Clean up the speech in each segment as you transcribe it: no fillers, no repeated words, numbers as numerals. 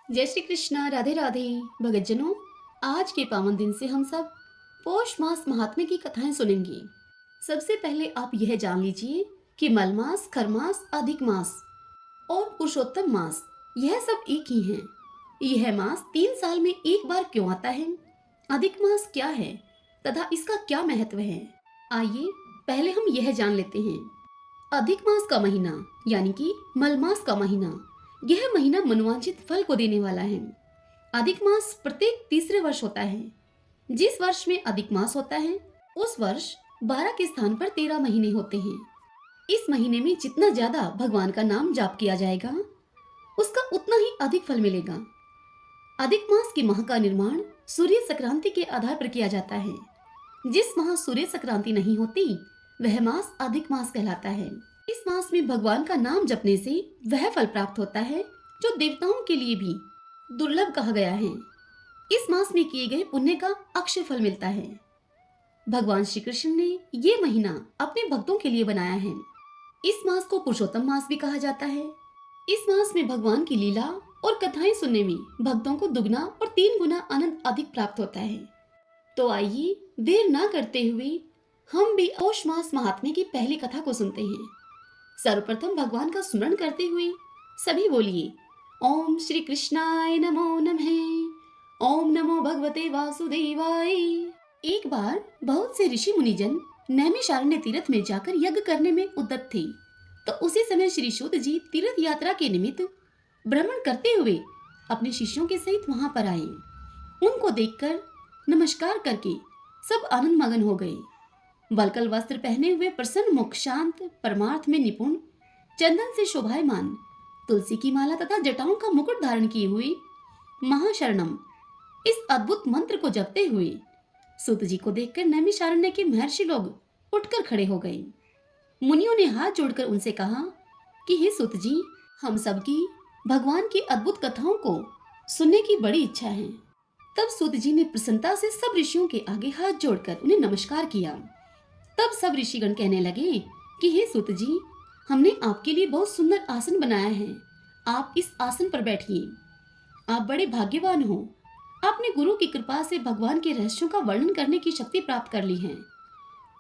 जय श्री कृष्णा, राधे राधे। भगतजनों, आज के पावन दिन से हम सब पौष मास महात्म्य की कथाएं सुनेंगे। सबसे पहले आप यह जान लीजिए कि मल मास, खर मास, अधिक मास और पुरुषोत्तम मास यह सब एक ही हैं। यह मास 3 साल में एक बार क्यों आता है? अधिक मास क्या है तथा इसका क्या महत्व है? आइए पहले हम यह जान लेते हैं। अधिक मास का महीना यानी कि मल मास का महीना, यह महीना मनोवांछित फल को देने वाला है। अधिक मास प्रत्येक तीसरे वर्ष होता है। जिस वर्ष में अधिक मास होता है उस वर्ष 12 के स्थान पर 13 महीने होते हैं। इस महीने में जितना ज्यादा भगवान का नाम जाप किया जाएगा उसका उतना ही अधिक फल मिलेगा। अधिक मास की माह का निर्माण सूर्य संक्रांति के आधार पर किया जाता है। जिस माह सूर्य संक्रांति नहीं होती वह मास अधिक मास कहलाता है। इस मास में भगवान का नाम जपने से वह फल प्राप्त होता है जो देवताओं के लिए भी दुर्लभ कहा गया है। इस मास में किए गए पुण्य का अक्षय फल मिलता है। भगवान श्री कृष्ण ने ये महीना अपने भक्तों के लिए बनाया है। इस मास को पुरुषोत्तम मास भी कहा जाता है। इस मास में भगवान की लीला और कथाएं सुनने में भक्तों को दुगना और 3 गुना आनंद अधिक प्राप्त होता है। तो आइए देर ना करते हुए हम भी पौष मास महात्म्य की पहली कथा को सुनते हैं। सर्वप्रथम भगवान का स्मरण करते हुए सभी बोलिए, ओम श्री कृष्णाय नमो नमः, ओम नमो भगवते वासुदेवाय। एक बार बहुत से ऋषि मुनिजन नैमिषारण्य तीर्थ में जाकर यज्ञ करने में उद्यत थे। तो उसी समय श्री सूत जी तीर्थ यात्रा के निमित्त भ्रमण करते हुए अपने शिष्यों के सहित वहां पर आए। उनको देखकर नमस्कार करके सब आनंद मगन हो गए। वल्कल वस्त्र पहने हुए प्रसन्न मुख, शांत, परमार्थ में निपुण, चंदन से शोभायमान, तुलसी की माला तथा जटाओं का मुकुट धारण किए हुए महाशरणम इस अद्भुत मंत्र को जपते हुए सूत जी को देखकर नैमिषारण्य के महर्षि लोग उठकर खड़े हो गए। मुनियों ने हाथ जोड़कर उनसे कहा कि हे सूत जी, हम सबकी भगवान की अद्भुत कथाओं को सुनने की बड़ी इच्छा है। तब सूत जी ने प्रसन्नता से सब ऋषियों के आगे हाथ जोड़कर उन्हें नमस्कार किया। तब सब ऋषिगण कहने लगे कि हे सूत जी, हमने आपके लिए बहुत सुंदर आसन बनाया है, आप इस आसन पर बैठिए। आप बड़े भाग्यवान हो, आपने गुरु की कृपा से भगवान के रहस्यों का वर्णन करने की शक्ति प्राप्त कर ली है।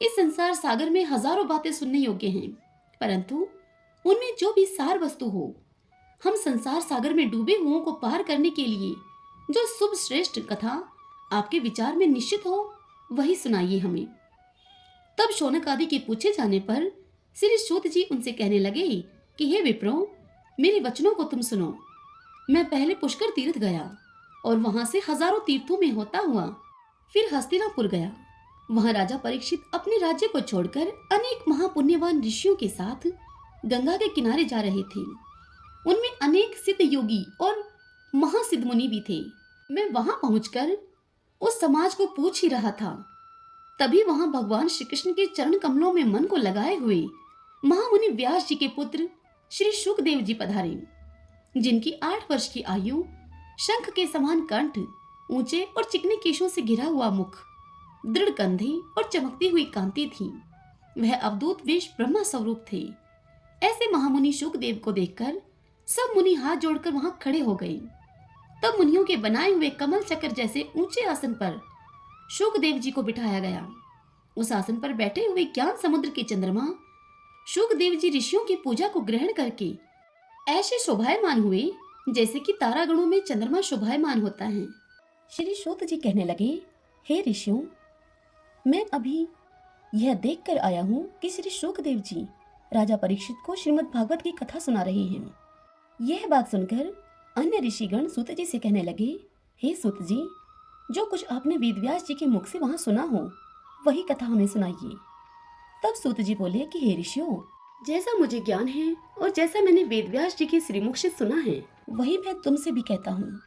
इस संसार सागर में हजारों बातें सुनने योग्य हैं, परंतु उनमें जो भी सार वस्तु हो, हम संसार सागर में डूबे हुओं को पार करने के लिए जो शुभ श्रेष्ठ कथा आपके विचार में निश्चित हो वही सुनाइए हमें। तब शौनक आदि के पूछे जाने पर श्री सूत जी उनसे कहने लगे कि हे विप्रो, मेरे वचनों को तुम सुनो। मैं पहले पुष्कर तीर्थ गया और वहां से हजारों तीर्थों में होता हुआ फिर हस्तिनापुर गया। वहां राजा परीक्षित अपने राज्य को छोड़कर अनेक महापुण्यवान ऋषियों के साथ गंगा के किनारे जा रहे थे। उनमें अनेक सिद्ध योगी और महासिद्ध मुनि भी थे। मैं वहां पहुंचकर उस समाज को पूछ ही रहा था, तभी वहां भगवान श्री कृष्ण के चरण कमलों में मन को लगाए हुए महामुनि व्यास जी के पुत्र श्री शुकदेव जी पधारे, जिनकी 8 वर्ष की आयु, शंख के समान कंठ, ऊंचे और चिकने केशों से घिरा हुआ मुख, दृढ़ कंधे और चमकती हुई कांति थी। वह अवधूत वेश ब्रह्मा स्वरूप थे। ऐसे महामुनि शुकदेव को देखकर सब मुनि हाथ जोड़कर वहां खड़े हो गए। तब मुनियों के बनाए हुए कमल चक्र जैसे ऊंचे आसन पर शुकदेव जी को बिठाया गया। उस आसन पर बैठे हुए ज्ञान समुद्र के चंद्रमा शुकदेव जी ऋषियों की पूजा को ग्रहण करके ऐसे शोभायमान हुए जैसे कि तारागणों में चंद्रमा शोभायमान होता है। श्री सूत जी कहने लगे, हे ऋषियों, मैं अभी यह देखकर आया हूँ कि श्री शुकदेव जी राजा परीक्षित को श्रीमद् भागवत की कथा सुना रहे हैं। यह बात सुनकर अन्य ऋषिगण सूत जी से कहने लगे, हे सूत जी, जो कुछ आपने वेदव्यास जी के मुख से वहां सुना हो वही कथा हमें सुनाइए। तब सूत जी बोले कि हे ऋषियों, जैसा मुझे ज्ञान है और जैसा मैंने वेदव्यास जी के श्रीमुख से सुना है वही मैं तुमसे भी कहता हूँ।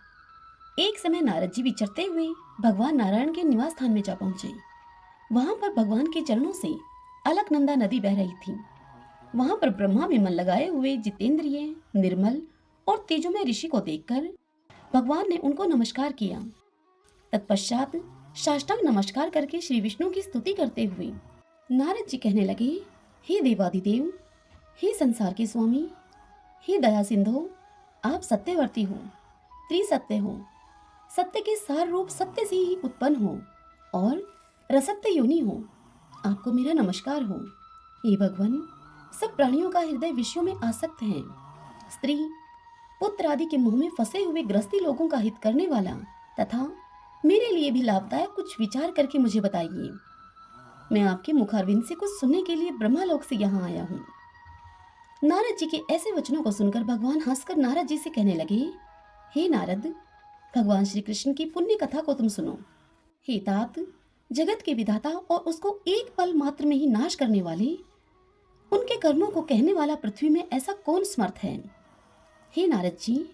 एक समय नारद जी विचरते हुए भगवान नारायण के निवास स्थान में जा पहुंचे। वहां पर भगवान के चरणों से अलकनंदा नदी बह रही थी। वहां पर ब्रह्मा में मन लगाए हुए जितेंद्रिय, निर्मल और तेजोमय ऋषि को देखकर भगवान ने उनको नमस्कार किया। तत्पश्चात साष्टांग नमस्कार करके श्री विष्णु की स्तुति करते हुए नारद जी कहने लगे, हे देवादिदेव, हे संसार के स्वामी, हे दया सिंधु, आप सत्यवर्ती हो। त्रिसत्य हो, सत्य के सार रूप सत्य से ही उत्पन्न हो और रसत्य योनि हो, आपको मेरा नमस्कार हो। हे भगवान, सब प्राणियों का हृदय विषयों में आसक्त है। स्त्री पुत्र आदि के मुंह में फंसे हुए गृहस्थी लोगों का हित करने वाला तथा मेरे लिए भी लाभदायक कुछ विचार करके मुझे बताइए। मैं आपके मुखारविंद से कुछ सुनने के लिए ब्रह्मालोक से यहाँ आया हूँ। नारद जी के ऐसे वचनों को सुनकर भगवान हंसकर नारद जी से कहने लगे, हे नारद, भगवान श्री कृष्ण की पुण्य कथा को तुम सुनो। हे तात, जगत के विधाता और उसको एक पल मात्र में ही नाश करने वाले, उनके कर्मों को कहने वाला पृथ्वी में ऐसा कौन समर्थ है। हे नारद जी,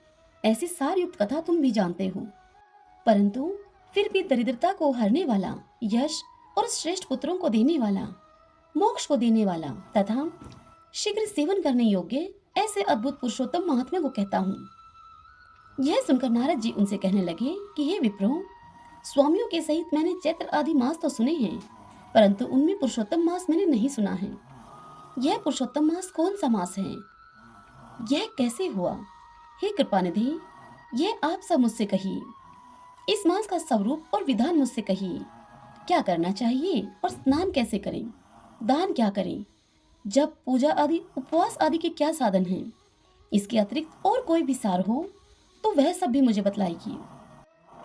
ऐसी सार युक्त कथा तुम भी जानते हो, परंतु फिर भी दरिद्रता को हरने वाला, यश और श्रेष्ठ पुत्रों को देने वाला, मोक्ष को देने वाला तथा शीघ्र सेवन करने योग्य ऐसे अद्भुत पुरुषोत्तम महात्मा को कहता हूँ। यह सुनकर नारद जी उनसे कहने लगे कि हे विप्रो, स्वामियों के सहित मैंने चैत्र आदि मास तो सुने हैं, परंतु उनमें पुरुषोत्तम मास मैंने नहीं सुना है। यह पुरुषोत्तम मास कौन सा मास है, यह कैसे हुआ? हे कृपानिधि, यह आप सब मुझसे कहिए। इस मास का स्वरूप और विधान मुझसे कहिए। क्या करना चाहिए और स्नान कैसे करें, दान क्या करें, जब पूजा आदि उपवास आदि के क्या साधन हैं? इसके अतिरिक्त और कोई भी सार हो तो वह सब भी मुझे बतलाइए।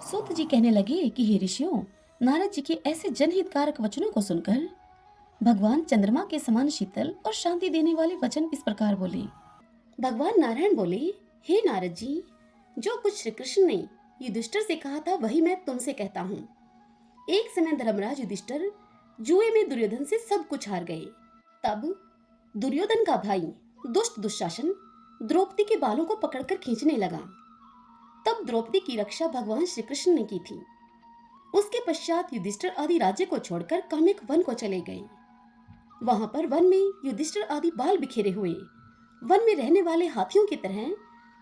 सूत जी कहने लगे कि हे ऋषियों, नारद जी के ऐसे जनहितकारक वचनों को सुनकर भगवान चंद्रमा के समान शीतल और शांति देने वाले वचन इस प्रकार बोले। भगवान नारायण बोले, हे नारद जी, जो कुछ श्री कृष्ण ने युधिष्ठिर से कहा था वही मैं तुमसे कहता हूँ। एक समय धर्मराज युधिष्ठिर जुए में दुर्योधन से सब कुछ हार गए। तब दुर्योधन का भाई दुष्ट दुशासन द्रौपदी के बालों को पकड़कर खींचने लगा। तब द्रौपदी की रक्षा भगवान श्री कृष्ण ने की थी। उसके पश्चात युधिष्ठिर आदि राज्य को छोड़कर कामिक वन को चले गए। वहां पर वन में युधिष्ठिर आदि बाल बिखेरे हुए वन में रहने वाले हाथियों की तरह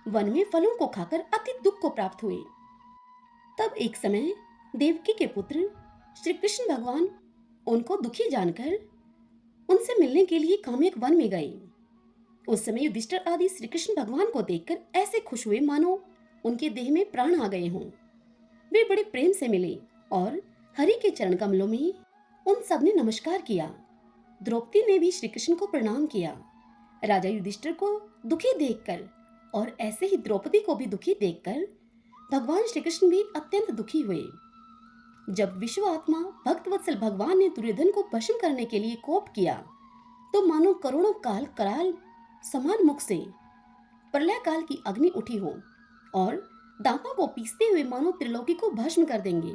वन में फलों को खाकर अति दुख को प्राप्त हुए। तब एक समय देवकी के पुत्र श्री कृष्ण भगवान उनको दुखी जानकर उनसे मिलने के लिए काम्यक वन में गए। उस समय युधिष्ठिर आदि श्री कृष्ण भगवान को देखकर ऐसे खुश हुए मानो उनके देह में प्राण आ गए हों। वे बड़े प्रेम से मिले और हरि के चरण कमलों में उन सब ने नमस्कार किया। द्रौपदी ने भी श्री कृष्ण को प्रणाम किया। राजा युधिष्ठिर को दुखी देखकर और ऐसे ही द्रौपदी को भी दुखी देखकर भगवान श्री कृष्ण भी अत्यंत दुखी हुए। जब विश्व आत्मा भक्तवत्सल भगवान ने दुर्योधन को भस्म करने के लिए कोप किया तो मानो करोड़ों काल कराल समान मुख से प्रलय काल की अग्नि उठी हो और दांतों को पीसते हुए मानो त्रिलोकी को भस्म कर देंगे।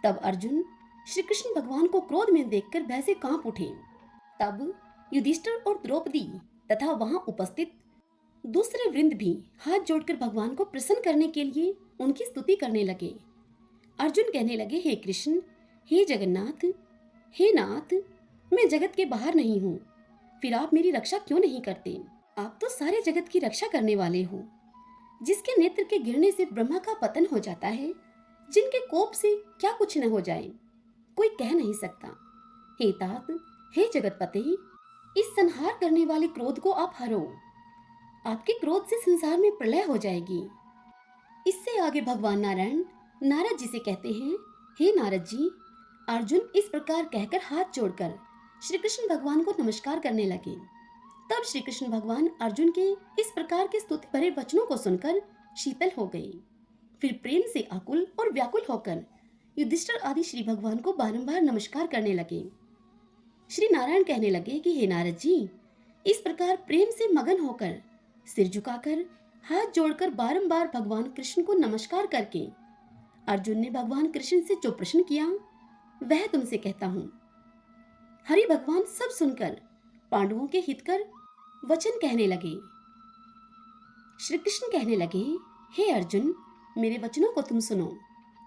तब अर्जुन श्री कृष्ण भगवान को क्रोध में देखकर भय से कांप उठे। तब युधिष्ठिर और द्रौपदी तथा वहां उपस्थित दूसरे वृंद भी हाथ जोड़कर भगवान को प्रसन्न करने के लिए उनकी स्तुति करने लगे। अर्जुन कहने लगे, हे कृष्ण, हे जगन्नाथ, हे नाथ, मैं जगत के बाहर नहीं हूँ, फिर आप मेरी रक्षा क्यों नहीं करते? आप तो सारे जगत की रक्षा करने वाले हो। जिसके नेत्र के गिरने से ब्रह्मा का पतन हो जाता है, जिनके कोप से क्या कुछ न हो जाए, कोई कह नहीं सकता। हे तात, हे जगतपते, इस संहार करने वाले क्रोध को आप हरो। आपके क्रोध से संसार में प्रलय हो जाएगी। इससे आगे भगवान नारायण नारद जी से कहते हैं, हे नारद जी, अर्जुन इस प्रकार कहकर हाथ जोड़कर श्री कृष्ण भगवान को नमस्कार करने लगे। तब श्री कृष्ण भगवान अर्जुन के इस प्रकार के स्तुति भरे वचनों को सुनकर शीतल हो गए। फिर प्रेम से आकुल और व्याकुल होकर युधिष्ठिर आदि श्री भगवान को बारंबार नमस्कार करने लगे। श्री नारायण कहने लगे कि हे नारद जी, इस प्रकार प्रेम से मगन होकर सिर झुकाकर हाथ जोड़कर बारंबार भगवान कृष्ण को नमस्कार करके अर्जुन ने भगवान कृष्ण से जो प्रश्न किया वह तुमसे कहता हूँ। हरि भगवान सब सुनकर पांडवों के हित कर वचन कहने लगे। श्री कृष्ण कहने लगे, हे अर्जुन, मेरे वचनों को तुम सुनो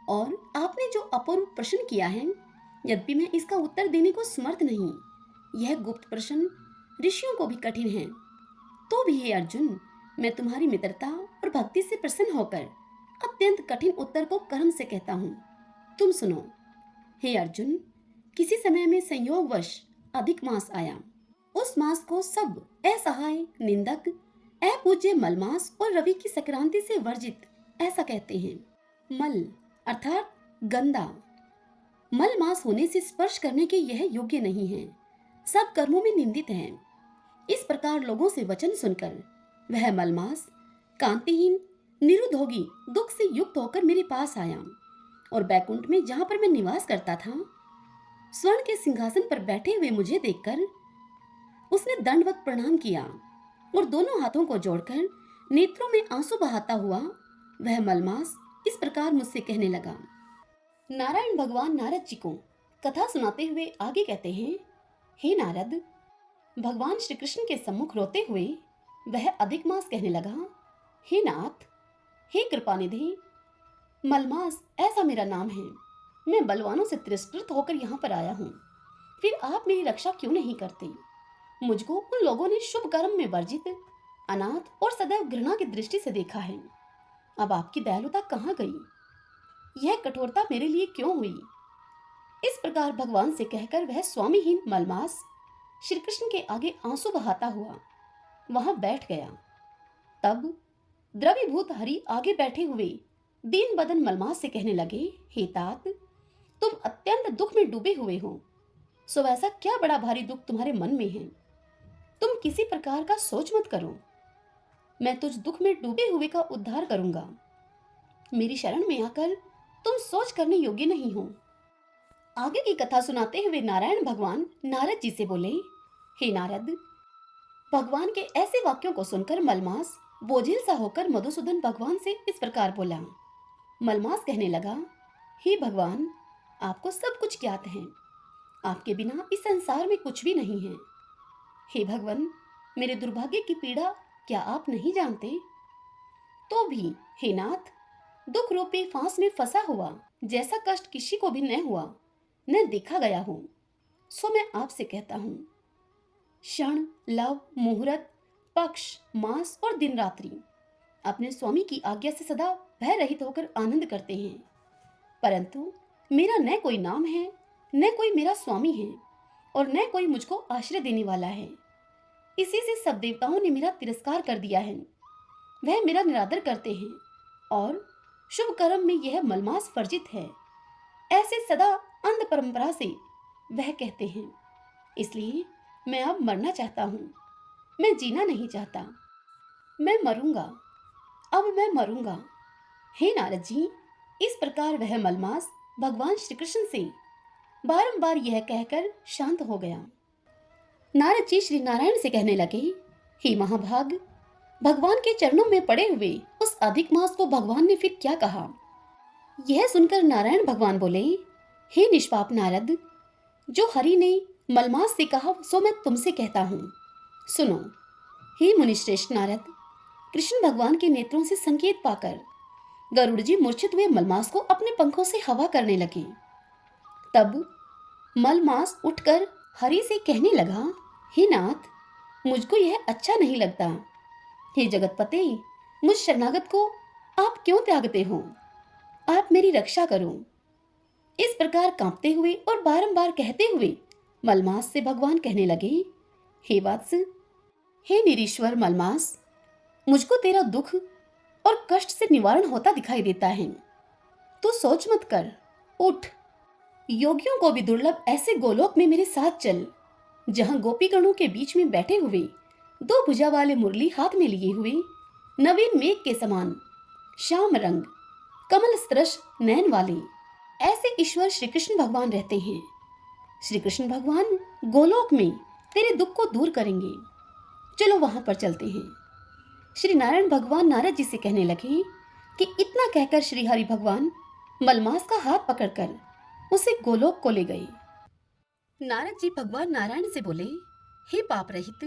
और आपने जो अपूर्व प्रश्न किया है, यद्यपि मैं इसका उत्तर देने को समर्थ नहीं, यह गुप्त प्रश्न ऋषियों को भी कठिन है, तो भी हे अर्जुन, मैं तुम्हारी मित्रता और भक्ति से प्रसन्न होकर अत्यंत कठिन उत्तर को कर्म से कहता हूँ। तुम सुनो। हे अर्जुन, किसी समय में संयोगवश अधिक मास आया। उस मास को सब असहाय, निंदक, अपूज्य मलमास और रवि की संक्रांति से वर्जित ऐसा कहते हैं। मल अर्थात गंदा। मल मांस होने से स्पर्श करने के यह योग्य नहीं है, सब कर्मों में निंदित है। इस प्रकार लोगों से वचन सुनकर वह मलमास कांतिहीन निरुद्योगी दुख से युक्त होकर मेरे पास आया और बैकुंठ में जहां पर मैं निवास करता था, स्वर्ण के सिंहासन पर बैठे हुए मुझे देखकर उसने दंडवत प्रणाम किया और दोनों हाथों को जोड़कर नेत्रों में आंसू बहाता हुआ वह मलमास इस प्रकार मुझसे कहने लगा। नारायण भगवान नारद जी को कथा सुनाते हुए आगे कहते हैं, हे नारद, भगवान श्री कृष्ण के सम्मुख रोते हुए वह अधिक मास कहने लगा, हे नाथ, हे कृपानिधि, मलमास ऐसा मेरा नाम है। मैं बलवानों से तिरस्कृत होकर यहाँ पर आया हूँ, फिर आप मेरी रक्षा क्यों नहीं करते? मुझको उन लोगों ने शुभ कर्म में वर्जित, अनाथ और सदैव घृणा की दृष्टि से देखा है। अब आपकी दयालुता कहाँ गई? यह कठोरता मेरे लिए क्यों हुई? इस प्रकार भगवान से कहकर वह स्वामीहीन मलमास श्री कृष्ण के आगे आंसू बहाता हुआ वहां बैठ गया। तब द्रवीभूत हरि आगे बैठे हुए दीन बदन मलमास से कहने लगे, हे तात, तुम अत्यंत दुख में डूबे हुए हो, सो वैसा क्या बड़ा भारी दुख तुम्हारे मन में है? तुम किसी प्रकार का सोच मत करो, मैं तुझ दुख में डूबे हुए का उद्धार करूंगा। मेरी शरण में आकर तुम सोच करने योग्य नहीं हो। आगे की कथा सुनाते हुए नारायण भगवान नारद जी से बोले, हे नारद, भगवान के ऐसे वाक्यों को सुनकर मलमास बोझिल सा होकर मधुसूदन भगवान से इस प्रकार बोला। मलमास कहने लगा, हे भगवान, आपको सब कुछ ज्ञात है, आपके बिना इस संसार में कुछ भी नहीं है। हे भगवान, मेरे दुर्भाग्य की पीड़ा क्या आप नहीं जानते? तो भी हे नाथ, दुख रूपी फांस में फंसा हुआ जैसा कष्ट किसी को भी न हुआ न देखा गया हो, सो मैं आपसे कहता हूं, क्षण, लव, मुहूर्त, पक्ष, मास और दिन रात्रि अपने स्वामी की आज्ञा से सदा भय रहित होकर आनंद करते हैं, परंतु मेरा न कोई नाम है, न कोई मेरा स्वामी है और न कोई मुझको आश्रय देने वाला है। इसी से सब देवताओं ने मेरा तिरस्कार कर दिया है, वह मेरा निरादर करते हैं और शुभ कर्म में यह मलमास वर्जित है, ऐसे सदा अंध परंपरा से वह कहते हैं। इसलिए मैं अब मरना चाहता हूँ, मैं जीना नहीं चाहता, मैं मरूंगा, अब मैं मरूंगा। हे नारद जी, इस प्रकार वह मलमास भगवान श्री कृष्ण से बारंबार यह कहकर शांत हो गया। नारद जी श्री नारायण से कहने लगे, हे महाभाग, भगवान के चरणों में पड़े हुए उस अधिक मास को भगवान ने फिर क्या कहा? यह सुनकर नारायण भगवान बोले, हे निष्पाप नारद, जो हरि ने मलमास से कहा सो मैं तुमसे कहता हूँ, सुनो। हे मुनिश्रेष्ठ नारद, कृष्ण भगवान के नेत्रों से संकेत पाकर गरुड़ जी मूर्छित हुए मलमास को अपने पंखों से हवा करने लगे। तब मलमास उठकर हरि से कहने लगा, हे नाथ, मुझको यह अच्छा नहीं लगता। हे जगतपते, मुझ शरणागत को आप क्यों त्यागते हो? आप मेरी रक्षा करो। इस प्रकार कांपते हुए और बारंबार कहते हुए मलमास से भगवान कहने लगे, हे वत्स, हे निरीश्वर मलमास, मुझको तेरा दुख और कष्ट से निवारण होता दिखाई देता है। तू सोच मत कर, उठ, योगियों को भी दुर्लभ ऐसे गोलोक में मेरे साथ चल, जहां गोपीगणों के बीच में बैठे हुए दो भुजा वाले मुरली हाथ में लिए हुए नवीन मेघ के समान श्याम रंग कमल स्त्रश नयन वाले ऐसे ईश्वर श्री कृष्ण भगवान रहते हैं। श्री कृष्ण भगवान गोलोक में तेरे दुख को दूर करेंगे, चलो वहां पर चलते हैं। श्री नारायण भगवान नारद जी से कहने लगे कि इतना कहकर श्री हरि भगवान मलमास का हाथ पकड़कर उसे गोलोक को ले गए। नारद जी भगवान नारायण से बोले, हे पाप रहित,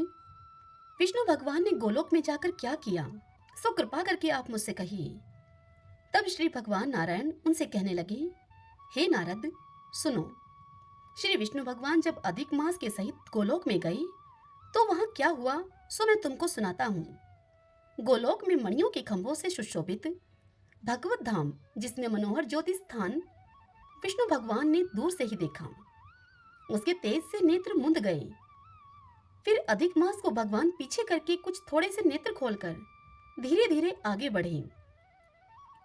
विष्णु भगवान ने गोलोक में जाकर क्या किया, सो कृपा करके आप मुझसे कहिए। तब श्री भगवान नारायण उनसे कहने लगे, हे नारद, सुनो। श्री विष्णु भगवान जब अधिक मास के सहित गोलोक में गए तो वहां क्या हुआ सो मैं तुमको सुनाता हूँ। गोलोक में मणियों के खंभों से सुशोभित भगवत धाम, जिसमें मनोहर ज्योति स्थान विष्णु भगवान ने दूर से ही देखा। उसके तेज से नेत्र मुंद गए। फिर अधिक मास को भगवान पीछे करके कुछ थोड़े से नेत्र खोलकर धीरे धीरे आगे बढ़े।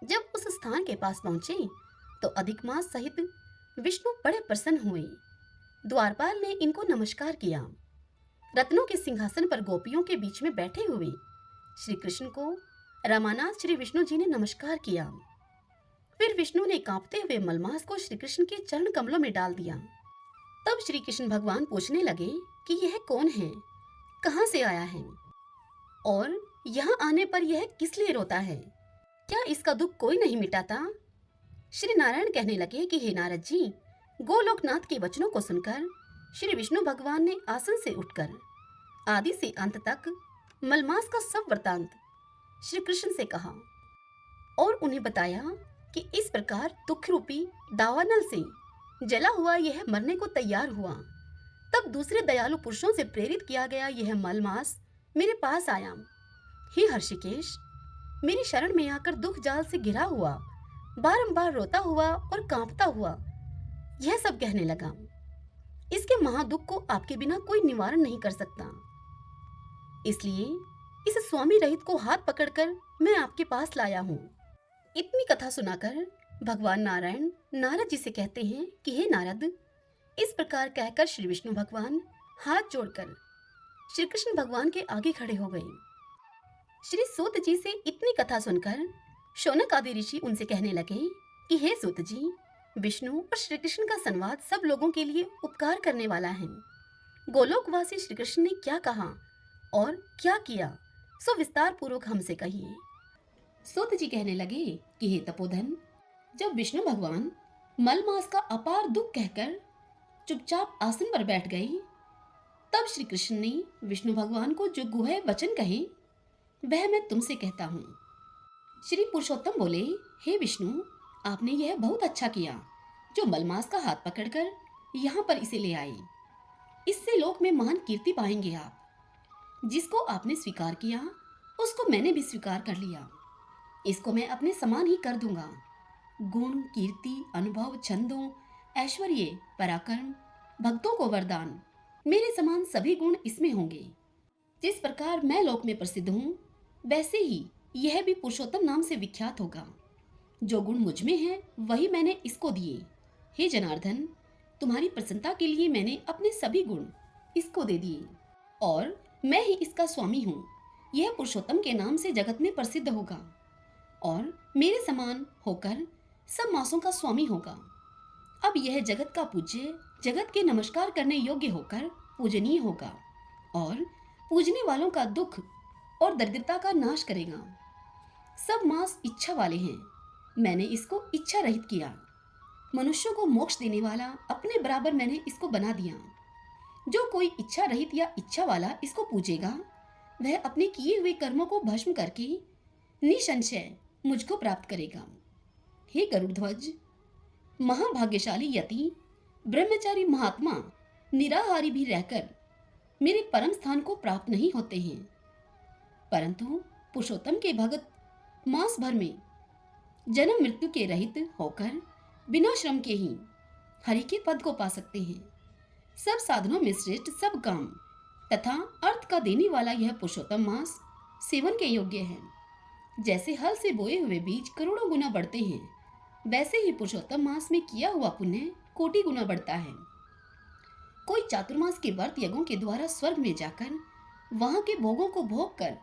जब उस स्थान के पास पहुंचे तो अधिक मास सहित विष्णु बड़े प्रसन्न हुए। द्वारपाल ने इनको नमस्कार किया। रत्नों के सिंहासन पर गोपियों के बीच में बैठे हुए श्री कृष्ण को रामानाथ श्री विष्णु जी ने नमस्कार किया। फिर विष्णु ने कांपते हुए मलमास को श्री कृष्ण के चरण कमलों में डाल दिया। तब श्री कृष्ण भगवान पूछने लगे कि यह कौन है, कहाँ से आया है और यहाँ आने पर यह किस लिए रोता है? क्या इसका दुख कोई नहीं मिटाता? श्री नारायण कहने लगे कि हे नारद जी, गोलोकनाथ के वचनों को सुनकर श्री विष्णु भगवान ने आसन से उठकर आदि से अंत तक मलमास का सब वृतांत श्री कृष्ण से कहा और उन्हें बताया कि इस प्रकार दुख रूपी दावानल से जला हुआ यह मरने को तैयार हुआ। तब दूसरे दयालु पुरुषों से प्रेरित किया गया यह मलमास मेरे पास आया। हे हर्षिकेश, मेरी शरण में आकर दुख जाल से घिरा हुआ, बारंबार रोता हुआ और कांपता हुआ यह सब कहने लगा, इसके महादुख को आपके बिना कोई निवारण नहीं कर सकता। इसलिए इस स्वामी रहित को हाथ पकड़कर मैं आपके पास लाया हूँ। इतनी कथा सुनाकर भगवान नारायण नारद जी से कहते हैं कि हे नारद, इस प्रकार कहकर श्री विष्णु भगवान हाथ जोड़कर श्री कृष्ण भगवान के आगे खड़े हो गए। श्री सूत जी से इतनी कथा सुनकर शौनक आदि ऋषि उनसे कहने लगे कि हे सूत जी, विष्णु और श्री कृष्ण का संवाद सब लोगों के लिए उपकार करने वाला है। गोलोकवासी श्री कृष्ण ने क्या कहा और क्या किया, सो विस्तार पूर्वक हमसे कहिए। सूत जी कहने लगे कि हे तपोधन, जब विष्णु भगवान मलमास का अपार दुख कहकर चुपचाप आसन पर बैठ गए, तब श्री कृष्ण ने विष्णु भगवान को जो गुह्य वचन कहे वह मैं तुमसे कहता हूँ। श्री पुरुषोत्तम बोले, हे विष्णु, आपने यह बहुत अच्छा किया जो मलमास का हाथ पकड़कर यहाँ पर इसे ले आए। इससे लोक में महान कीर्ति पाएंगे आप। जिसको आपने स्वीकार किया उसको मैंने भी स्वीकार कर लिया। इसको मैं अपने समान ही कर दूंगा। गुण, कीर्ति, अनुभव, छंदों, ऐश्वर्य, पराक्रम, भक्तों को वरदान, मेरे समान सभी गुण इसमें होंगे। जिस प्रकार मैं लोक में प्रसिद्ध हूँ वैसे ही यह भी पुरुषोत्तम नाम से विख्यात होगा। जो गुण मुझ में है वही मैंने इसको दिए। हे जनार्दन, तुम्हारी प्रसन्नता के लिए मैंने अपने सभी गुण इसको दे दिए और मैं ही इसका स्वामी हूँ। यह पुरुषोत्तम के नाम से जगत में प्रसिद्ध होगा और मेरे समान होकर सब मासों का स्वामी होगा। अब यह जगत का पूज्य, जगत के नमस्कार करने योग्य होकर पूजनीय होगा और पूजने वालों का दुख और दरिद्रता का नाश करेगा। सब मास इच्छा वाले हैं, मैंने इसको इच्छा रहित किया। मनुष्यों को मोक्ष देने वाला अपने बराबर मैंने इसको बना दिया। जो कोई इच्छा रहित या इच्छा वाला इसको पूजेगा वह अपने किए हुए कर्मों को भस्म करके निसंशय मुझको प्राप्त करेगा। हे गरुड़ध्वज, महाभाग्यशाली यति, ब्रह्मचारी महात्मा निराहारी भी रहकर मेरे परम स्थान को प्राप्त नहीं होते हैं, परंतु पुरुषोत्तम के भगत मास भर में जन्म मृत्यु के रहित होकर बिना श्रम के ही हरि के पद को पा सकते हैं। सब साधनों में श्रेष्ठ, सब काम तथा अर्थ का देने वाला यह पुरुषोत्तम मास सेवन के योग्य है। जैसे हल से बोए हुए बीज करोड़ों गुना बढ़ते हैं, वैसे ही पुरुषोत्तम मास में किया हुआ पुण्य कोटि गुना बढ़ता है। कोई चातुर्मास के व्रत यज्ञों के द्वारा स्वर्ग में जाकर वहां के भोगों को भोग कर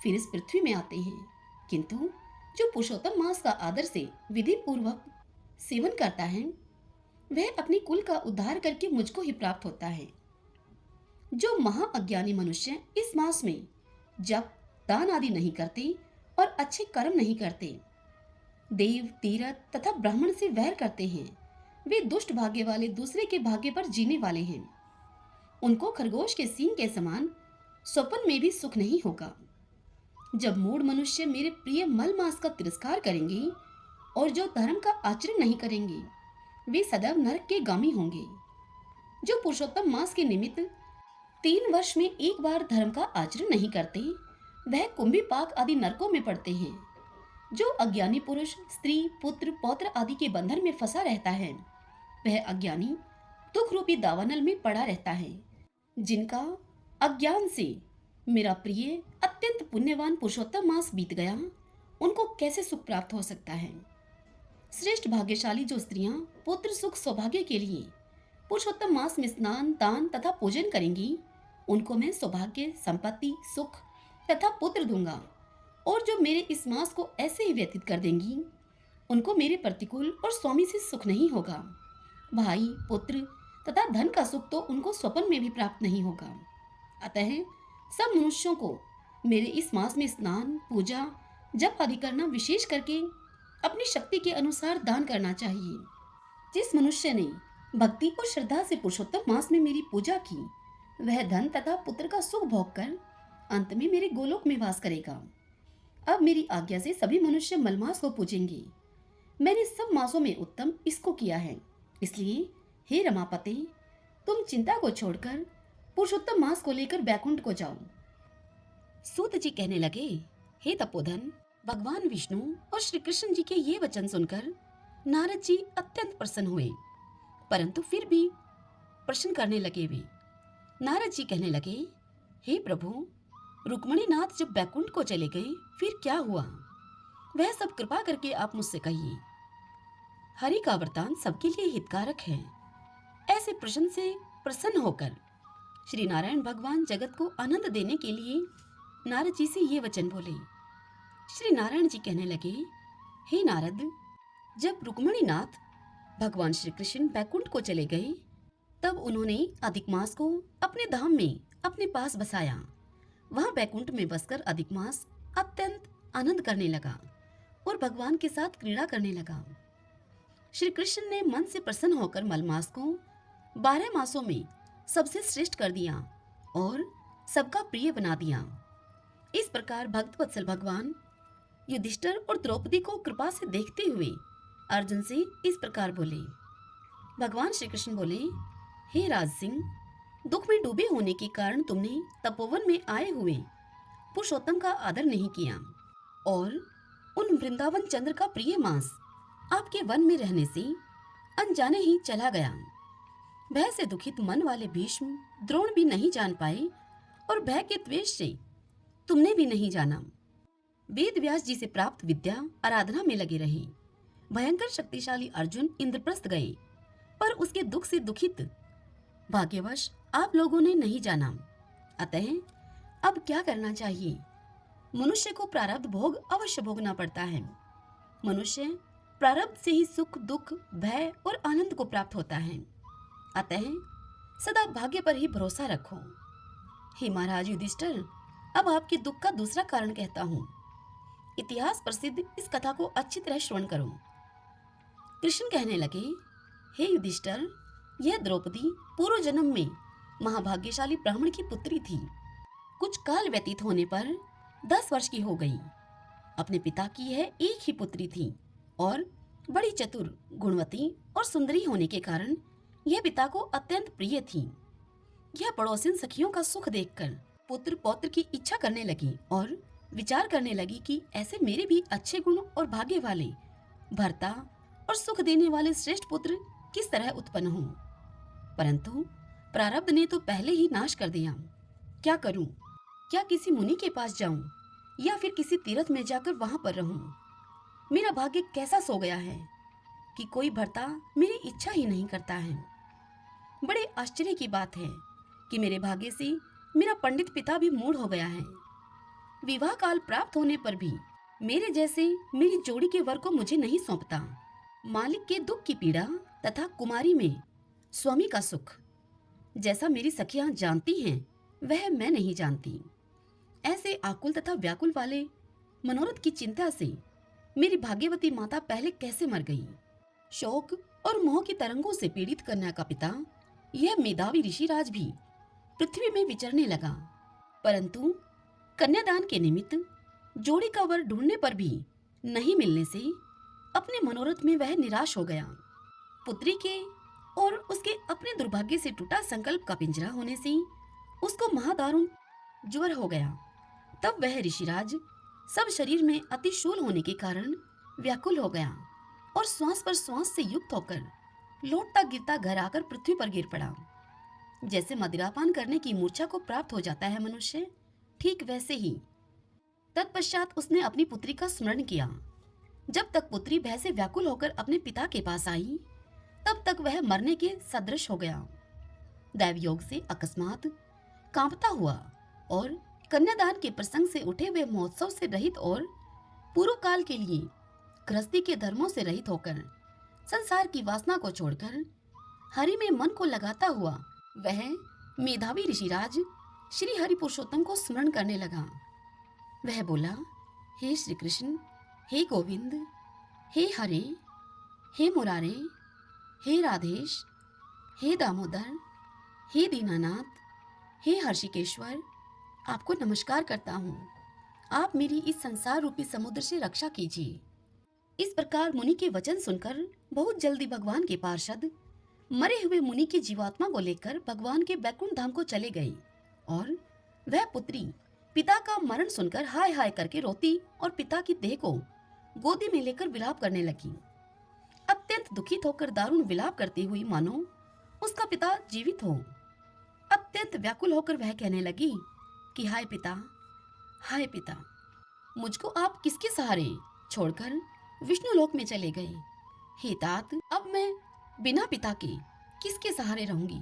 फिर इस पृथ्वी में आते हैं, किंतु जो पुरुषोत्तम मास का आदर से विधि पूर्वक सेवन करता है वह अपने कुल का उद्धार करके मुझको ही प्राप्त होता है। जो महाअज्ञानी मनुष्य इस मास में जप, दान आदि नहीं करते और अच्छे कर्म नहीं करते, देव, तीर्थ तथा ब्राह्मण से वैर करते हैं, वे दुष्ट भाग्य वाले दूसरे के भाग्य पर जीने वाले हैं। उनको खरगोश के सींग के समान स्वप्न में भी सुख नहीं होगा। जब मूढ़ मनुष्य मेरे प्रिय मल मास का तिरस्कार करेंगे और जो धर्म का आचरण नहीं करेंगे वे सदैव नरक के गामी होंगे। जो पुरुषोत्तम मास के निमित्त 3 वर्ष में एक बार धर्म का आचरण नहीं करते वह कुंभी पाक आदि नरकों में पड़ते हैं। जो अज्ञानी पुरुष स्त्री, पुत्र, पौत्र आदि के बंधन में फंसा रहता है वह अज्ञानी दुख रूपी दावानल में पड़ा रहता है। जिनका अज्ञान से मेरा प्रिय अत्यंत पुण्यवान पुरुषोत्तम मास बीत गया उनको कैसे सुख प्राप्त हो सकता है। श्रेष्ठ भाग्यशाली जो स्त्रियां पुत्र सुख सौभाग्य के लिए पुरुषोत्तम मास में स्नान दान तथा पूजन करेंगी, उनको मैं सौभाग्य संपत्ति सुख तथा पुत्र दूंगा। और जो मेरे इस मास को ऐसे ही व्यतीत कर देंगी, उनको मेरे प्रतिकूल और स्वामी से सुख नहीं होगा। भाई पुत्र तथा धन का सुख तो उनको स्वप्न में भी प्राप्त नहीं होगा। अतः सब मनुष्यों को मेरे इस मास में स्नान पूजा जप आदि करना, विशेष करके अपनी शक्ति के अनुसार दान करना चाहिए। जिस मनुष्य ने भक्ति और श्रद्धा से पुरुषोत्तम मास में मेरी पूजा की, वह धन तथा पुत्र का सुख भोग कर अंत में मेरे गोलोक में वास करेगा। अब मेरी आज्ञा से सभी मनुष्य मलमास को पूजेंगे। मैंने सब मासों में उत्तम इसको किया है, इसलिए हे रमापते, तुम चिंता को छोड़कर पुरुषोत्तम मास को लेकर बैकुंठ को जाओ। सूत जी कहने लगे, हे तपोधन, भगवान विष्णु और श्री कृष्ण जी के ये वचन सुनकर नारद जी अत्यंत प्रसन्न हुए, परंतु फिर भी प्रश्न करने लगे। वे नारद जी कहने लगे, हे प्रभु, रुक्मणी नाथ जब बैकुंठ को चले गए फिर क्या हुआ, वह सब कृपा करके आप मुझसे कहिए। हरि का वरदान सबके लिए हितकारक है। ऐसे प्रश्न से प्रसन्न होकर श्री नारायण भगवान जगत को आनंद देने के लिए नारद जी से ये वचन बोले। श्री नारायण जी कहने लगे, हे नारद, जब रुक्मणी नाथ भगवान श्री कृष्ण बैकुंठ को चले गए, तब उन्होंने अधिक मास को अपने धाम में अपने पास बसाया। वहां बैकुंठ में बसकर अधिक मास अत्यंत आनंद करने लगा और भगवान के साथ क्रीड़ा करने लगा। श्री कृष्ण ने मन से प्रसन्न होकर मलमास को 12 मासों में सबसे श्रेष्ठ कर दिया और सबका प्रिय बना दिया। इस प्रकार भक्त वत्सल भगवान युधिष्ठिर और द्रौपदी को कृपा से देखते हुए अर्जुन से इस प्रकार बोले। भगवान श्री कृष्ण बोले, हे राज सिंह, दुख में डूबे होने के कारण तुमने तपोवन में आए हुए पुरुषोत्तम का आदर नहीं किया और उन वृंदावन चंद्र का प्रिय मांस आपके वन में रहने से अनजाने ही चला गया। भय से दुखित मन वाले भीष्म द्रोण भी नहीं जान पाए और भय के द्वेष से तुमने भी नहीं जाना। वेद व्यास जी से प्राप्त विद्या आराधना में लगे रहे। भयंकर शक्तिशाली अर्जुन इंद्रप्रस्थ गए, पर उसके दुख से दुखित भाग्यवश आप लोगों ने नहीं जाना। अतः अब क्या करना चाहिए? मनुष्य को प्रारब्ध भोग अवश्य भोगना पड़ता है। मनुष्य प्रारब्ध से ही सुख दुख भय और आनंद को प्राप्त होता है। अतः सदा भाग्य पर ही भरोसा रखो। हे महाराज युधिष्ठिर, अब आपके दुख का दूसरा कारण कहता हूँ। इतिहास प्रसिद्ध इस कथा को अच्छी तरह श्रवण करो। कृष्ण कहने लगे, हे युधिष्ठिर, यह द्रौपदी पूर्व जन्म में महाभाग्यशाली ब्राह्मण की पुत्री थी। कुछ काल व्यतीत होने पर 10 वर्ष की हो गई। अपने पिता की यह एक ही पुत्री थी और बड़ी चतुर, गुणवती और सुंदरी होने के कारण यह पिता को अत्यंत प्रिय थी। यह पड़ोसिन सखियों का सुख देखकर पुत्र पौत्र की इच्छा करने लगी और विचार करने लगी कि ऐसे मेरे भी अच्छे गुण और भाग्य वाले भर्ता और सुख देने वाले श्रेष्ठ पुत्र किस तरह उत्पन्न हों। परंतु प्रारब्ध ने तो पहले ही नाश कर दिया। क्या करूं? क्या किसी मुनि के पास जाऊं या फिर किसी तीर्थ में जाकर वहां पर रहूं? मेरा भाग्य कैसा सो गया है कि कोई भर्ता मेरी इच्छा ही नहीं करता है। बड़े आश्चर्य की बात है कि मेरे भाग्य से मेरा पंडित पिता भी मूढ़ हो गया है। विवाह काल प्राप्त होने पर भी मेरे जैसे मेरी जोड़ी के वर को मुझे नहीं सौंपता। मालिक के दुख की पीड़ा तथा कुमारी में स्वामी का सुख जैसा मेरी सखियां जानती हैं, वह मैं नहीं जानती। ऐसे आकुल तथा व्याकुल वाले मनोरथ की चिंता से मेरी भाग्यवती माता पहले कैसे मर गई। शोक और मोह की तरंगों से पीड़ित कन्या का पिता, यह मेधावी ऋषिराज भी पृथ्वी में विचरने लगा, परंतु कन्यादान के निमित्त जोड़ी का वर ढूंढने पर भी नहीं मिलने से अपने मनोरथ में वह निराश हो गया। पुत्री के और उसके अपने दुर्भाग्य से टूटा संकल्प का पिंजरा होने से उसको महादारुण ज्वर हो गया। तब वह ऋषिराज सब शरीर में अतिशूल होने के कारण व्याकुल हो गया और श्वास पर श्वास से युक्त होकर लौटता गिरता घर आकर पृथ्वी पर गिर पड़ा। जैसे मदिरापान करने की मूर्छा को प्राप्त हो जाता है मनुष्य, ठीक वैसे ही तत्पश्चात उसने अपनी पुत्री का स्मरण किया। जब तक पुत्री भय से व्याकुल होकर अपने पिता के पास आई, तब तक वह मरने के सदृश हो गया। दैवयोग से अकस्मात कांपता हुआ और कन्यादान के प्रसंग से उठे हुए महोत्सव से रहित और पूर्व काल के लिए गृहस्थी के धर्मों से रहित होकर संसार की वासना को छोड़कर हरि में मन को लगाता हुआ वह मेधावी ऋषिराज श्री हरि पुरुषोत्तम को स्मरण करने लगा। वह बोला, हे श्री कृष्ण, हे गोविंद, हे हरे, हे मुरारे, हे राधेश, हे दामोदर, हे दीनानाथ, हे हर्षिकेश्वर, आपको नमस्कार करता हूँ। आप मेरी इस संसार रूपी समुद्र से रक्षा कीजिए। इस प्रकार मुनि के वचन सुनकर बहुत जल्दी भगवान के पार्षद मरे हुए मुनि की जीवात्मा को लेकर भगवान के बैकुंठ धाम को चले गए और वह पुत्री पिता का मरण सुनकर हाय हाय करके रोती और पिता की देह को गोदी में लेकर विलाप करने लगी। अत्यंत दुखित होकर दारुण विलाप करती हुई मानो उसका पिता जीवित हो। अत्यंत व्याकुल होकर वह कहने लगी कि हाय पिता, मुझको आप किसके सहारे छोड़कर विष्णु लोक में चले गए। हे तात, अब मैं बिना पिता के किसके सहारे रहूंगी।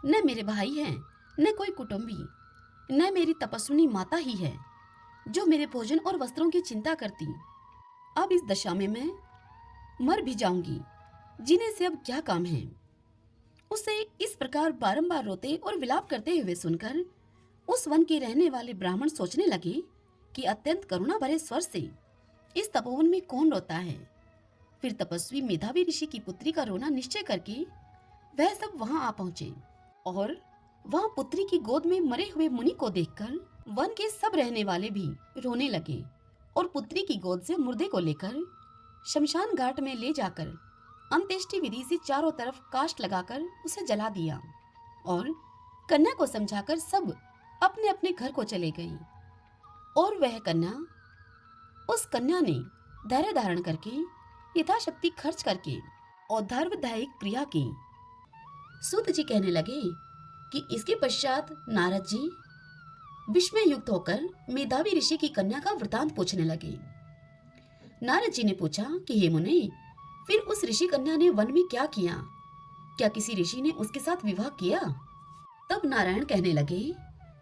न मेरे भाई हैं, न कोई कुटुंबी, न मेरी तपस्विनी माता ही है जो मेरे भोजन और वस्त्रों की चिंता करती। अब इस दशा में मैं मर भी जाऊंगी, जीने से अब क्या काम है। उसे इस प्रकार बारंबार रोते और विलाप करते हुए सुनकर उस वन के रहने वाले ब्राह्मण सोचने लगे कि अत्यंत करुणा भरे स्वर से इस तपोवन में कौन रोता है। फिर तपस्वी मेधावी ऋषि की पुत्री का रोना निश्चय करके वह सब वहां आ पहुंचे और वहां पुत्री की गोद में मरे हुए मुनि को देखकर वन के सब रहने वाले भी रोने लगे और पुत्री की गोद से मुर्दे को लेकर शमशान घाट में ले जाकर अंत्येष्टि विधि से चारों तरफ काष्ठ लगाकर उसे जला दिया और कन्या को समझाकर सब अपने अपने घर को चले गई। और वह कन्या, उस कन्या ने धैर्य धारण करके यथाशक्ति खर्च करके और धर्मदायक क्रिया की। सूत जी कहने लगे कि इसके पश्चात नारद जी विस्मय युक्त होकर मेधावी ऋषि की कन्या का वृतांत पूछने लगे। नारद जी ने पूछा कि हे मुने, फिर उस ऋषि कन्या ने वन में क्या किया? क्या किसी ऋषि ने उसके साथ विवाह किया? तब नारायण कहने लगे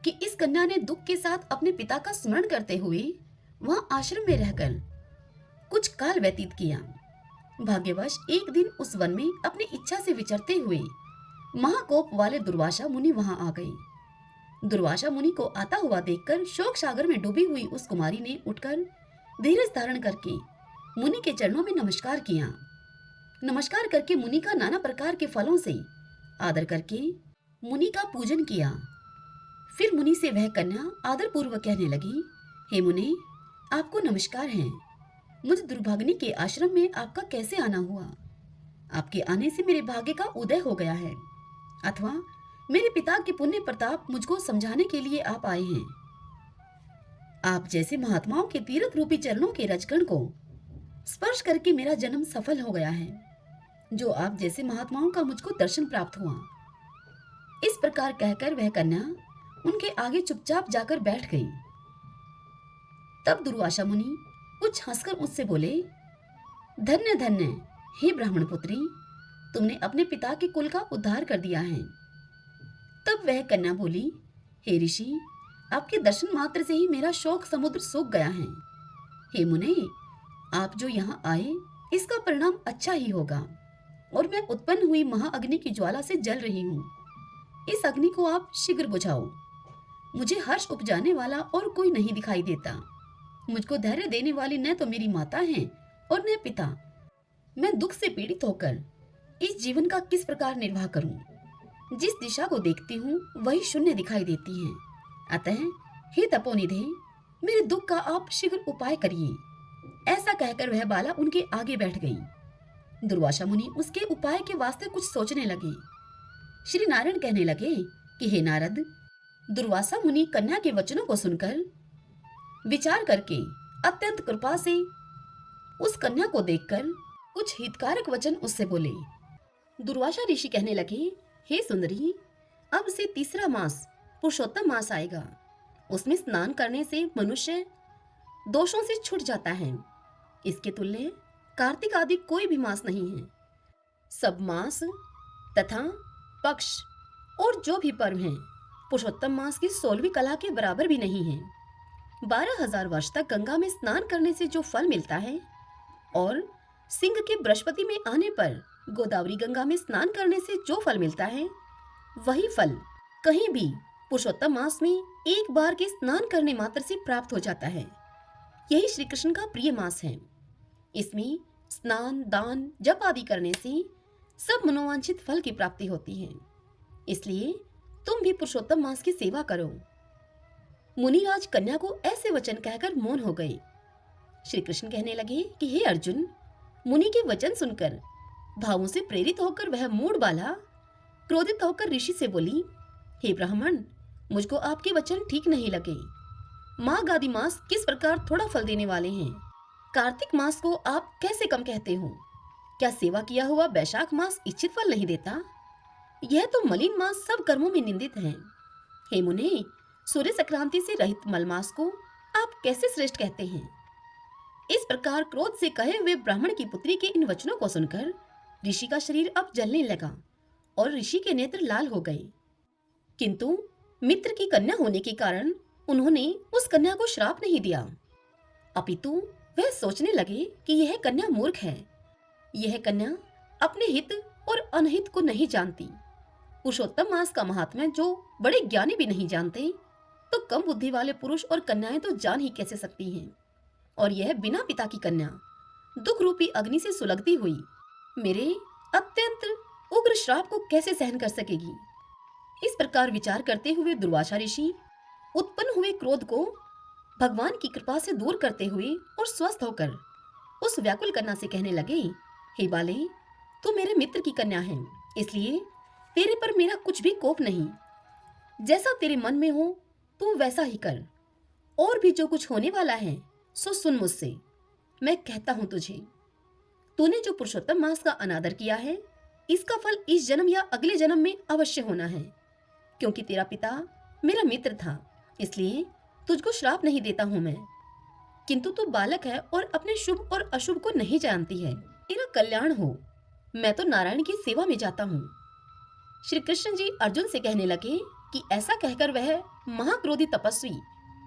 कि इस कन्या ने दुख के साथ अपने पिता का स्मरण करते हुए वहां आश्रम में रहकर कुछ काल व्यतीत किया। भाग्यवश एक दिन उस वन में अपनी इच्छा से विचरते हुए महाकोप वाले दुर्वासा मुनि वहां आ गए। दुर्वासा मुनि को आता हुआ देखकर शोक सागर में डूबी हुई उस कुमारी ने उठकर धीरज धारण करके मुनि के चरणों में नमस्कार किया। नमस्कार करके मुनि का नाना प्रकार के फलों से आदर करके मुनि का पूजन किया। फिर मुनि से वह कन्या आदर पूर्वक कहने लगी, हे मुनि, आपको नमस्कार है। मुझ दुर्भाग्नि के आश्रम में आपका कैसे आना हुआ? आपके आने से मेरे भाग्य का उदय हो गया है, अथवा मेरे पिता के पुण्य प्रताप मुझको समझाने के लिए आप आए हैं। आप जैसे महात्माओं के तीर्थ रूपी चरणों के रजकण को स्पर्श करके मेरा जन्म सफल हो गया है, जो आप जैसे महात्माओं का मुझको दर्शन प्राप्त हुआ। इस प्रकार कहकर वह कन्या उनके आगे चुपचाप जाकर बैठ गई। तब दुर्वासा मुनि कुछ हंसकर उससे बोले, धन्य धन्य हे ब्राह्मण पुत्री, तुमने अपने पिता के कुल का उद्धार कर दिया है। तब वह कन्या बोली, हे ऋषि, आपके दर्शन मात्र से ही मेरा शोक समुद्र सूख गया है। हे मुने, आप जो यहाँ आए इसका परिणाम अच्छा ही होगा और मैं उत्पन्न हुई महाअग्नि की ज्वाला से जल रही हूँ। इस अग्नि को आप शीघ्र बुझाओ। मुझे हर्ष उपजाने वाला और कोई नहीं दिखाई देता। मुझको धैर्य देने वाली न तो मेरी माता है और न पिता। मैं दुख से पीड़ित होकर इस जीवन का किस प्रकार निर्वाह करूं? जिस दिशा को देखती हूँ वही शून्य दिखाई देती है। अतः हे तपोनिधे, मेरे दुख का आप शीघ्र उपाय करिए। ऐसा कहकर वह बाला उनके आगे बैठ गई। दुर्वासा मुनि उसके उपाय के वास्ते कुछ सोचने लगे। श्री नारायण कहने लगे कि हे नारद, दुर्वासा मुनि कन्या के वचनों को सुनकर विचार करके अत्यंत कृपा से उस कन्या को देखकर कुछ हितकारक वचन उससे बोले। दुर्वासा ऋषि कहने लगे, हे सुंदरी, अब से तीसरा मास पुरुषोत्तम मास आएगा। उसमें स्नान करने से मनुष्य दोषों से छूट जाता है। इसके तुल्य कार्तिक आदि कोई भी मास नहीं है। सब मास तथा पक्ष और जो भी पर्व हैं पुरुषोत्तम मास की 16वीं कला के बराबर भी नहीं है। 12,000 वर्ष तक गंगा में स्नान करने से जो फल मिलता है और सिंह के बृहस्पति में आने पर गोदावरी गंगा में स्नान करने से जो फल मिलता है, वही फल कहीं भी पुरुषोत्तम मास में एक बार के स्नान करने मात्र से प्राप्त हो जाता है। यही श्री कृष्ण का प्रिय मास है। इसमें स्नान, दान, जप आदि करने से सब मनोवांछित फल की प्राप्ति होती है। इसलिए तुम भी पुरुषोत्तम मास की सेवा करो। मुनिराज कन्या को ऐसे वचन कहकर मौन हो गए। श्री कृष्ण कहने लगे कि हे अर्जुन, मुनि के वचन सुनकर भावों से प्रेरित होकर वह मूढ़ बाला क्रोधित होकर ऋषि से बोली, हे ब्राह्मण, मुझको आपके वचन ठीक नहीं लगे। माघ आदि मास किस प्रकार थोड़ा फल देने वाले हैं, कार्तिक मास को आप कैसे कम कहते हो? क्या सेवा किया हुआ वैशाख मास इच्छित फल नहीं देता? यह तो मलिन मास सब कर्मों में निंदित है। हे मुने, सूर्य संक्रांति से रहित मल मास को आप कैसे श्रेष्ठ कहते हैं? इस प्रकार क्रोध से कहे हुए ब्राह्मण की पुत्री के इन वचनों को सुनकर ऋषि का शरीर अब जलने लगा और ऋषि के नेत्र लाल हो गए। किंतु मित्र की कन्या होने के कारण उन्होंने उस कन्या को श्राप नहीं दिया, अपितु वह सोचने लगे कि यह कन्या मूर्ख है। यह कन्या अपने हित और अनहित को नहीं जानती। पुरुषोत्तम मास का महात्म्य जो बड़े ज्ञानी भी नहीं जानते, तो कम बुद्धि वाले पुरुष और कन्याएं तो जान ही कैसे सकती हैं। और यह बिना पिता की कन्या दुख रूपी अग्नि से सुलगती हुई मेरे अत्यंत उग्र श्राप को कैसे सहन कर सकेगी? इस प्रकार विचार करते हुए दुर्वासा ऋषि उत्पन्न हुए क्रोध को भगवान की कृपा से दूर करते हुए और स्वस्थ होकर उस व्याकुल कन्या से कहने लगे, हे बाले, तू मेरे मित्र की कन्या है, इसलिए तेरे पर मेरा कुछ भी कोप नहीं। जैसा तेरे मन में हो तू वैसा ही कर, और भी जो कुछ होने वाला है सो सुन मुझसे। मैं कहता हूं तुझे, तूने जो पुरुषोत्तम मास का अनादर किया है, इसका फल इस जन्म या अगले जन्म में अवश्य होना है। क्योंकि तेरा पिता मेरा मित्र था, इसलिए तुझको श्राप नहीं देता हूं मैं। किंतु तू बालक है और अपने शुभ और अशुभ को नहीं जानती है। तेरा कल्याण हो, मैं तो नारायण की सेवा में जाता हूँ। श्री कृष्ण जी अर्जुन से कहने लगे कि ऐसा कहकर वह महाक्रोधी तपस्वी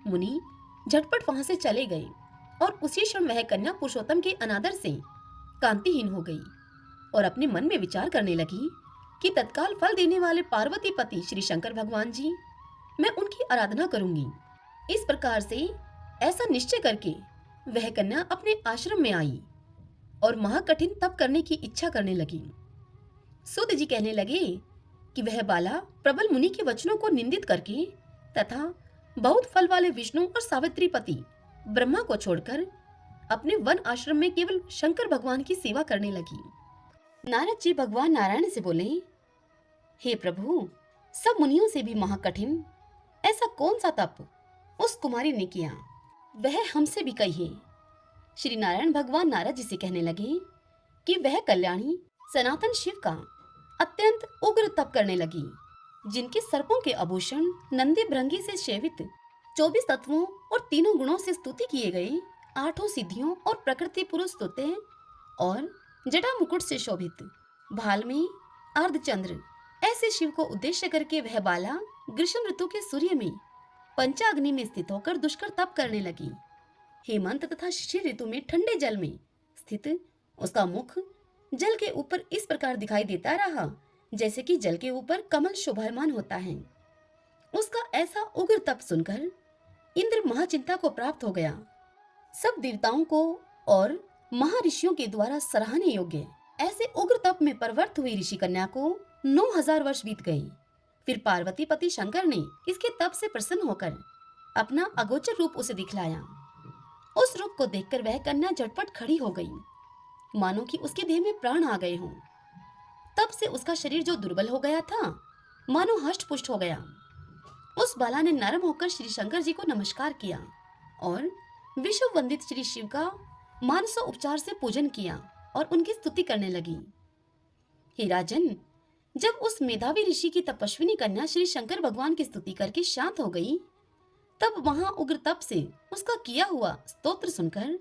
मुनि झटपट वहां से चले गए और उसी क्षण वह कन्या पुरुषोत्तम के अनादर से कांतिहीन हो गई और अपने मन में विचार करने लगी कि तत्काल फल देने वाले पार्वती पति श्री शंकर भगवान जी, मैं उनकी आराधना करूंगी। इस प्रकार से ऐसा निश्चय करके वह कन्या अपने आश्रम में आई और महाकठिन तप करने की इच्छा करने लगी। सूत जी कहने लगे कि वह बाला प्रबल मुनि के वचनों को निंदित करके तथा बहुत फल वाले विष्णु और सावित्री पति ब्रह्मा को छोड़कर अपने वन आश्रम में केवल शंकर भगवान की सेवा करने लगी। नारद जी भगवान नारायण से बोले, हे प्रभु, सब मुनियों से भी महाकठिन ऐसा कौन सा तप उस कुमारी ने किया, वह हमसे भी कहिए। श्री नारायण भगवान नारद जी से कहने लगे कि वह कल्याणी सनातन शिव का अत्यंत उग्र तप करने लगी, जिनके सर्पों के आभूषण नंदी भृंगी से सेवित 24 तत्वों और तीनों गुणों से स्तुति किए गए 8 सिद्धियों और प्रकृति पुरुष स्तुते और जटा मुकुट से शोभित भाल में अर्धचंद्र ऐसे शिव को उद्देश्य करके वह बाला ग्रीष्म ऋतु के सूर्य में पंचाग्नि में स्थित होकर दुष्कर तप करने लगी। हेमंत तथा शिशिर ऋतु में ठंडे जल में स्थित उसका मुख जल के ऊपर इस प्रकार दिखाई देता रहा जैसे कि जल के ऊपर कमल शोभायमान होता है। उसका ऐसा उग्र तप सुनकर इंद्र महाचिंता को प्राप्त हो गया। सब देवताओं को और महर्षियों के द्वारा सराहनीय योग्य ऐसे उग्र तप में परवर्त हुई ऋषि कन्या को 9,000 वर्ष बीत गई। फिर पार्वती पति शंकर ने इसके तप से प्रसन्न होकर अपना अगोचर रूप उसे दिखलाया। उस रूप को देखकर वह कन्या झटपट खड़ी हो गई, मानो कि उसके देह में प्राण आ गए हों। तब से उसका शरीर जो दुर्बल हो गया था, मानो हष्ट पुष्ट हो गया। उस बाला ने नरम होकर श्री शंकर जी को नमस्कार किया और विश्व वंदित श्री शिव का मानसो उपचार से पूजन किया और उनकी स्तुति करने लगी। हे राजन, जब उस मेधावी ऋषि की तपस्विनी कन्या श्री शंकर भगवान की स्तुति करके शांत हो गई, तब वहां उग्र तप से उसका किया हुआ स्तोत्र सुनकर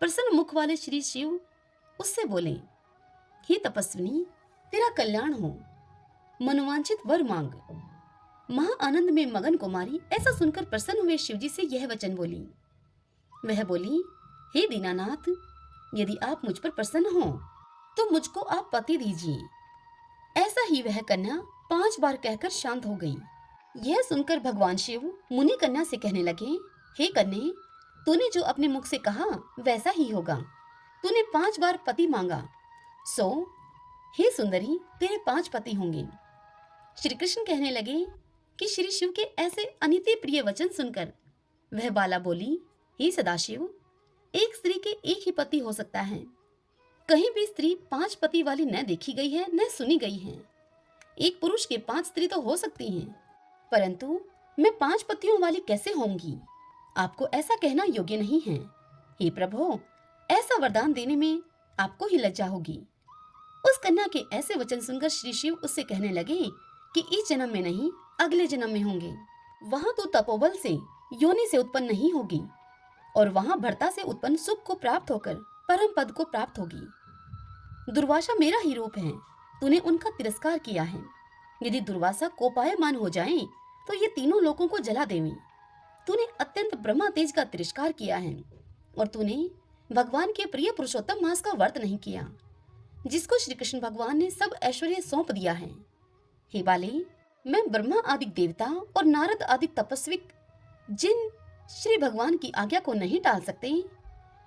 प्रसन्न मुख वाले श्री शिव उससे बोले, हे तपस्विनी, तेरा कल्याण हो, मनोवांछित वर मांग। महा आनंद में मगन कुमारी ऐसा सुनकर प्रसन्न हुए शिवजी से यह वचन बोली। वह बोली, हे दीनानाथ, यदि आप मुझ पर प्रसन्न हो तो मुझको आप पति दीजिए। ऐसा ही वह कन्या 5 बार कहकर शांत हो गई। यह सुनकर भगवान शिव मुनि कन्या से कहने लगे, हे कन्या, तूने जो अपने मुख से कहा वैसा ही होगा। तूने 5 बार पति मांगा, सो हे सुंदरी, तेरे 5 पति होंगे। श्री कृष्ण कहने लगे कि श्री शिव के ऐसे अनिति प्रिय वचन सुनकर वह बाला बोली, हे सदाशिव, एक स्त्री के एक ही पति हो सकता है। कहीं भी स्त्री 5 पति वाली न देखी गई है न सुनी गई है। एक पुरुष के 5 स्त्री तो हो सकती हैं, परंतु मैं 5 पतियों वाली कैसे होंगी? आपको ऐसा कहना योग्य नहीं है। हे प्रभु, ऐसा वरदान देने में आपको ही लज्जा होगी। उस कन्या के ऐसे वचन सुनकर श्री शिव उससे कहने लगे कि इस जन्म में नहीं, अगले जन्म में होंगे। वहां तो तपोबल से योनि से उत्पन्न नहीं होगी और वहां भर्ता से उत्पन्न सुख को प्राप्त होकर परम पद को प्राप्त होगी। दुर्वासा मेरा ही रूप है, तूने उनका तिरस्कार किया है। यदि दुर्वासा कोपायमान हो जाएं, तो ये तीनों लोगों को जला देवें। तूने अत्यंत ब्रह्मा तेज का तिरस्कार किया है और तूने भगवान के प्रिय पुरुषोत्तम मास का व्रत नहीं किया, जिसको श्री कृष्ण भगवान ने सब ऐश्वर्य सौंप दिया है। हे बाले, मैं ब्रह्मा आदि देवता और नारद आदि तपस्विक जिन श्री भगवान की आज्ञा को नहीं टाल सकते,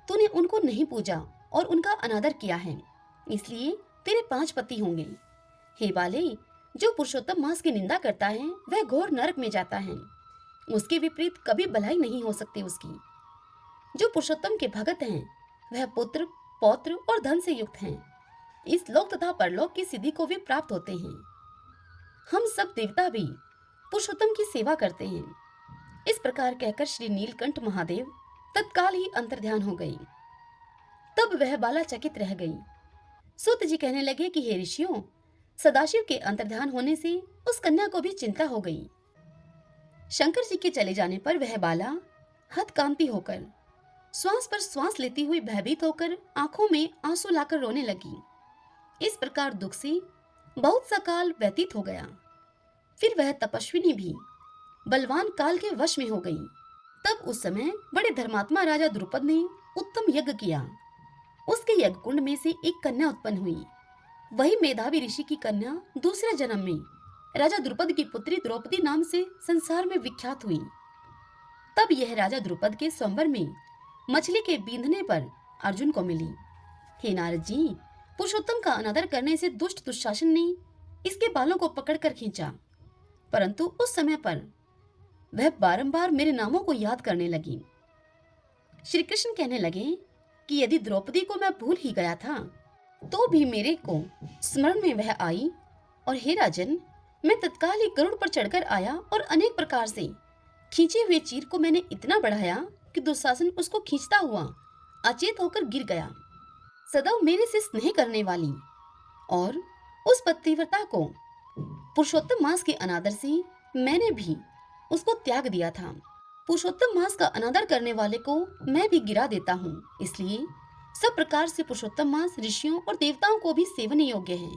तूने उनको नहीं पूजा और उनका अनादर किया है, इसलिए तेरे 5 पति होंगे। हे बाले, जो पुरुषोत्तम मास की निंदा करता है वह घोर नरक में जाता है। उसके विपरीत कभी भलाई नहीं हो सकती उसकी। जो पुरुषोत्तम के भगत हैं वह पुत्र, पौत्र और धन से युक्त हैं। इस लोक तथा परलोक की सिद्धि को भी प्राप्त होते हैं। हम सब देवता भी पुरुषोत्तम की सेवा करते हैं। इस प्रकार कहकर श्री नीलकंठ महादेव तत्काल ही अंतर्ध्यान हो गई। तब वह बाला चकित रह गई। सूत जी कहने लगे कि हे ऋषियों, सदाशिव के अंतर्ध्यान होने से उस कन्या को भी चिंता हो गई। शंकर जी के चले जाने पर वह बाला हतकांति होकर श्वास पर श्वास लेती हुई भयभीत होकर आंखों में आंसू लाकर रोने लगी। इस प्रकार दुख से बहुत सा काल व्यतीत हो गया। फिर वह तपस्विनी भी बलवान काल के वश में हो गई। तब उस समय बड़े धर्मात्मा राजा द्रुपद ने उत्तम यज्ञ किया। उसके यज्ञ कुंड में से एक कन्या उत्पन्न हुई। वही मेधावी ऋषि की कन्या दूसरे जन्म में राजा द्रुपद की पुत्री द्रौपदी नाम से संसार में विख्यात हुई। तब यह राजा द्रुपद के स्वयंवर में मछली के बींधने पर अर्जुन को मिली। हे नारद जी, पुरुषोत्तम का अनादर करने से दुष्ट दुशासन ने इसके बालों को पकड़कर खींचा, परंतु उस समय पर वह बारंबार मेरे नामों को याद करने लगी। श्री कृष्ण कहने लगे कि यदि द्रौपदी को मैं भूल ही गया था, तो भी मेरे को स्मरण में वह आई, और हे राजन, मैं तत्काल ही गरुड़ पर चढ़कर आया और अनेक प्रकार से खींचे हुए चीर को मैंने इतना बढ़ाया कि दुशासन उसको खींचता हुआ अचेत होकर गिर गया। सदैव मेरे से स्नेह करने वाली और उस पतिव्रता को पुरुषोत्तम मास के अनादर से मैंने भी उसको त्याग दिया था। पुरुषोत्तम मास का अनादर करने वाले को मैं भी गिरा देता हूँ, इसलिए सब प्रकार से पुरुषोत्तम मास ऋषियों और देवताओं को भी सेवन योग्य है।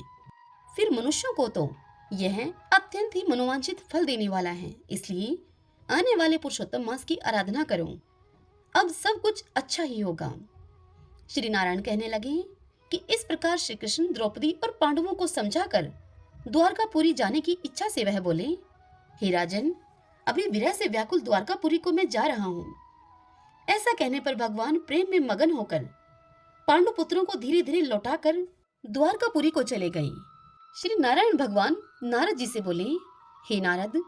फिर मनुष्यों को तो यह अत्यंत ही मनोवांछित फल देने वाला है, इसलिए आने वाले पुरुषोत्तम मास की आराधना करो, अब सब कुछ अच्छा ही होगा। श्री नारायण कहने लगे कि इस प्रकार श्री कृष्ण द्रौपदी और पांडवों को समझाकर द्वारकापुरी जाने की इच्छा से वह बोले, हे राजन, अभी विरह से व्याकुल द्वारकापुरी को मैं जा रहा हूँ। ऐसा कहने पर भगवान प्रेम में मगन होकर पांडु पुत्रों को धीरे धीरे लौटाकर द्वारकापुरी को चले गए। श्री नारायण भगवान नारद जी से बोले, हे नारद,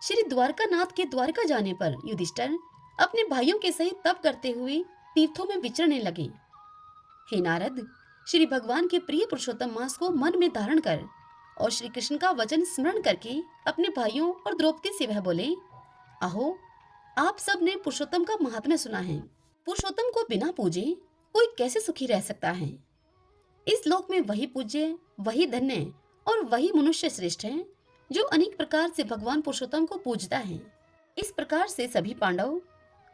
श्री द्वारकानाथ के द्वारका जाने पर युधिष्ठिर अपने भाइयों के सहित तप करते हुए तीर्थों में विचरने लगे। हे नारद, श्री भगवान के प्रिय पुरुषोत्तम मास को मन में धारण कर और श्री कृष्ण का वचन स्मरण करके अपने भाइयों और द्रौपदी से वह बोले, अहो, आप सब ने पुरुषोत्तम का महात्म्य सुना है। पुरुषोत्तम को बिना पूजे कोई कैसे सुखी रह सकता है। इस लोक में वही पूज्य, वही धन्य और वही मनुष्य श्रेष्ठ है जो अनेक प्रकार से भगवान पुरुषोत्तम को पूजता है। इस प्रकार से सभी पांडव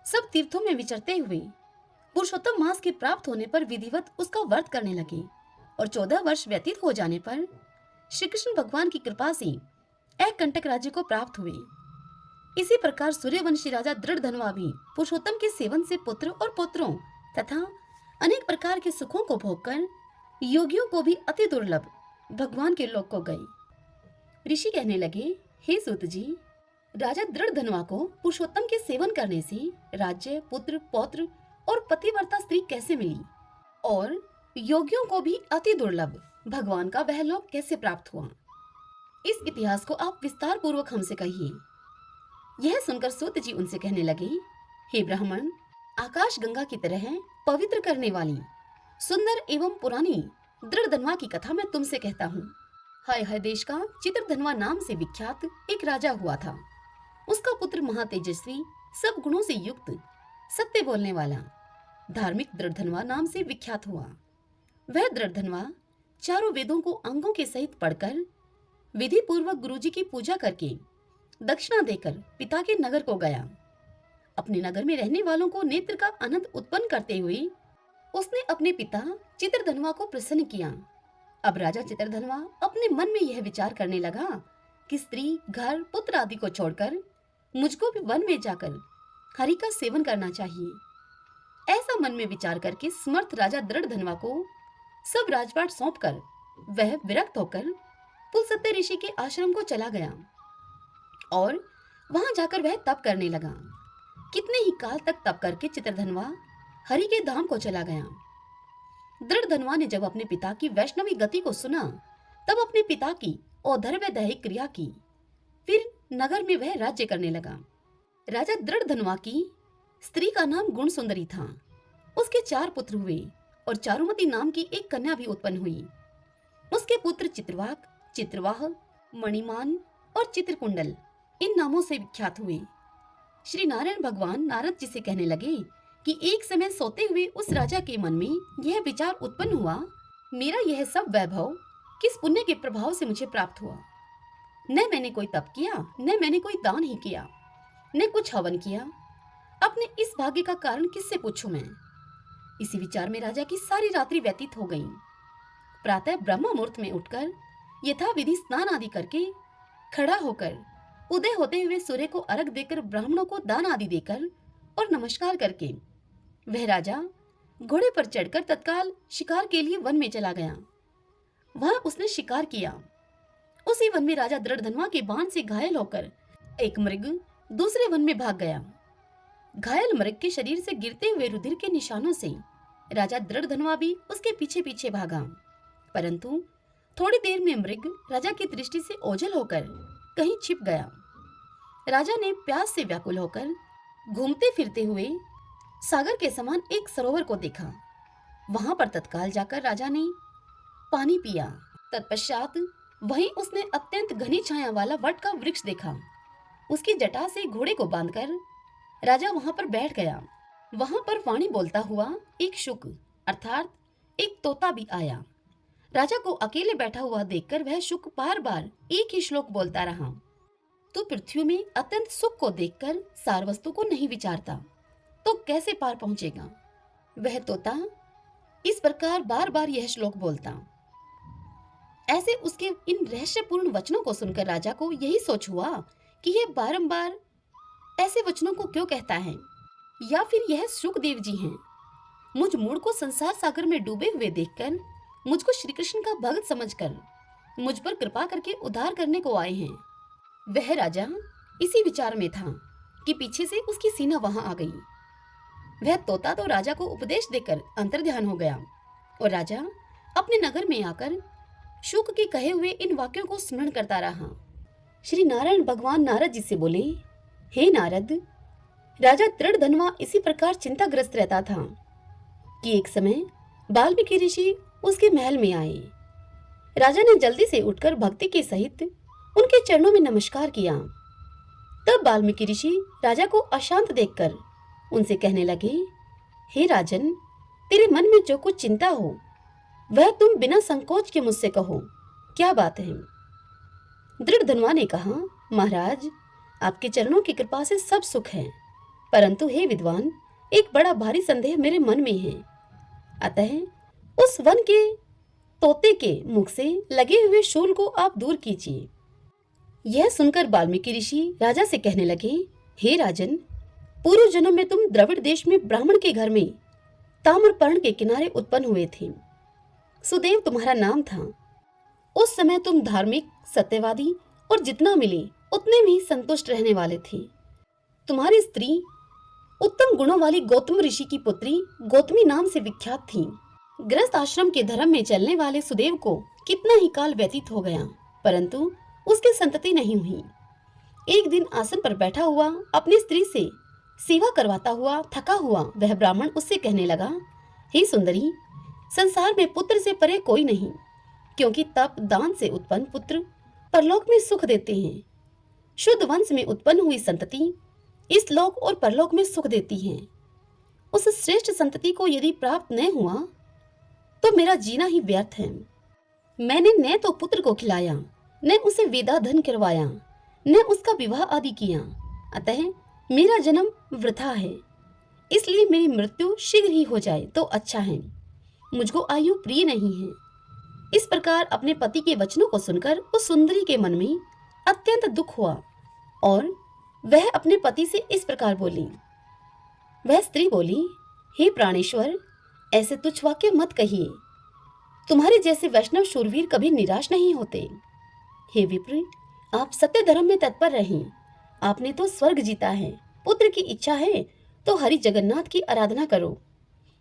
सब तीर्थों में विचरते हुए पुरुषोत्तम मास के प्राप्त होने पर विधिवत उसका व्रत करने लगे और 14 वर्ष व्यतीत हो जाने पर श्री कृष्ण भगवान की कृपा से एक कंटक राज्य को प्राप्त हुए। इसी प्रकार सूर्यवंशी राजा दृढ़धनवा भी पुरुषोत्तम के सेवन से पुत्र और पुत्रों तथा अनेक प्रकार के सुखों को भोगकर योगियों को भी अति दुर्लभ भगवान के लोक को गए। ऋषि कहने लगे, हे सूत जी, राजा दृढ़धनवा को पुरुषोत्तम के सेवन करने से राज्य, पुत्र, पौत्र और पतिव्रता स्त्री कैसे मिली और योगियों को भी अति दुर्लभ भगवान का वह लोक कैसे प्राप्त हुआ? इस इतिहास को आप विस्तार पूर्वक हमसे कहिए। यह सुनकर सूत जी उनसे कहने लगे, हे ब्राह्मण, आकाश गंगा की तरह पवित्र करने वाली सुंदर एवं पुरानी दृढ़धनवा की कथा मैं तुमसे कहता हूँ। हाय हाय देश का चित्रधनवा नाम से विख्यात एक राजा हुआ था। उसका पुत्र महातेजस्वी, सब गुणों से युक्त, सत्य बोलने वाला, धार्मिक दृढ़धनवा नाम से विख्यात हुआ। वह दृढ़धनवा चारों वेदों को अंगों के सहित पढ़कर विधि पूर्वक गुरुजी की पूजा करके दक्षिणा देकर पिता के नगर को गया। अपने नगर में रहने वालों को नेत्र का आनंद उत्पन्न करते हुए उसने अपने पिता चित्रधनवा को प्रसन्न किया। अब राजा चित्रधनवा अपने मन में यह विचार करने लगा कि स्त्री, घर, पुत्र आदि को छोड़कर मुझको भी वन में जाकर हरि का सेवन करना चाहिए। ऐसा मन में विचार करके समर्थ राजा दृढ़धनवा को सब राजपाट सौंपकर वह विरक्त होकर पुलस्त्य ऋषि के आश्रम को चला गया और वहां जाकर वह तप करने लगा। कितने ही काल तक तप करके चित्रधनवा हरि के धाम को चला गया। दृढ़धनवा ने जब अपने पिता की वैष्णवी गति को सुना तब अपने पिता की औधर्व दैहिक क्रिया की, फिर नगर में वह राज्य करने लगा। राजा दृढ़धनवा की स्त्री का नाम गुण सुंदरी था। उसके 4 पुत्र हुए और चारुमती नाम की एक कन्या भी उत्पन्न हुई। उसके पुत्र चित्रवाक, चित्रवाह, मणिमान और चित्रकुंडल इन नामों से विख्यात हुए। श्री नारायण भगवान नारद जी से कहने लगे कि एक समय सोते हुए उस राजा के मन में यह विचार उत्पन्न हुआ, मेरा यह सब वैभव किस पुण्य के प्रभाव से मुझे प्राप्त हुआ? न मैंने कोई तप किया, न मैंने कोई दान ही किया, न कुछ हवन किया। अपने इस भाग्य का कारण किससे पूछूं मैं? इसी विचार में राजा की सारी रात्रि व्यतीत हो गई। प्रातः ब्रह्म मुहूर्त में उठकर यथाविधि स्नान आदि करके खड़ा होकर उदय होते हुए सूर्य को अर्घ देकर ब्राह्मणों को दान आदि देकर और नमस्कार करके वह राजा घोड़े पर चढ़कर तत्काल शिकार के लिए वन में चला गया। वहां उसने शिकार किया। उसी वन में राजा दृढ़धनवा के बाण से घायल होकर एक मृग दूसरे वन में भाग गया। घायल मृग के शरीर से गिरते हुए रुधिर के निशानों से राजा दृढ़धनवा भी उसके पीछे पीछे भागा, परंतु थोड़ी देर में मृग राजा की दृष्टि से ओझल होकर कहीं छिप गया। राजा ने प्यास से व्याकुल होकर घूमते फिरते हुए सागर के समान एक सरोवर को देखा। वहां पर तत्काल जाकर राजा ने पानी पिया। तत्पश्चात वहीं उसने अत्यंत घनी छाया वाला वट का वृक्ष देखा। उसकी जटा से घोड़े को बांधकर राजा वहां पर बैठ गया। वहां पर वाणी बोलता हुआ एक शुक अर्थात एक तोता भी आया। राजा को अकेले बैठा हुआ देखकर वह शुक बार बार एक ही श्लोक बोलता रहा, तू पृथ्वी में अत्यंत सुख को देखकर सार वस्तु को नहीं विचारता तो कैसे पार पहुंचेगा? वह तोता इस प्रकार बार बार यह श्लोक बोलता। ऐसे उसके इन रहस्यपूर्ण वचनों को सुनकर राजा को यही सोच हुआ कि यह बारंबार ऐसे वचनों को क्यों कहता है, या फिर यह शुकदेव जी हैं। मुझ मूढ़ को संसार सागर में डूबे हुए देखकर मुझको श्री कृष्ण का भक्त समझकर मुझ पर कृपा करके उद्धार करने को आए हैं। वह राजा इसी विचार में था कि पीछे से उसकी सेना वहां आ गई। वह तोता तो राजा को उपदेश देकर अंतर्ध्यान हो गया और राजा अपने नगर में आकर शुक के कहे हुए इन वाक्यों को स्मरण करता रहा। श्री नारायण भगवान नारद जी से बोले, हे नारद, राजा दृढ़धनवा इसी प्रकार चिंताग्रस्त रहता था कि एक समय वाल्मीकि ऋषि उसके महल में आए। राजा ने जल्दी से उठकर भक्ति के सहित उनके चरणों में नमस्कार किया। तब वाल्मीकि ऋषि राजा को अशांत देखकर उनसे कहने लगे, हे राजन, तेरे मन में जो कुछ चिंता हो वह तुम बिना संकोच के मुझसे कहो, क्या बात है? दृढ़धनवा ने कहा, महाराज, आपके चरणों की कृपा से सब सुख है, परंतु हे विद्वान, एक बड़ा भारी संदेह मेरे मन में है। अतः उस वन के तोते के मुख से लगे हुए शूल को आप दूर कीजिए। यह सुनकर वाल्मीकि ऋषि राजा से कहने लगे, हे राजन, पूर्व जन्म में तुम द्रविड़ देश में ब्राह्मण के घर में ताम्रपर्ण के किनारे उत्पन्न हुए थे। सुदेव तुम्हारा नाम था। उस समय तुम धार्मिक, सत्यवादी और जितना मिले उतने में ही संतुष्ट रहने वाले थे। तुम्हारी स्त्री उत्तम गुणों वाली गौतम ऋषि की पुत्री गौतमी नाम से विख्यात थी। गृहस्थ आश्रम के धर्म में चलने वाले सुदेव को कितना ही काल व्यतीत हो गया, परंतु उसकी संतति नहीं हुई। एक दिन आसन पर बैठा हुआ अपनी स्त्री से सेवा करवाता हुआ थका हुआ वह ब्राह्मण उससे कहने लगा, हे सुंदरी, संसार में पुत्र से परे कोई नहीं, क्योंकि तप दान से उत्पन्न पुत्र परलोक में सुख देते हैं। शुद्ध वंश में उत्पन्न हुई संतति इस लोक और परलोक में सुख देती है। उस श्रेष्ठ संतति को यदि प्राप्त न हुआ तो मेरा जीना ही व्यर्थ है। मैंने न तो पुत्र को खिलाया, न उसे वेदाधन करवाया, न उसका विवाह आदि किया, अतः मेरा जन्म वृथा है। इसलिए मेरी मृत्यु शीघ्र ही हो जाए तो अच्छा है। मुझको आयु प्रिय नहीं है। इस प्रकार अपने पति के वचनों को सुनकर उस सुंदरी के मन में अत्यंत दुख हुआ और वह अपने पति से इस प्रकार बोली। वह स्त्री बोली, हे प्राणेश्वर, ऐसे तुच्छ वाक्य मत कहिए। तुम्हारे जैसे वैष्णव शूरवीर कभी निराश नहीं होते। हे विप्र, आप सत्य धर्म में तत्पर रहें। आपने तो स्वर्ग जीता है। पुत्र की इच्छा है तो हरि जगन्नाथ की आराधना करो।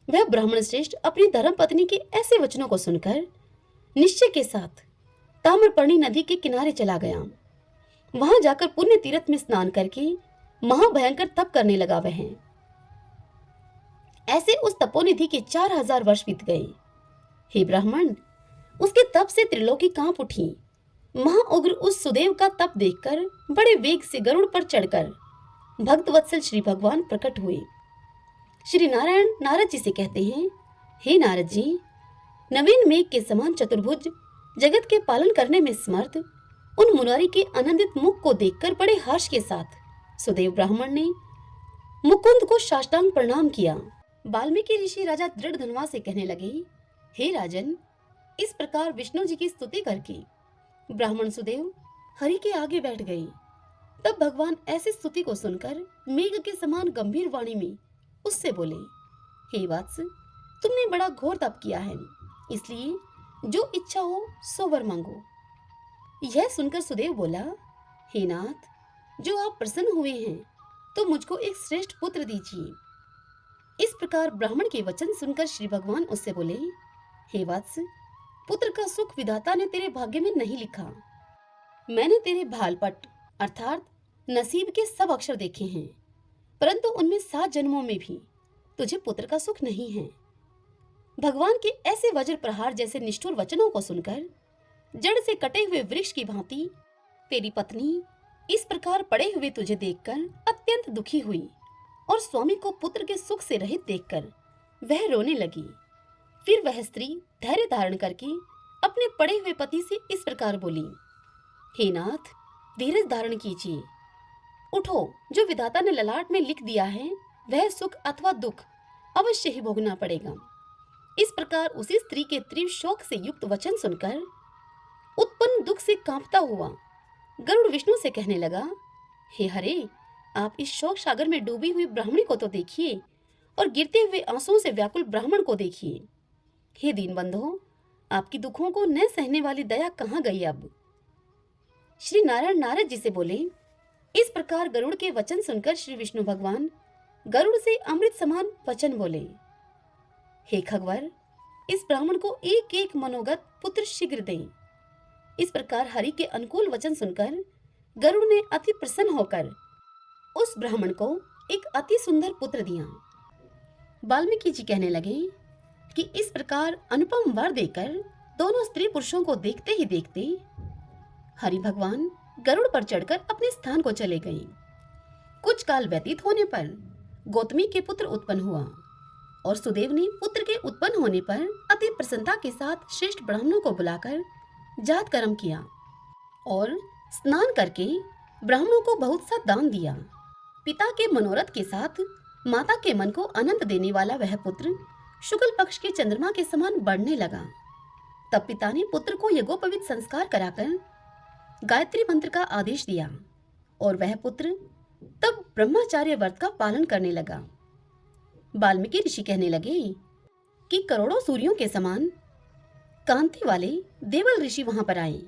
वह ब्राह्मण श्रेष्ठ अपनी धर्म पत्नी के ऐसे वचनों को सुनकर निश्चय के साथ ताम्रपर्णी नदी के किनारे चला गया। वहां जाकर पुण्य तीर्थ में स्नान करके महाभयंकर तप करने लगा। वह ऐसे उस तपोनिधि के 4000 वर्ष बीत गए। हे ब्राह्मण, उसके तप से त्रिलोकी कांप उठी। महाउग्र उस सुदेव का तप देखकर बड़े वेग से गरुड़ पर चढ़कर भक्त वत्सल श्री भगवान प्रकट हुए। श्री नारायण नारद जी से कहते हैं, हे नारद जी, नवीन मेघ के समान चतुर्भुज जगत के पालन करने में समर्थ उन मुरारी के आनंदित मुख को देखकर बड़े हर्ष के साथ सुदेव ब्राह्मण ने मुकुंद को साष्टांग प्रणाम किया। वाल्मीकि ऋषि राजा दृढ़ धनवा से कहने लगे, हे राजन, इस प्रकार विष्णु जी की स्तुति करके ब्राह्मण सुदेव हरि के आगे बैठ गए। तब भगवान ऐसी स्तुति को सुनकर मेघ के समान गंभीर वाणी में उससे बोले, हे वत्स, तुमने बड़ा घोर तप किया है, इसलिए जो इच्छा हो सो वर मांगो। यह सुनकर सुदेव बोला, हे नाथ, जो आप प्रसन्न हुए हैं तो मुझको एक श्रेष्ठ पुत्र दीजिए। इस प्रकार ब्राह्मण के वचन सुनकर श्री भगवान उससे बोले, हे वत्स, पुत्र का सुख विधाता ने तेरे भाग्य में नहीं लिखा। मैंने तेरे भालपट अर्थात नसीब के सब अक्षर देखे हैं, परंतु उनमें 7 जन्मों में भी तुझे पुत्र का सुख नहीं है। भगवान के ऐसे वज्र प्रहार जैसे निष्ठुर वचनों को सुनकर जड़ से कटे हुए वृक्ष की भांति तेरी पत्नी इस प्रकार पड़े हुए तुझे देखकर अत्यंत दुखी हुई और स्वामी को पुत्र के सुख से रहित देखकर वह रोने लगी। फिर वह स्त्री धैर्य धारण करके अपने पड़े हुए पति से इस प्रकार बोली, हे नाथ, धीरज धारण कीजिए। उठो, जो विधाता ने ललाट में लिख दिया है वह सुख अथवा दुख अवश्य ही भोगना पड़ेगा। इस प्रकार उसी स्त्री के तीव्र शोक से युक्त वचन सुनकर उत्पन्न दुख से कांपता हुआ गरुड़ विष्णु से कहने लगा, हे हरे, आप इस शोक सागर में डूबी हुई ब्राह्मणी को तो देखिए और गिरते हुए आंसुओं से व्याकुल ब्राह्मण को देखिए। हे दीनबंधो, आपकी दुखों को न सहने वाली दया कहाँ गई अब? श्री नारायण नारद जी से बोले, इस प्रकार गरुड़ के वचन सुनकर श्री विष्णु भगवान गरुड़ से अमृत समान वचन बोले, हे खगवर, इस ब्राह्मण को एक एक मनोगत पुत्र शीघ्र दें। इस प्रकार हरि के अनुकूल वचन सुनकर गरुड़ ने अति प्रसन्न होकर उस ब्राह्मण को एक अति सुंदर पुत्र दिया। वाल्मीकि जी कहने लगे कि इस प्रकार अनुपम वर देकर दोनों स्त्री पुरुषों को देखते ही देखते हरि भगवान गरुड़ पर चढ़कर अपने स्थान को चले गए। कुछ काल व्यतीत होने पर गौतमी के पुत्र उत्पन्न हुआ और सुदेव ने पुत्र के उत्पन्न होने पर अति प्रसन्नता के साथ श्रेष्ठ ब्राह्मणों को बुलाकर जात कर्म किया और स्नान करके ब्राह्मणों को बहुत सा दान दिया। पिता के मनोरथ के साथ माता के मन को आनंद देने वाला वह पुत्र शुक्ल पक्ष के चंद्रमा के समान बढ़ने लगा। तब पिता ने पुत्र को यज्ञोपवीत संस्कार कराकर गायत्री मंत्र का आदेश दिया और वह पुत्र तब ब्रह्मचार्य व्रत का पालन करने लगा। वाल्मीकि ऋषि कहने लगे कि करोड़ों सूर्यों के समान कांति वाले देवल ऋषि वहां पर आए।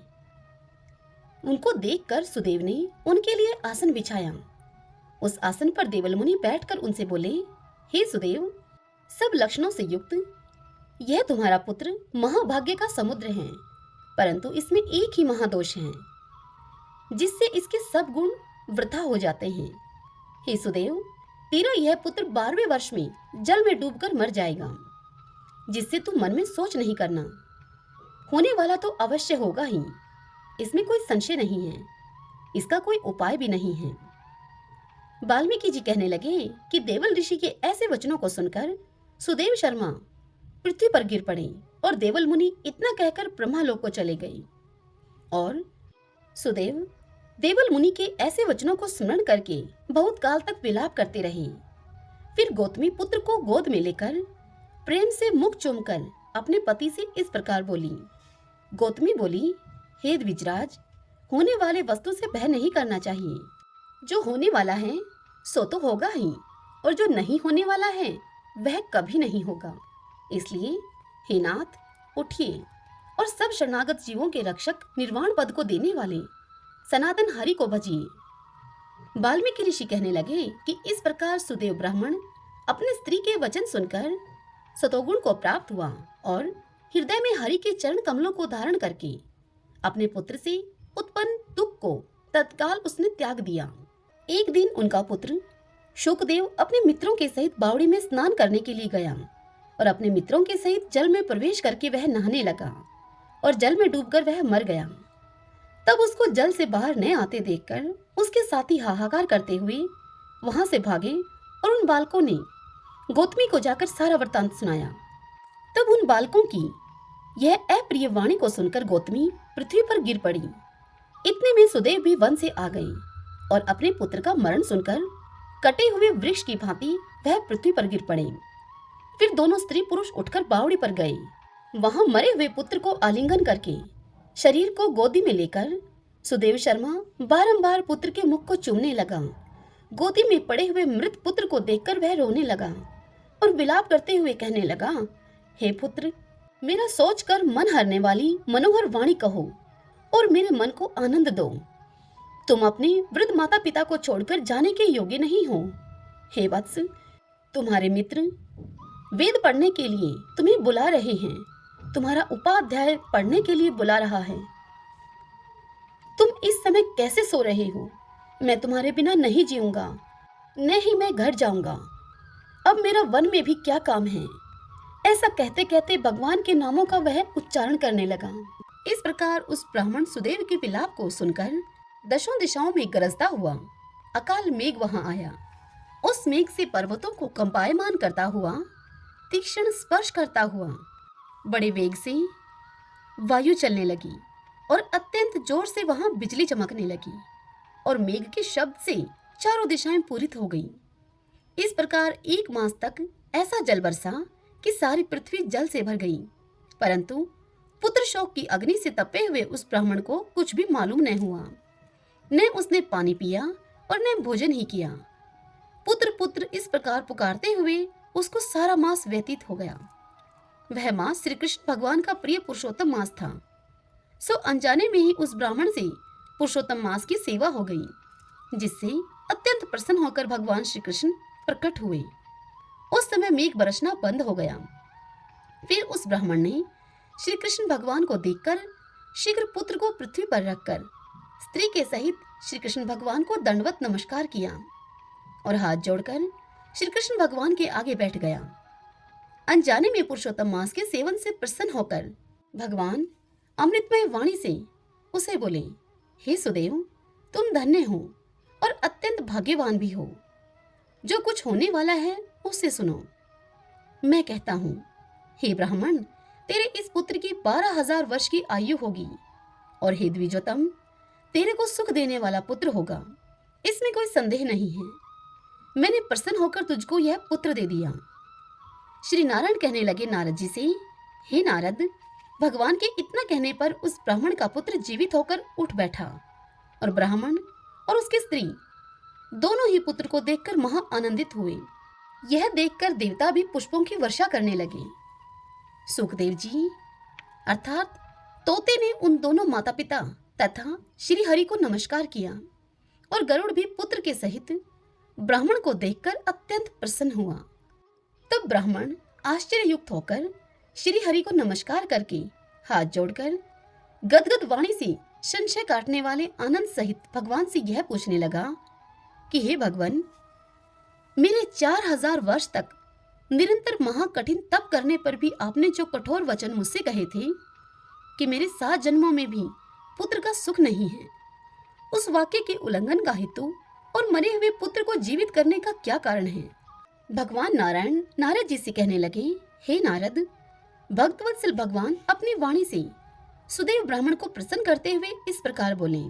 उनको देखकर सुदेव ने उनके लिए आसन बिछाया। उस आसन पर देवल मुनि बैठकर उनसे बोले, हे सुदेव, सब लक्षणों से युक्त यह तुम्हारा पुत्र महाभाग्य का समुद्र है, परंतु इसमें एक ही महादोष है जिससे इसके सब गुण वृथा हो जाते हैं। हे सुदेव, तेरा यह पुत्र 12वें वर्ष में जल में डूबकर मर जाएगा, जिससे तू मन में सोच नहीं करना। होने वाला तो अवश्य होगा ही, इसमें कोई संशय नहीं है, इसका कोई उपाय भी नहीं है। वाल्मीकि जी कहने लगे कि देवल ऋषि के ऐसे वचनों को सुनकर सुदेव शर्मा पृथ्वी पर गिर पड़े और देवल मुनि इतना कहकर ब्रह्मालोक को चले गए। और सुदेव देवल मुनि के ऐसे वचनों को स्मरण करके बहुत काल तक विलाप करते रहे। फिर गौतमी पुत्र को गोद में लेकर प्रेम से मुख चूमकर अपने पति से इस प्रकार बोली। गौतमी बोली, हे द्विजराज, होने वाले वस्तु से भय नहीं करना चाहिए। जो होने वाला है सो तो होगा ही, और जो नहीं होने वाला है वह कभी नहीं होगा। इसलिए हे नाथ, उठिए और सब शरणागत जीवों के रक्षक निर्वाण पद को देने वाले सनातन हरि को भजिए। वाल्मीकि ऋषि कहने लगे कि इस प्रकार सुदेव ब्राह्मण अपने स्त्री के वचन सुनकर सतोगुण को प्राप्त हुआ और हृदय में हरि के चरण कमलों को धारण करके अपने पुत्र से उत्पन्न दुख को तत्काल उसने त्याग दिया। एक दिन उनका पुत्र शुकदेव अपने मित्रों के सहित बावड़ी में स्नान करने के लिए गया और अपने मित्रों के सहित जल में प्रवेश करके वह नहाने लगा और जल में डूबकर वह मर गया। तब उसको जल से बाहर न आते देखकर उसके साथी हाहाकार करते हुए वहां से भागे और उन बालकों ने गौतमी को जाकर सारा वृतांत सुनाया। तब उन बालकों की यह अप्रिय वाणी को सुनकर गौतमी पृथ्वी पर गिर पड़ी। इतने में सुदेव भी वन से आ गए और अपने पुत्र का मरण सुनकर कटे हुए वृक्ष की भांति वह पृथ्वी पर गिर पड़े। फिर दोनों स्त्री पुरुष उठकर बावड़ी पर गए। वहां मरे हुए पुत्र को आलिंगन करके शरीर को गोदी में लेकर सुदेव शर्मा बारंबार पुत्र के मुख को चूमने लगा। गोदी में पड़े हुए मृत पुत्र को देखकर वह रोने लगा और विलाप करते हुए कहने लगा, हे पुत्र, मेरा सोचकर मन हरने वाली मनोहर वाणी कहो और मेरे मन को आनंद दो। तुम अपने वृद्ध माता पिता को छोड़कर जाने के योग्य नहीं हो। हे वत्स, तुम्हारे मित्र वेद पढ़ने के लिए तुम्हें बुला रहे हैं, तुम्हारा उपाध्याय पढ़ने के लिए बुला रहा है। तुम इस समय कैसे सो रहे हो? मैं तुम्हारे बिना नहीं जीऊंगा, न ही मैं घर जाऊंगा। अब मेरा वन में भी क्या काम है? ऐसा कहते कहते भगवान के नामों का वह उच्चारण करने लगा। इस प्रकार उस ब्राह्मण सुदेव के विलाप को सुनकर दशों दिशाओं में गरजता हुआ अकाल मेघ वहां आया। उस मेघ से पर्वतों को कंपायमान करता हुआ, तीक्ष्ण स्पर्श करता हुआ बड़े वेग से वायु चलने लगी और अत्यंत जोर से वहां बिजली चमकने लगी और मेघ के शब्द से चारों दिशाएं पूरित हो गईं। इस प्रकार 1 मास तक ऐसा जल बरसा कि सारी पृथ्वी जल से भर गई, परंतु पुत्र शोक की अग्नि से तपे हुए उस ब्राह्मण को कुछ भी मालूम न हुआ। न उसने पानी पिया और न भोजन ही किया। पुत्र पुत्र इस प्रकार पुकारते हुए उसको सारा मास व्यतीत हो गया। वह मास श्री कृष्ण भगवान का प्रिय पुरुषोत्तम मास था। सो अनजाने में ही उस ब्राह्मण से पुरुषोत्तम मास की सेवा हो गई, जिससे अत्यंत प्रसन्न होकर भगवान श्री कृष्ण प्रकट हुए। उस समय मेघ बरसना बंद हो गया। फिर उस ब्राह्मण ने श्री कृष्ण भगवान को देखकर शीघ्र पुत्र को पृथ्वी पर रखकर स्त्री के सहित श्री कृष्ण भगवान को दंडवत नमस्कार किया और हाथ जोड़कर श्री कृष्ण भगवान के आगे बैठ गया। अनजाने में पुरुषोत्तम मास के सेवन से प्रसन्न होकर भगवान अमृतमय वाणी से उसे बोले, हे सुदेव, तुम धन्य हो और अत्यंत भाग्यवान भी हो। जो कुछ होने वाला है उससे सुनो। मैं कहता हूँ, हे ब्राह्मण, तेरे इस पुत्र की 12,000 वर्ष की आयु होगी, और हे द्विजोतम, तेरे को सुख देने वाला पुत्र होगा, इसमें कोई संदेह नहीं है। मैंने प्रसन्न होकर तुझको यह पुत्र दे दिया। श्री नारायण कहने लगे नारद जी से, हे नारद, भगवान के इतना कहने पर उस ब्राह्मण का पुत्र जीवित होकर उठ बैठा और ब्राह्मण और उसकी स्त्री दोनों ही पुत्र को देखकर महा आनंदित हुए। यह देखकर देवता भी पुष्पों की वर्षा करने लगे। सुखदेव जी अर्थात तोते ने उन दोनों माता पिता तथा श्री हरि को नमस्कार किया और गरुड़ भी पुत्र के सहित ब्राह्मण को देखकर अत्यंत प्रसन्न हुआ। तब ब्राह्मण आश्चर्ययुक्त होकर श्री हरि को नमस्कार करके हाथ जोड़कर गदगद वाणी से संशय काटने वाले आनंद सहित भगवान से यह पूछने लगा कि हे भगवान, मेरे 4000 वर्ष तक निरंतर महाकठिन तप करने पर भी आपने जो कठोर वचन मुझसे कहे थे कि मेरे 7 जन्मों में भी पुत्र का सुख नहीं है, उस वाक्य के उल्लंघन का हेतु और मरे हुए पुत्र को जीवित करने का क्या कारण है? भगवान नारायण नारद जी से कहने लगे, हे नारद, भक्तवत्सल भगवान अपनी वाणी से सुदेव ब्राह्मण को प्रसन्न करते हुए इस प्रकार बोले।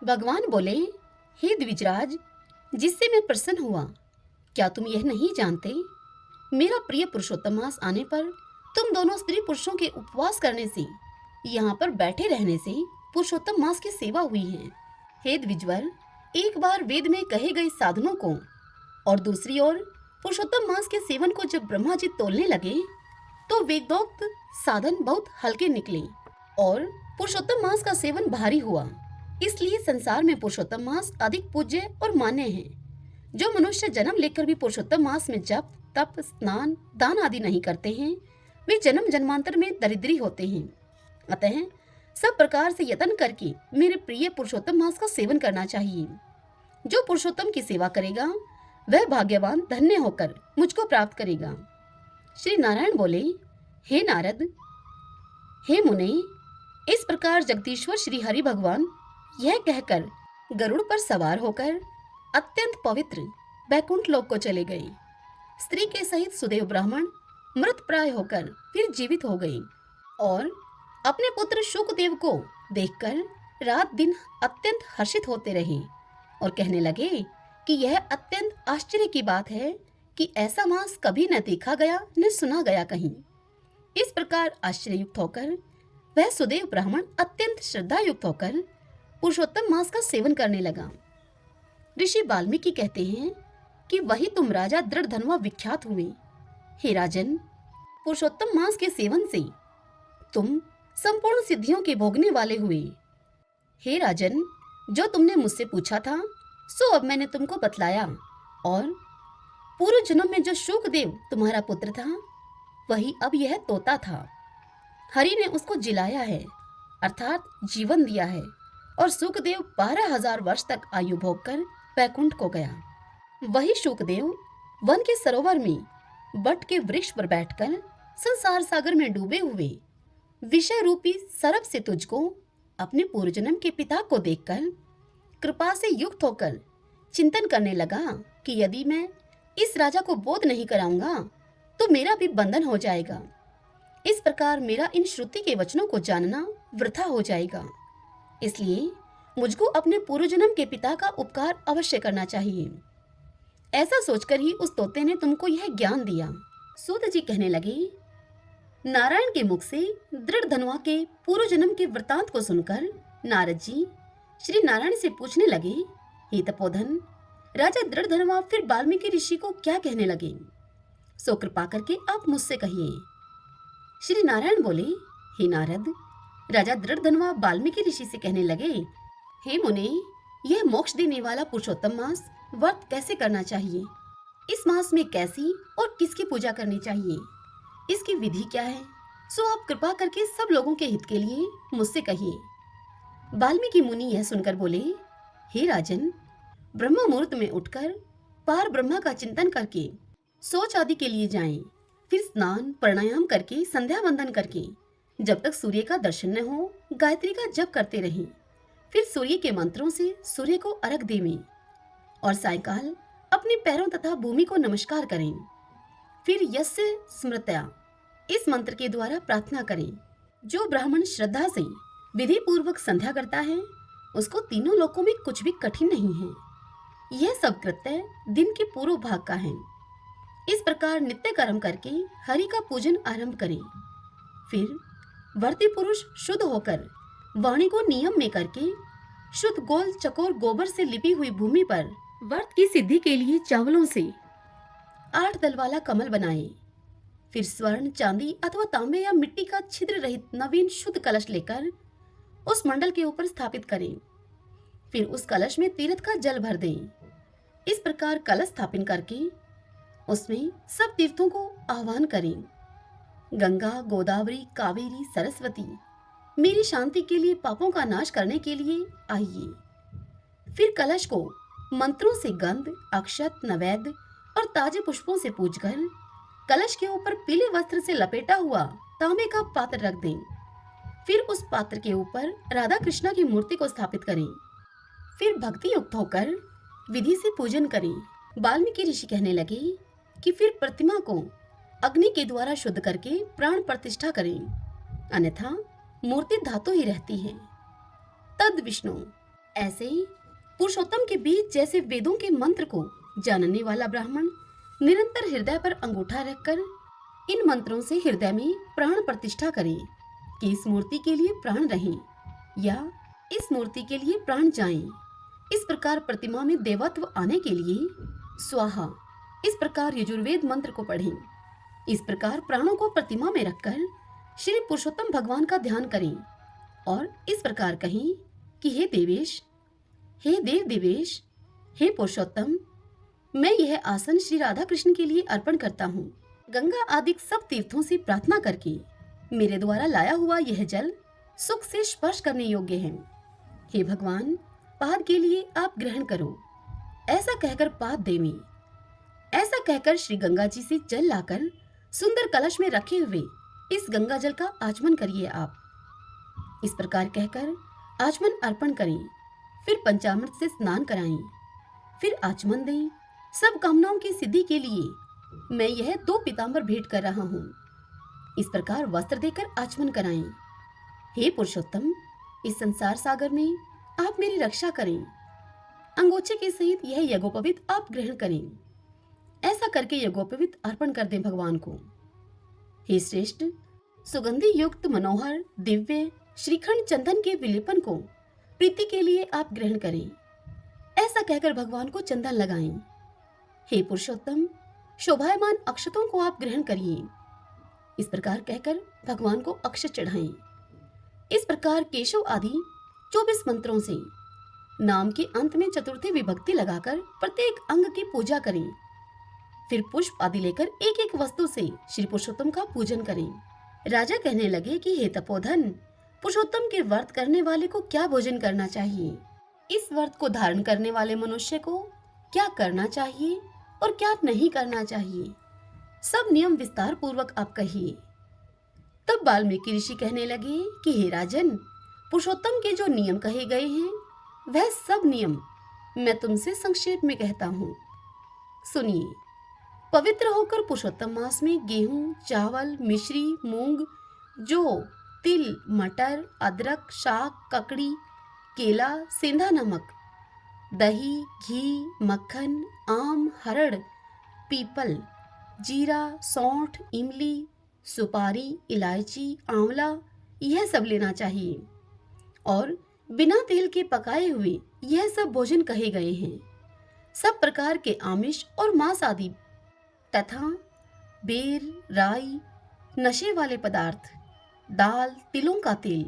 भगवान बोले, हे द्विजराज, जिससे मैं प्रसन्न हुआ, क्या तुम यह नहीं जानते, मेरा प्रिय पुरुषोत्तम मास आने पर तुम दोनों स्त्री पुरुषों के उपवास करने से, यहाँ पर बैठे रहने से पुरुषोत्तम मास की सेवा हुई है। हे द्विजवर, एक बार वेद में कहे गए साधनों को और दूसरी ओर पुरुषोत्तम मास के सेवन को जब ब्रह्मा जी तोलने लगे तो वेदोक्त साधन बहुत हल्के निकले और पुरुषोत्तम मास का सेवन भारी हुआ। इसलिए संसार में पुरुषोत्तम मास अधिक पूज्य और मान्य है। जो मनुष्य जन्म लेकर भी पुरुषोत्तम मास में जप तप स्नान दान आदि नहीं करते हैं, वे जन्म जन्मांतर में दरिद्री होते हैं। अतः सब प्रकार से यत्न करके मेरे प्रिय पुरुषोत्तम मास का सेवन करना चाहिए। जो पुरुषोत्तम की सेवा करेगा वह भाग्यवान धन्य होकर मुझको प्राप्त करेगा। श्री नारायण बोले, हे नारद, हे मुने, इस प्रकार जगदीश्वर श्री हरि भगवान यह कहकर गरुड़ पर सवार होकर अत्यंत पवित्र बैकुंठ लोक को चले गए। स्त्री के सहित सुदेव ब्राह्मण मृत प्राय होकर फिर जीवित हो गए और अपने पुत्र शुकदेव को देखकर रात दिन अत्यंत हर्षित होते रहे और कहने लगे कि यह अत्यंत आश्चर्य की बात है कि ऐसा मास कभी न देखा गया न सुना गया कहीं। इस प्रकार आश्चर्ययुक्त होकर वह सुदेव ब्राह्मण अत्यंत श्रद्धा युक्त होकर पुरुषोत्तम मास का सेवन करने लगा। ऋषि वाल्मीकि कहते हैं कि वही तुम राजा दृढ़धनुआ विख्यात हुए। हे राजन, पुरुषोत्तम मास के सेवन से तुम संपूर्ण सिद्धियों के भोगने वाले हुए। हे राजन, जो तुमने मुझसे पूछा था सो अब मैंने तुमको बतलाया और पूर्व जन्म में जो शुकदेव तुम्हारा पुत्र था वही अब यह तोता था। हरि ने उसको जिलाया है अर्थात जीवन दिया है और शुकदेव 12,000 वर्ष तक आयु भोग कर वैकुंठ को गया। वही शुकदेव वन के सरोवर में बट के वृक्ष पर बैठकर संसार सागर में डूबे हुए विषय रूपी सरप से तुझको अपने पूर्व जन्म के पिता को देखकर कृपा से युक्त होकर चिंतन करने लगा कि यदि मैं इस राजा को बोध नहीं कराऊंगा तो मेरा भी बंधन हो जाएगा। इस प्रकार मेरा इन श्रुति के वचनों को जानना वृथा हो जाएगा। इसलिए मुझको अपने पूर्व जन्म के पिता का उपकार अवश्य करना चाहिए। ऐसा सोचकर ही उस तोते ने तुमको यह ज्ञान दिया। सूत जी कहने लगे, नारायण के मुख से दृढ़ धनुआ के पूर्व जन्म के वृतांत को सुनकर नारद जी श्री नारायण से पूछने लगे, हे तपोधन, राजा दृढ़ धनुआ फिर वाल्मीकि ऋषि को क्या कहने लगे, सो कृपा करके आप मुझसे कहिए। श्री नारायण बोले, हे नारद, राजा दृढ़ धनुआ वाल्मीकि ऋषि से कहने लगे, हे मुने, यह मोक्ष देने वाला पुरुषोत्तम मास व्रत कैसे करना चाहिए, इस मास में कैसी और किसकी पूजा करनी चाहिए, इसकी विधि क्या है, सो आप कृपा करके सब लोगों के हित के लिए मुझसे कहिए। वाल्मीकि मुनि यह सुनकर बोले, हे राजन, ब्रह्म मुहूर्त में उठकर पार ब्रह्मा का चिंतन करके सोच आदि के लिए जाएं, फिर स्नान प्राणायाम करके संध्या वंदन करके जब तक सूर्य का दर्शन न हो गायत्री का जप करते रहें, फिर सूर्य के मंत्रों से सूर्य को अर्घ देवें और सायकाल अपने पैरों तथा भूमि को नमस्कार करें। फिर यस्य स्मृत्या इस मंत्र के द्वारा प्रार्थना करें। जो ब्राह्मण श्रद्धा से विधि पूर्वक संध्या करता है उसको तीनों लोकों में कुछ भी कठिन नहीं है। यह सब कृत्य दिन के पूर्व भाग का है। इस प्रकार नित्य कर्म करके हरि का पूजन आरंभ करें। फिर वर्ती पुरुष शुद्ध होकर वाणी को नियम में करके शुद्ध गोल चकोर गोबर से लिपी हुई भूमि पर व्रत की सिद्धि के लिए चावलों से 8 दल वाला कमल बनाए। फिर स्वर्ण, चांदी अथवा तांबे या मिट्टी का छिद्र रहित नवीन शुद्ध कलश लेकर उस मंडल के ऊपर स्थापित करें। फिर उस कलश में तीर्थ का जल भर दें। इस प्रकार कलश स्थापन करके उसमें सब तीर्थों को आह्वान करें। गंगा, गोदावरी, कावेरी, सरस्वती, मेरी शांति के लिए, पापों का नाश करने के लिए आइए। फिर कलश को मंत्रों से गंध, अक्षत, नैवेद्य और ताजे पुष्पों से पूजकर कलश के ऊपर पीले वस्त्र से लपेटा हुआ तांबे का पात्र रख दें। फिर उस पात्र के ऊपर राधा कृष्णा की मूर्ति को स्थापित करें। फिर भक्ति युक्त होकर विधि से पूजन करें। वाल्मीकि ऋषि कहने लगे कि फिर प्रतिमा को अग्नि के द्वारा शुद्ध करके प्राण प्रतिष्ठा करें, अन्यथा मूर्ति धातु ही रहती है। तद विष्णु, ऐसे ही पुरुषोत्तम के बीच जैसे वेदों के मंत्र को जानने वाला ब्राह्मण निरंतर हृदय पर अंगूठा रखकर इन मंत्रों से हृदय में प्राण प्रतिष्ठा करे कि इस मूर्ति के लिए प्राण रहें या इस मूर्ति के लिए प्राण जाएं। इस प्रकार प्रतिमा में देवत्व आने के लिए स्वाहा, इस प्रकार यजुर्वेद मंत्र को पढ़ें। इस प्रकार प्राणों को प्रतिमा में रखकर श्री पुरुषोत्तम भगवान का ध्यान करें और इस प्रकार कहें कि हे देवेश, हे देव देवेश, हे पुरुषोत्तम, मैं यह आसन श्री राधा कृष्ण के लिए अर्पण करता हूँ। गंगा आदि सब तीर्थों से प्रार्थना करके मेरे द्वारा लाया हुआ यह जल सुख से स्पर्श करने योग्य है। हे भगवान, पाद के लिए आप ग्रहण करो। ऐसा कहकर पाद देवी, ऐसा कहकर श्री गंगा जी से जल लाकर सुंदर कलश में रखे हुए इस गंगा जल का आचमन करिए आप। इस प्रकार कहकर आचमन अर्पण करें। फिर पंचामृत से स्नान कराएं। फिर आचमन दें। सब कामनाओं की सिद्धि के लिए मैं यह 2 पीतांबर भेंट कर रहा हूँ। इस प्रकार वस्त्र देकर आचमन कराएं। हे पुरुषोत्तम, इस संसार सागर में आप मेरी रक्षा करें। अंगोछे के सहित यह यज्ञोपवीत आप ग्रहण करें। ऐसा करके यज्ञोपवीत अर्पण कर दें भगवान को। हे श्रेष्ठ, सुगंधि युक्त मनोहर दिव्य श्रीखंड चंदन के विलेपन को प्रीति के लिए आप ग्रहण करें। ऐसा कहकर भगवान को चंदन लगाएं। हे पुरुषोत्तम, शोभायमान अक्षतों को आप ग्रहण करिए। इस प्रकार कहकर भगवान को अक्षत चढ़ाएं। इस प्रकार केशव आदि 24 मंत्रों से नाम के अंत में चतुर्थी विभक्ति लगाकर प्रत्येक अंग की पूजा करें। फिर पुष्प आदि लेकर एक एक वस्तु से श्री पुरुषोत्तम का पूजन करें। राजा कहने लगे कि हे तपोधन, पुरुषोत्तम के व्रत करने वाले को क्या भोजन करना चाहिए? इस व्रत को धारण करने वाले मनुष्य को क्या करना चाहिए और क्या नहीं करना चाहिए? सब नियम विस्तार पूर्वक आप कहिए। तब वाल्मीकि ऋषि कहने लगे कि हे राजन, पुरुषोत्तम के जो नियम कहे गए हैं वह सब नियम मैं तुमसे संक्षेप में कहता हूँ। सुनिए। पवित्र होकर पुरुषोत्तम मास में गेहूं, चावल, मिश्री, मूंग, जौ, तिल, मटर, अदरक, शाक, ककड़ी, केला, सेंधा नमक, दही, घी, मक्खन, आम, हरड़, पीपल, जीरा, सौंठ, इमली, सुपारी, इलायची, आंवला, यह सब लेना चाहिए। और बिना तेल के पकाए हुए यह सब भोजन कहे गए हैं। सब प्रकार के आमिष और मांस आदि तथा बेर, राई, नशे वाले पदार्थ, दाल, तिलों का तेल,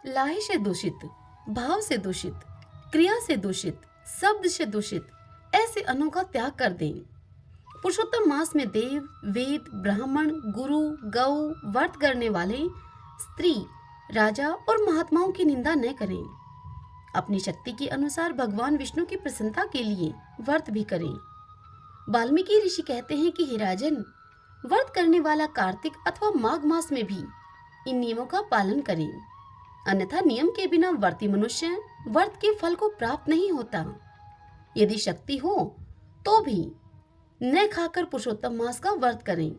लाहे से दूषित, भाव से दूषित, क्रिया से दूषित, शब्द से दूषित ऐसे अन्नों का त्याग कर दें। पुरुषोत्तम मास में देव, वेद, ब्राह्मण, गुरु, गौ, व्रत करने वाले, स्त्री, राजा और महात्माओं की निंदा न करें। अपनी शक्ति के अनुसार भगवान विष्णु की प्रसन्नता के लिए व्रत भी करें। वाल्मीकि ऋषि कहते हैं कि हे राजन, व्रत करने वाला कार्तिक अथवा माघ मास में भी इन नियमों का पालन करें, अन्यथा नियम के बिना व्रती मनुष्य व्रत के फल को प्राप्त नहीं होता। यदि शक्ति हो तो भी न खाकर पुरुषोत्तम मास का व्रत करें।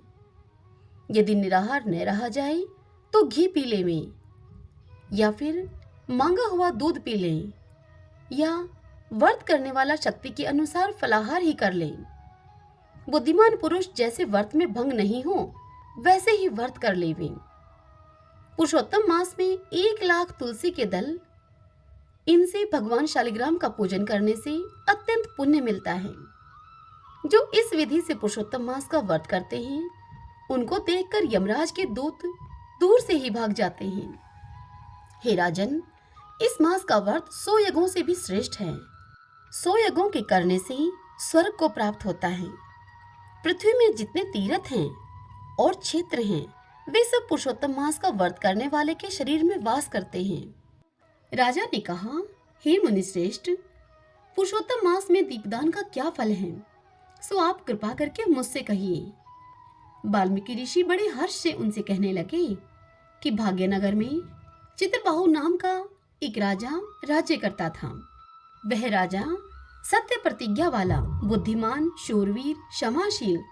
यदि निराहार न रहा जाए तो घी पी लें या फिर मांगा हुआ दूध पी लें या व्रत करने वाला शक्ति के अनुसार फलाहार ही कर ले। बुद्धिमान पुरुष जैसे व्रत में भंग नहीं हो वैसे ही व्रत कर लेवे। पुरुषोत्तम मास में 1,00,000 तुलसी के दल, इनसे भगवान शालिग्राम का पूजन करने से अत्यंत पुण्य मिलता है। जो इस विधि से पुरुषोत्तम मास का व्रत करते हैं उनको देखकर यमराज के दूत दूर से ही भाग जाते हैं। हे राजन, इस मास का व्रत 100 यज्ञों से भी श्रेष्ठ है। 100 यज्ञों के करने से स्वर्ग को प्राप्त होता है। पृथ्वी में जितने तीर्थ हैं और क्षेत्र हैं वे सब पुरुषोत्तम मास का व्रत करने वाले के शरीर में वास करते हैं। राजा ने कहा, हे मुनिश्रेष्ठ, पुरुषोत्तम मास में दीपदान का क्या फल है, सो आप कृपा करके मुझसे कहिए। वाल्मीकि ऋषि बड़े हर्ष से उनसे कहने लगे कि भाग्यनगर में चित्रबाहु नाम का एक राजा राज्य करता था। वह राजा सत्य प्रतिज्ञा वाला, बुद्धिमान, शूरवीर, क्षमाशील,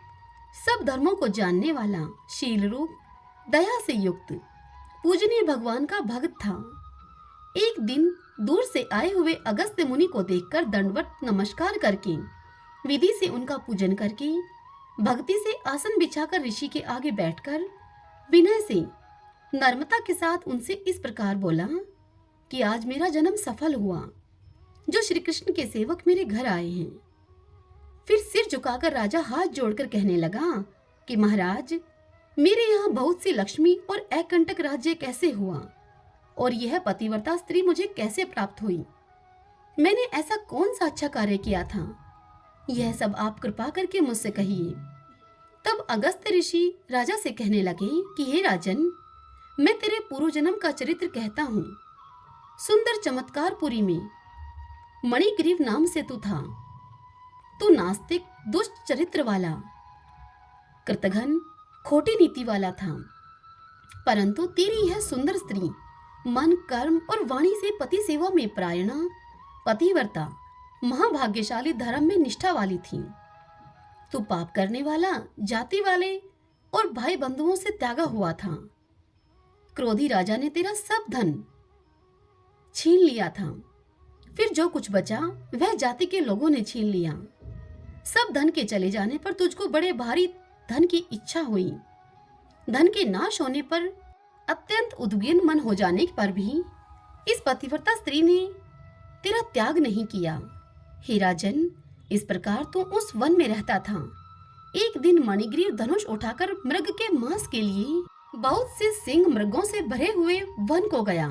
सब धर्मों को जानने वाला, शील रूप, दया से युक्त, पूजनीय भगवान का भक्त था। एक दिन दूर से आए हुए अगस्त्य मुनि को देखकर दंडवत नमस्कार करके, विधि से उनका पूजन करके, भक्ति से आसन बिछाकर ऋषि के आगे बैठकर विनय से नम्रता के साथ उनसे इस प्रकार बोला कि आज मेरा जन्म सफल हुआ, जो श्री कृष्ण के सेवक मेरे घर आए हैं। फिर सिर झुकाकर राजा हाथ जोड़कर कहने लगा कि महाराज, मेरे यहाँ बहुत सी लक्ष्मी और एकंटक राज्य कैसे हुआ और यह पतिव्रता स्त्री मुझे कैसे प्राप्त हुई? मैंने ऐसा कौन सा अच्छा कार्य किया था? यह सब आप कृपा करके मुझसे कहिए। तब अगस्त्य ऋषि राजा से कहने लगे कि हे राजन, मैं तेरे पूर्व जन्म का चरित्र कहता हूँ। सुंदर चमत्कारपुरी में मणिग्रीव नाम से तू था। तू नास्तिक, दुष्ट चरित्र वाला, कृतघ्न, खोटी नीति वाला था, परंतु तेरी यह सुंदर स्त्री मन, कर्म और वाणी से पति सेवा में परायणा, पतिव्रता, महाभाग्यशाली, धर्म में निष्ठा वाली थी। तू पाप करने वाला, जाति वाले और भाई बंधुओं से त्यागा हुआ था। क्रोधी राजा ने तेरा सब धन छीन लिया था। फिर जो कुछ बचा वह जाति के लोगों ने छीन लिया। सब धन के चले जाने पर तुझको बड़े भारी धन की इच्छा हुई। धन के नाश होने पर, अत्यंत उद्विग्न मन हो जाने पर भी इस पतिव्रता स्त्री ने तेरा त्याग नहीं किया। हे राजन, इस प्रकार तू उस वन में रहता था। एक दिन मणिग्रीव धनुष उठाकर मृग के मांस के लिए बहुत से सिंह मृगों से भरे हुए वन को गया।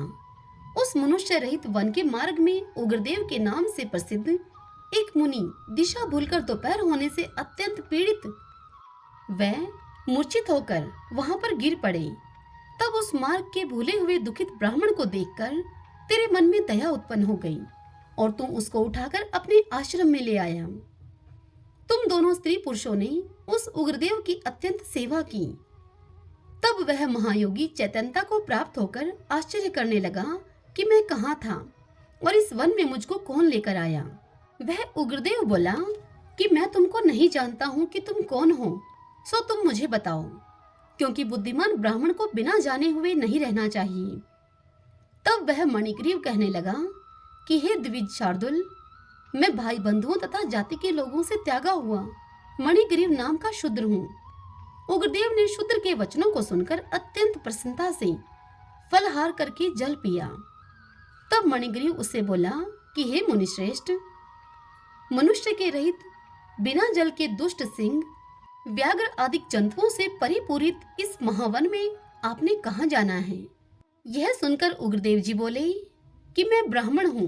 उस मनुष्य रहित वन के मार्ग में उग्रदेव के नाम से प्रसिद्ध एक मुनि दिशा भूलकर दोपहर होने से अत्यंत पीड़ित वह मूर्छित होकर वहां पर गिर पड़े। तब उस मार्ग के भूले हुए दुखित ब्राह्मण को देखकर तेरे मन में दया उत्पन्न हो गई और तू उसको उठाकर अपने आश्रम में ले आया। तुम दोनों स्त्री पुरुषों ने उस उग्रदेव की अत्यंत सेवा की। तब वह महायोगी चैतन्यता को प्राप्त होकर आश्चर्य करने लगा कि मैं कहाँ था और इस वन में मुझको कौन लेकर आया। वह उग्रदेव बोला कि मैं तुमको नहीं जानता हूँ कि तुम कौन हो, सो तुम मुझे बताओ, क्योंकि बुद्धिमान ब्राह्मण को बिना जाने हुए नहीं रहना चाहिए। तब वह मणिग्रीव कहने लगा कि हे द्विज शार्दुल, मैं भाई बंधुओं तथा जाति के लोगों से त्यागा हुआ मणिग्रीव नाम का शूद्र हूँ। उग्रदेव ने शूद्र के वचनों को सुनकर अत्यंत प्रसन्नता से फलहार करके जल पिया। तब मणिग्रीव उससे बोला कि हे मुनिश्रेष्ठ, मनुष्य के रहित, बिना जल के दुष्ट सिंह, व्याघ्र आदि जंतुओं से परिपूरित इस महावन में आपने कहाँ जाना है? यह सुनकर उग्रदेव जी बोले कि मैं ब्राह्मण हूँ,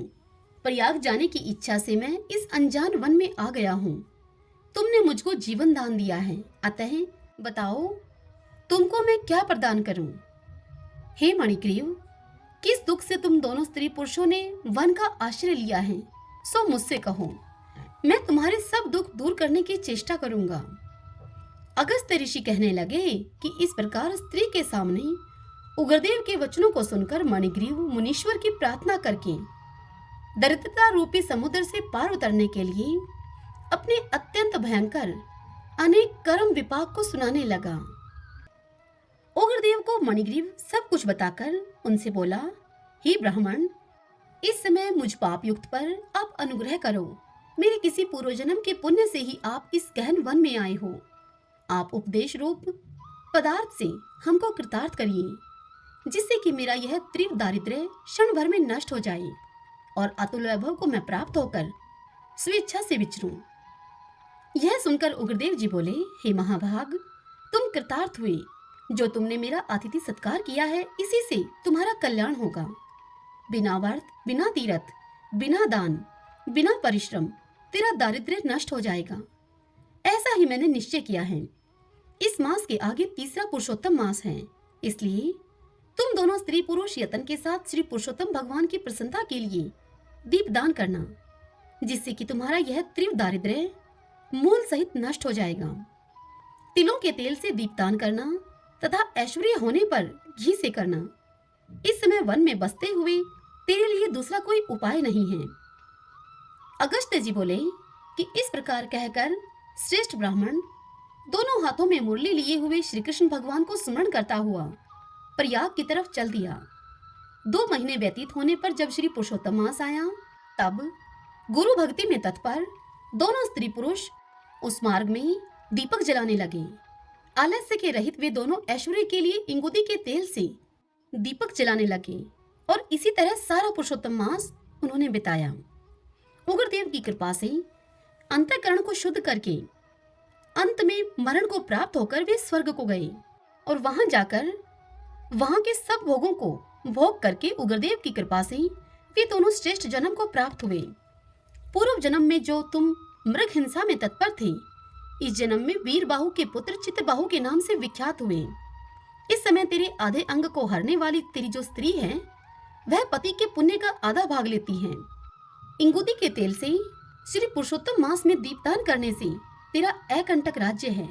प्रयाग जाने की इच्छा से मैं इस अनजान वन में आ गया हूँ। तुमने मुझको जीवन दान दिया है, अतः बताओ तुमको मैं क्या प्रदान करूं? हे मणिग्रीव, किस दुख से तुम दोनों स्त्री पुरुषों ने वन का आश्रय लिया है, सो मुझसे कहो, मैं तुम्हारे सब दुख दूर करने की चेष्टा करूंगा। अगस्त्य ऋषि कहने लगे कि इस प्रकार स्त्री के सामने उग्रदेव के वचनों को सुनकर मणिग्रीव मुनीश्वर की प्रार्थना करके दरिद्रता रूपी समुद्र से पार उतरने के लिए अपने अत्यंत भयंकर अनेक कर्म विपाक को सुनाने लगा। उग्रदेव को मणिग्रीव सब कुछ बताकर उनसे बोला, हे ब्राह्मण, इस समय मुझ पाप युक्त पर आप अनुग्रह करो। मेरे किसी पूर्व जन्म के पुण्य से ही आप इस गहन वन में आए हो। आप उपदेश रूप पदार्थ से हमको कृतार्थ करिए, जिससे कि मेरा यह तीव्र दारिद्र्य क्षण भर में नष्ट हो जाए और अतुल वैभव को मैं प्राप्त होकर स्वेच्छा से विचरूं। यह सुनकर उग्रदेव जी बोले, हे महाभाग, तुम कृतार्थ हुए। जो तुमने मेरा अतिथि सत्कार किया है, इसी से तुम्हारा कल्याण होगा। बिना व्रत, बिना तीरथ, बिना दान, बिना परिश्रम तेरा दारिद्र्य नष्ट हो जाएगा। ऐसा ही मैंने निश्चय किया है। इस मास के आगे तीसरा पुरुषोत्तम मास है, इसलिए तुम दोनों स्त्री पुरुष यत्न के साथ श्री पुरुषोत्तम भगवान की प्रसन्नता के लिए दीपदान करना, जिससे कि तुम्हारा यह तीव्र दारिद्र्य मूल सहित नष्ट हो जाएगा। तिलों के तेल से दीपदान करना तथा ऐश्वर्य होने पर घी से करना। इस समय वन में बसते हुए तेरे लिए दूसरा कोई उपाय नहीं है। अगस्त्य जी बोले कि इस प्रकार कहकर श्रेष्ठ ब्राह्मण दोनों हाथों में मुरली लिए हुए श्री कृष्ण भगवान को स्मरण करता हुआ प्रयाग की तरफ चल दिया। 2 महीने व्यतीत होने पर जब श्री पुरुषोत्तम मास आया, तब गुरु भक्ति में तत्पर दोनों स्त्री पुरुष उस मार्ग में दीपक जलाने लगे। आलस्य के रहित वे दोनों ऐश्वर्य के लिए इंगुदी के तेल से दीपक जलाने लगे और इसी तरह सारा पुरुषोत्तम मास उन्होंने बिताया। उग्रदेव की कृपा से अंतःकरण को शुद्ध करके अंत में मरण को प्राप्त होकर वे स्वर्ग को गए और वहां जाकर वहां के सब भोगों को भोग करके उग्रदेव की कृपा से वे दोनों श्रेष्ठ जन्म को प्राप्त हुए। पूर्व जन्म में जो तुम मृग हिंसा में तत्पर थे, इस जन्म में वीरबाहु के पुत्र चित्रबाहु के नाम से विख्यात हुए। इस समय तेरे आधे अंग को हरने वाली तेरी जो स्त्री है, वह पति के पुण्य का आधा भाग लेती है। इंगुदी के तेल से श्री पुरुषोत्तम मास में दीपदान करने से तेरा अकंटक राज्य है।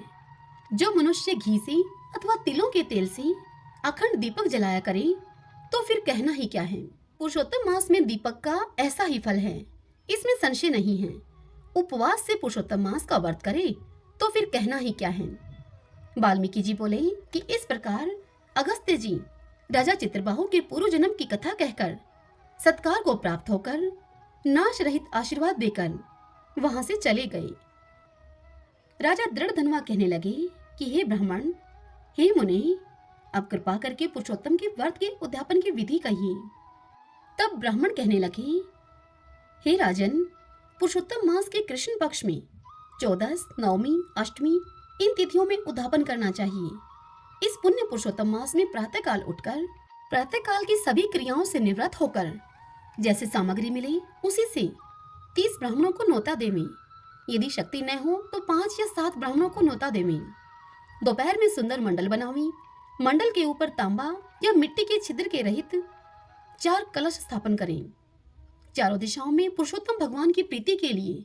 जो मनुष्य घी से अथवा तिलों के तेल से अखंड दीपक जलाया करे, तो फिर कहना ही क्या है। पुरुषोत्तम मास में दीपक का ऐसा ही फल है, इसमें संशय नहीं है। उपवास से पुरुषोत्तम मास का व्रत करे तो फिर कहना ही क्या है। वाल्मीकि जी बोले कि इस प्रकार अगस्त्य जी राजा चित्रबाहु के पूर्व जन्म की कथा कहकर सत्कार को प्राप्त होकर नाश रहित आशीर्वाद देकर वहां से चले गए। राजा दृढ़ धनवा कहने लगे कि हे ब्राह्मण, हे मुनि, अब कृपा करके पुरुषोत्तम के व्रत के उद्यापन की विधि कहिए। तब ब्राह्मण कहने लगे, हे राजन, पुरुषोत्तम मास के कृष्ण पक्ष में 14, नवमी, अष्टमी इन तिथियों में उद्यापन करना चाहिए। इस पुण्य पुरुषोत्तम मास में प्रातःकाल उठकर प्रातःकाल की सभी क्रियाओं से निवृत्त होकर जैसे सामग्री मिले उसी से 30 ब्राह्मणों को न्योता देवें। यदि शक्ति न हो तो 5 या 7 ब्राह्मणों को न्योता देवें। दोपहर में सुंदर मंडल बनावें। मंडल के ऊपर तांबा या मिट्टी के छिद्र के रहित 4 कलश स्थापन करें। चारों दिशाओं में पुरुषोत्तम भगवान की प्रीति के लिए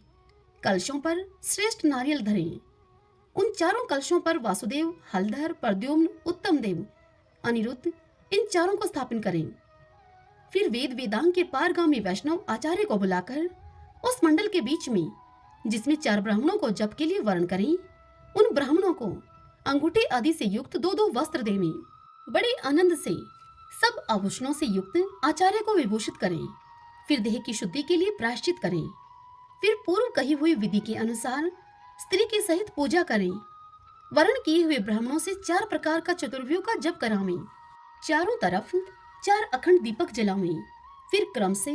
कलशों पर श्रेष्ठ नारियल धरें। उन चारों कलशों पर वासुदेव, हलधर, प्रद्युम्न, उत्तम देव, अनिरुद्ध इन चारों को स्थापन करें। फिर वेद वेदांग के पारगामी वैष्णव आचार्य को बुलाकर उस मंडल के बीच में, जिसमें 4 ब्राह्मणों को जप के लिए वर्ण करें, उन ब्राह्मणों को अंगूठे आदि से युक्त 2-2 वस्त्र देवें। बड़े आनंद से सब आभूषणों से युक्त आचार्य को विभूषित करें। फिर देह की शुद्धि के लिए प्रायश्चित करें। फिर पूर्व कही हुई विधि के अनुसार स्त्री के सहित पूजा करें। वर्ण किए हुए ब्राह्मणों से 4 प्रकार का चतुर्व्यूह का जप करावें। चारों तरफ 4 अखंड दीपक जलावें। फिर क्रम से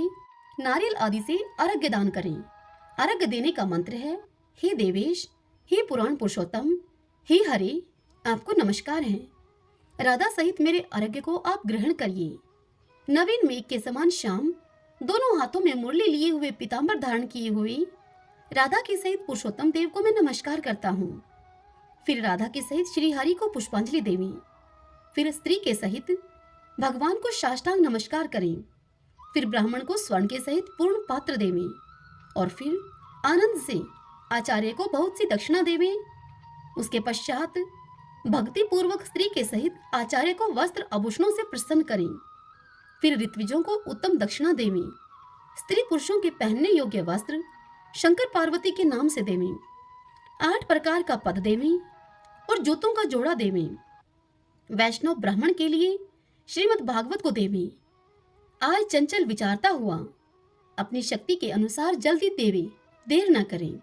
नारियल आदि से अर्घ्य दान करें। अर्घ्य देने का मंत्र है, हे देवेश, हे पुराण पुरुषोत्तम, हे हरे, आपको नमस्कार है। राधा सहित मेरे अर्घ्य को आप ग्रहण करिए। नवीन मेघ के समान श्याम, दोनों हाथों में मुरली लिए हुए पीतांबर धारण किए हुए राधा के सहित पुरुषोत्तम देव को मैं नमस्कार करता हूँ। फिर राधा के सहित श्री हरि को पुष्पांजलि देवी। फिर स्त्री के सहित भगवान को साष्टांग नमस्कार करें। फिर ब्राह्मण को स्वर्ण के सहित पूर्ण पात्र देवें और फिर आनंद से आचार्य को बहुत सी दक्षिणा देवें। उसके पश्चात भक्ति पूर्वक स्त्री के सहित आचार्य को वस्त्र आभूषणों से प्रसन्न करें। फिर ऋत्विजों को उत्तम दक्षिणा देवें। स्त्री पुरुषों के पहनने योग्य वस्त्र शंकर पार्वती के नाम से देवें। 8 प्रकार का पद देवें और जूतों का जोड़ा देवें। वैष्णव ब्राह्मण के लिए श्रीमद् भागवत को देवें। आज चंचल विचारता हुआ अपनी शक्ति के अनुसार जल्दी देवे, देर न करें।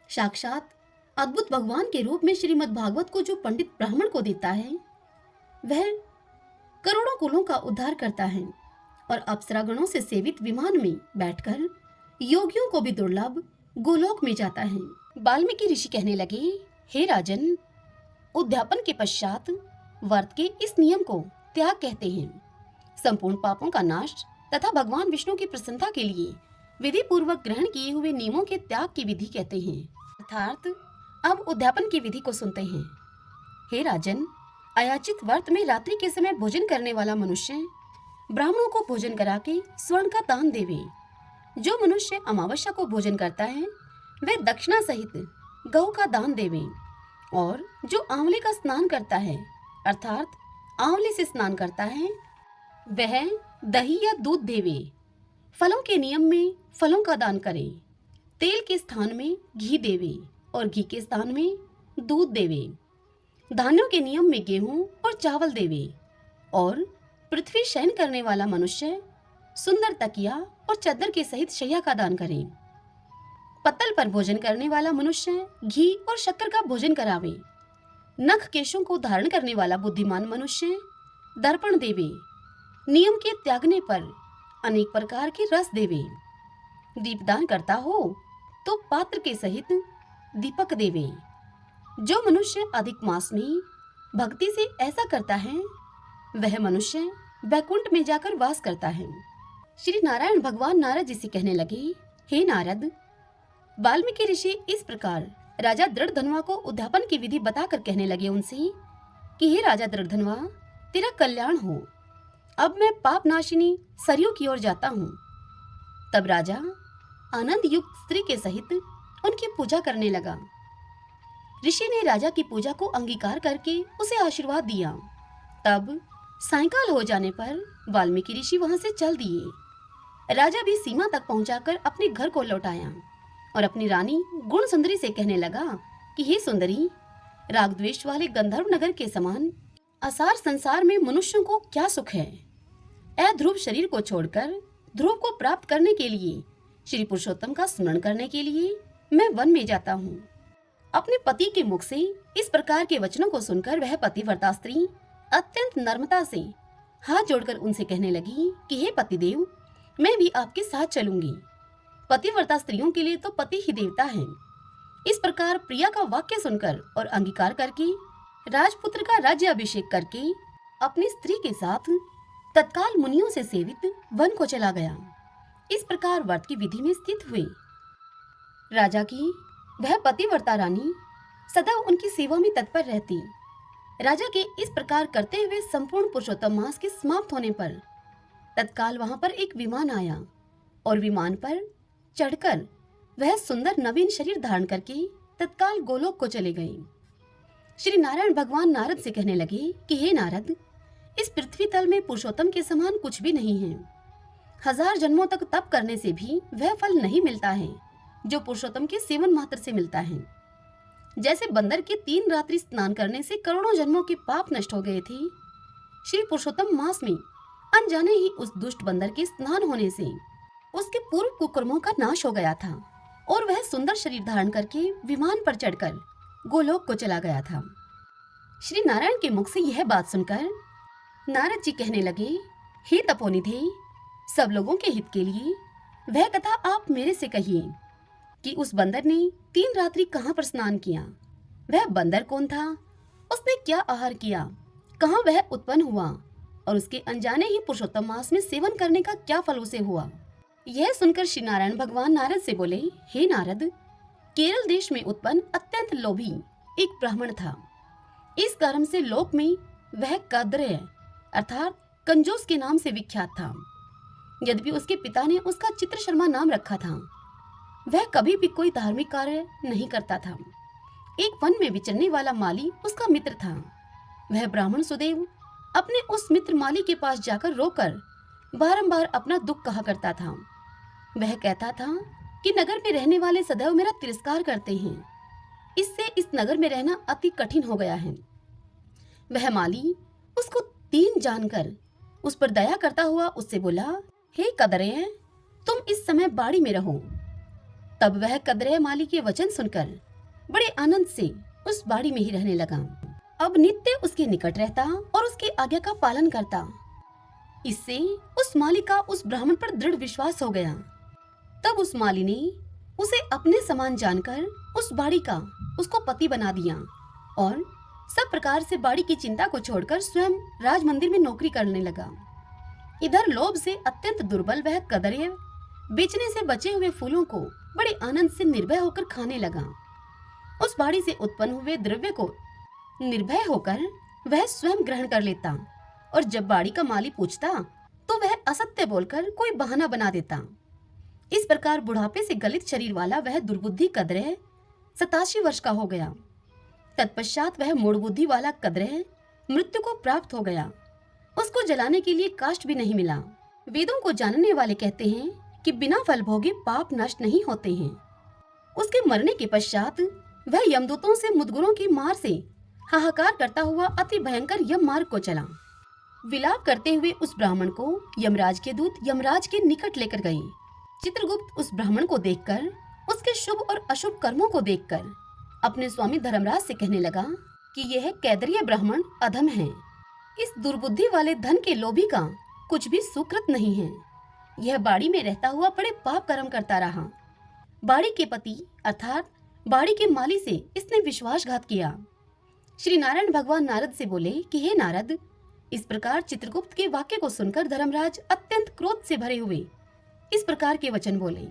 साक्षात अद्भुत भगवान के रूप में श्रीमद् भागवत को जो पंडित ब्राह्मण को देता है, वह करोड़ों कुलों का उद्धार करता है और अप्सरागणों से सेवित विमान में बैठकर योगियों को भी दुर्लभ गोलोक में जाता है। वाल्मीकि ऋषि कहने लगे, हे राजन, उद्यापन के पश्चात व्रत के इस नियम को त्याग कहते हैं। संपूर्ण पापों का नाश तथा भगवान विष्णु की प्रसन्नता के लिए विधि पूर्वक ग्रहण किए हुए नियमों के त्याग की विधि कहते हैं। अर्थात अब उद्यापन की विधि को सुनते हैं। हे राजन, अयाचित व्रत में रात्रि के समय भोजन करने वाला मनुष्य ब्राह्मणों को भोजन करा के स्वर्ण का दान देवे। जो मनुष्य अमावस्या को भोजन करता है वह दक्षिणा सहित गौ का दान देवे। और जो आंवले का स्नान करता है अर्थात आंवले से स्नान करता है वह दही या दूध देवे। फलों के नियम में फलों का दान करे। तेल के स्थान में घी देवे और घी के स्थान में दूध देवे। धान्यों के नियम में गेहूं और चावल देवे। और पृथ्वी शयन करने वाला मनुष्य सुंदर तकिया और चादर के सहित शैया का दान करे। पत्तल पर भोजन करने वाला मनुष्य घी और शक्कर का भोजन करावे। नख केशों को धारण करने वाला बुद्धिमान मनुष्य दर्पण देवे। नियम के त्यागने पर अनेक प्रकार के रस देवे। दीपदान करता हो तो पात्र के सहित दीपक देवे। जो मनुष्य अधिक मास में भक्ति से ऐसा करता है वह मनुष्य वैकुंठ में जाकर वास करता है। श्री नारायण भगवान नारद जी से कहने लगे, हे नारद, वाल्मीकि ऋषि इस प्रकार राजा दृढ़धनवा को उद्यापन की विधि बताकर कहने लगे उनसे कि हे राजा दृढ़धनवा, तेरा कल्याण हो। अब मैं पाप नाशिनी सरयू की ओर जाता हूँ। तब राजा आनंद युक्त स्त्री के सहित उनकी पूजा करने लगा। ऋषि ने राजा की पूजा को अंगीकार करके उसे आशीर्वाद दिया। तब सायंकाल हो जाने पर वाल्मीकि ऋषि वहां से चल दिए। राजा भी सीमा तक पहुंचाकर अपने घर को लौट आया और अपनी रानी गुण सुंदरी से कहने लगा कि हे सुंदरी, राग द्वेष वाले गंधर्व नगर के समान असार संसार में मनुष्यों को क्या सुख है। अध्रुव शरीर को छोड़कर ध्रुव को प्राप्त करने के लिए, श्री पुरुषोत्तम का स्मरण करने के लिए मैं वन में जाता हूँ। अपने पति के मुख से इस प्रकार के वचनों को सुनकर वह पतिव्रता स्त्री अत्यंत नम्रता से हाथ जोड़कर उनसे कहने लगी कि हे पतिदेव, मैं भी आपके साथ चलूंगी। पतिव्रता स्त्रियों के लिए तो पति ही देवता है। इस प्रकार प्रिया का वाक्य सुनकर और अंगीकार करके राजपुत्र का राज्य अभिषेक करके अपनी स्त्री के साथ तत्काल मुनियों से सेवित वन को चला गया। इस प्रकार व्रत की विधि में स्थित हुए। राजा की वह पतिव्रता रानी सदा उनकी सेवा में तत्पर रहती। राजा के इस प्रकार करते हुए संपूर्ण पुरुषोत्तम मास के समाप्त होने पर तत्काल वहां पर एक विमान आया और विमान पर चढ़कर वह सुंदर नवीन शरीर धारण करके तत्काल गोलोक को चले गए। श्री नारायण भगवान नारद से कहने लगे कि हे नारद, इस पृथ्वी तल में पुरुषोत्तम के समान कुछ भी नहीं है। 1000 जन्मों तक तप करने से भी वह फल नहीं मिलता है जो पुरुषोत्तम के सेवन मात्र से मिलता है। जैसे बंदर के 3 रात्रि स्नान करने से करोड़ों जन्मों के पाप नष्ट हो गए थे, श्री पुरुषोत्तम मास में अनजाने ही उस दुष्ट बंदर के स्नान होने से उसके पूर्व कुकर्मों का नाश हो गया था और वह सुंदर शरीर धारण करके विमान पर चढ़कर गोलोक को चला गया था। श्री नारायण के मुख से यह बात सुनकर नारद जी कहने लगे, हे तपोनिधे, सब लोगों के हित के लिए वह कथा आप मेरे से कहिए कि उस बंदर ने 3 रात्रि कहाँ पर स्नान किया। वह बंदर कौन था, उसने क्या आहार किया, कहाँ वह उत्पन्न हुआ और उसके अनजाने ही पुरुषोत्तम मास में सेवन करने का क्या फल उसे हुआ। यह सुनकर श्री नारायण भगवान नारद से बोले, हे नारद, केरल देश में उत्पन्न अत्यंत लोभी एक ब्राह्मण था। इस कारण से लोक में वह कद्रय अर्थात कंजूस के नाम से विख्यात था। यद्यपि उसके पिता ने उसका चित्रशर्मा नाम रखा था, वह कभी भी कोई धार्मिक कार्य नहीं करता था। एक वन में विचरने वाला माली उसका मित्र था। वह ब्राह्मण सुदेव अपने उस मित्र माली के पास जाकर रोकर बारंबार अपना दुख कहा करता था। वह कहता था कि नगर में रहने वाले सदैव मेरा तिरस्कार करते हैं, इससे इस नगर में रहना अति कठिन हो गया है। वह माली उसको दीन जानकर उस पर दया करता हुआ उससे बोला, हे कदरे, तुम इस समय बाड़ी में रहो। तब वह कदरे माली के वचन सुनकर बड़े आनंद से उस बाड़ी में ही रहने लगा। अब नित्य उसके निकट रहता और उसकी आज्ञा का पालन करता। इससे उस माली का उस ब्राह्मण पर दृढ़ विश्वास हो गया। तब उस माली ने उसे अपने समान जानकर उस बाड़ी का उसको पति बना दिया और सब प्रकार से बाड़ी की चिंता को छोड़कर स्वयं राज मंदिर में नौकरी करने लगा। इधर लोभ से अत्यंत दुर्बल वह कदरे बेचने से बचे हुए फूलों को बड़े आनंद से निर्भय होकर खाने लगा। उस बाड़ी से उत्पन्न हुए द्रव्य को निर्भय होकर वह स्वयं ग्रहण कर लेता और जब बाड़ी का माली पूछता तो वह असत्य बोलकर कोई बहाना बना देता। इस प्रकार बुढ़ापे से गलित शरीर वाला वह दुर्बुद्धि कदरे 87 वर्ष का हो गया। तत्पश्चात वह मूढ़ बुद्धि वाला कदरे मृत्यु को प्राप्त हो गया। उसको जलाने के लिए काष्ठ भी नहीं मिला। वेदों को जानने वाले कहते हैं कि बिना फल भोगे पाप नष्ट नहीं होते हैं। उसके मरने के पश्चात वह यमदूतों से मुदगुरों की मार से हाहाकार करता हुआ अति भयंकर यम मार्ग को चला। विलाप करते हुए उस ब्राह्मण को यमराज के दूत यमराज के निकट लेकर गए। चित्रगुप्त उस ब्राह्मण को देखकर, उसके शुभ और अशुभ कर्मों को देखकर अपने स्वामी धर्मराज से कहने लगा कि यह कैदरीय ब्राह्मण अधम है। इस दुर्बुद्धि वाले धन के लोभी का कुछ भी सुकृत नहीं है। यह बाड़ी में रहता हुआ बड़े पाप कर्म करता रहा। बाड़ी के पति अर्थात बाड़ी के माली से इसने विश्वासघात किया। श्री नारायण भगवान नारद से बोले कि हे नारद, इस प्रकार चित्रगुप्त के वाक्य को सुनकर धर्मराज अत्यंत क्रोध से भरे हुए इस प्रकार के वचन बोले।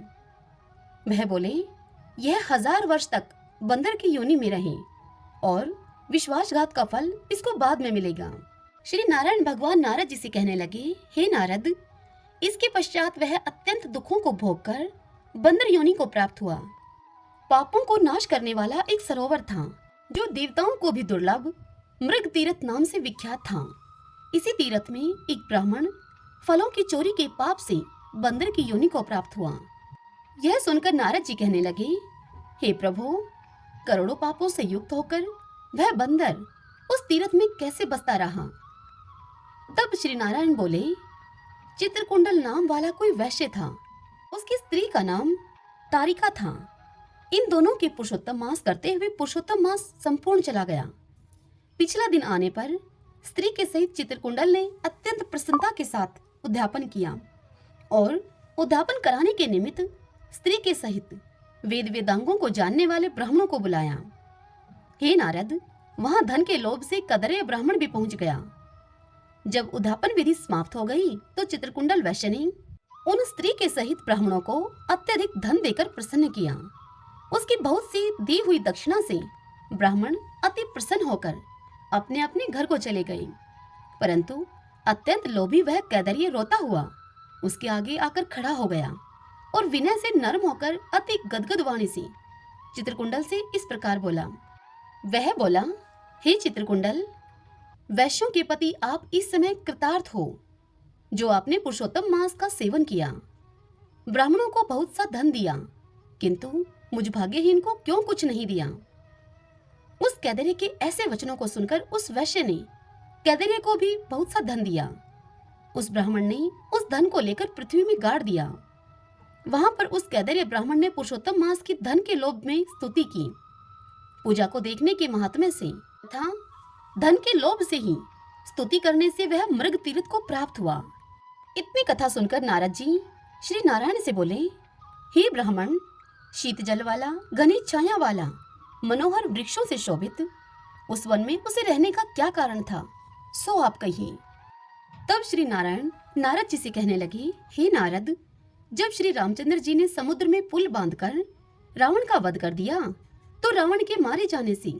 वह बोले, यह 1000 वर्ष तक बंदर की योनि में रहे और विश्वासघात का फल इसको बाद में मिलेगा। श्री नारायण भगवान नारद जी से कहने लगे, हे नारद, इसके पश्चात वह अत्यंत दुखों को भोगकर बंदर योनि को प्राप्त हुआ। पापों को नाश करने वाला एक सरोवर था जो देवताओं को भी दुर्लभ मृग तीर्थ नाम से विख्यात था। इसी तीर्थ में एक ब्राह्मण फलों की चोरी के पाप से बंदर की योनि को प्राप्त हुआ। यह सुनकर नारद जी कहने लगे, हे प्रभु, करोड़ों पापों से युक्त होकर वह बंदर उस तीर्थ में कैसे बसता रहा। तब श्री नारायण बोले, चित्रकुंडल नाम वाला कोई वैश्य था। उसकी स्त्री का नाम तारिका था। इन दोनों के पुरुषोत्तम मास करते हुए पुरुषोत्तम मास संपूर्ण चला गया। पिछला दिन आने पर स्त्री के सहित चित्रकुंडल ने अत्यंत प्रसन्नता के साथ उद्यापन किया और उद्यापन कराने के निमित्त स्त्री के सहित वेद वेदांगों को जानने वाले ब्राह्मणों को बुलाया। हे नारद, वहां धन के लोभ से कदरे ब्राह्मण भी पहुंच गया। जब उद्यापन विधि समाप्त हो गई तो चित्रकुंडल वैश्य ने उन स्त्री के सहित ब्राह्मणों को अत्यधिक धन देकर प्रसन्न किया। उसकी बहुत सी दी हुई दक्षिणा से ब्राह्मण अति प्रसन्न होकर अपने अपने घर को चले गए। परंतु अत्यंत लोभी वह कैदरीय रोता हुआ उसके आगे आकर खड़ा हो गया और विनय से नर्म होकर अति गदगद वाणी से चित्रकुंडल से इस प्रकार बोला। वह बोला, हे चित्रकुंडल, वैश्यों के पति आप इस समय कृतार्थ हो जो आपने पुरुषोत्तम मास का सेवन किया। ब्राह्मणों को बहुत सा धन दिया, किंतु मुझ भाग्यहीन को क्यों कुछ नहीं दिया। उस कैदरे के ऐसे वचनों को सुनकर उस वैश्य ने कैदरे को भी बहुत सा धन दिया। उस ब्राह्मण ने उस धन को लेकर पृथ्वी में गाड़ दिया। वहां पर उस कैदरे ब्राह्मण ने पुरुषोत्तम मास की धन के लोभ में स्तुति की। पूजा को देखने के महात्म्य से तथा धन के लोभ से ही स्तुति करने से वह मृग तीर्थ को प्राप्त हुआ। इतनी कथा सुनकर नारद जी श्री नारायण से बोले, हे ब्राह्मण, शीत जल वाला, घनी छाया वाला, मनोहर वृक्षों से शोभित उस वन में उसे रहने का क्या कारण था, सो आप कहिए। तब श्री नारायण नारद जी से कहने लगे, हे नारद, जब श्री रामचंद्र जी ने समुद्र में पुल बांधकर रावण का वध कर दिया तो रावण के मारे जाने से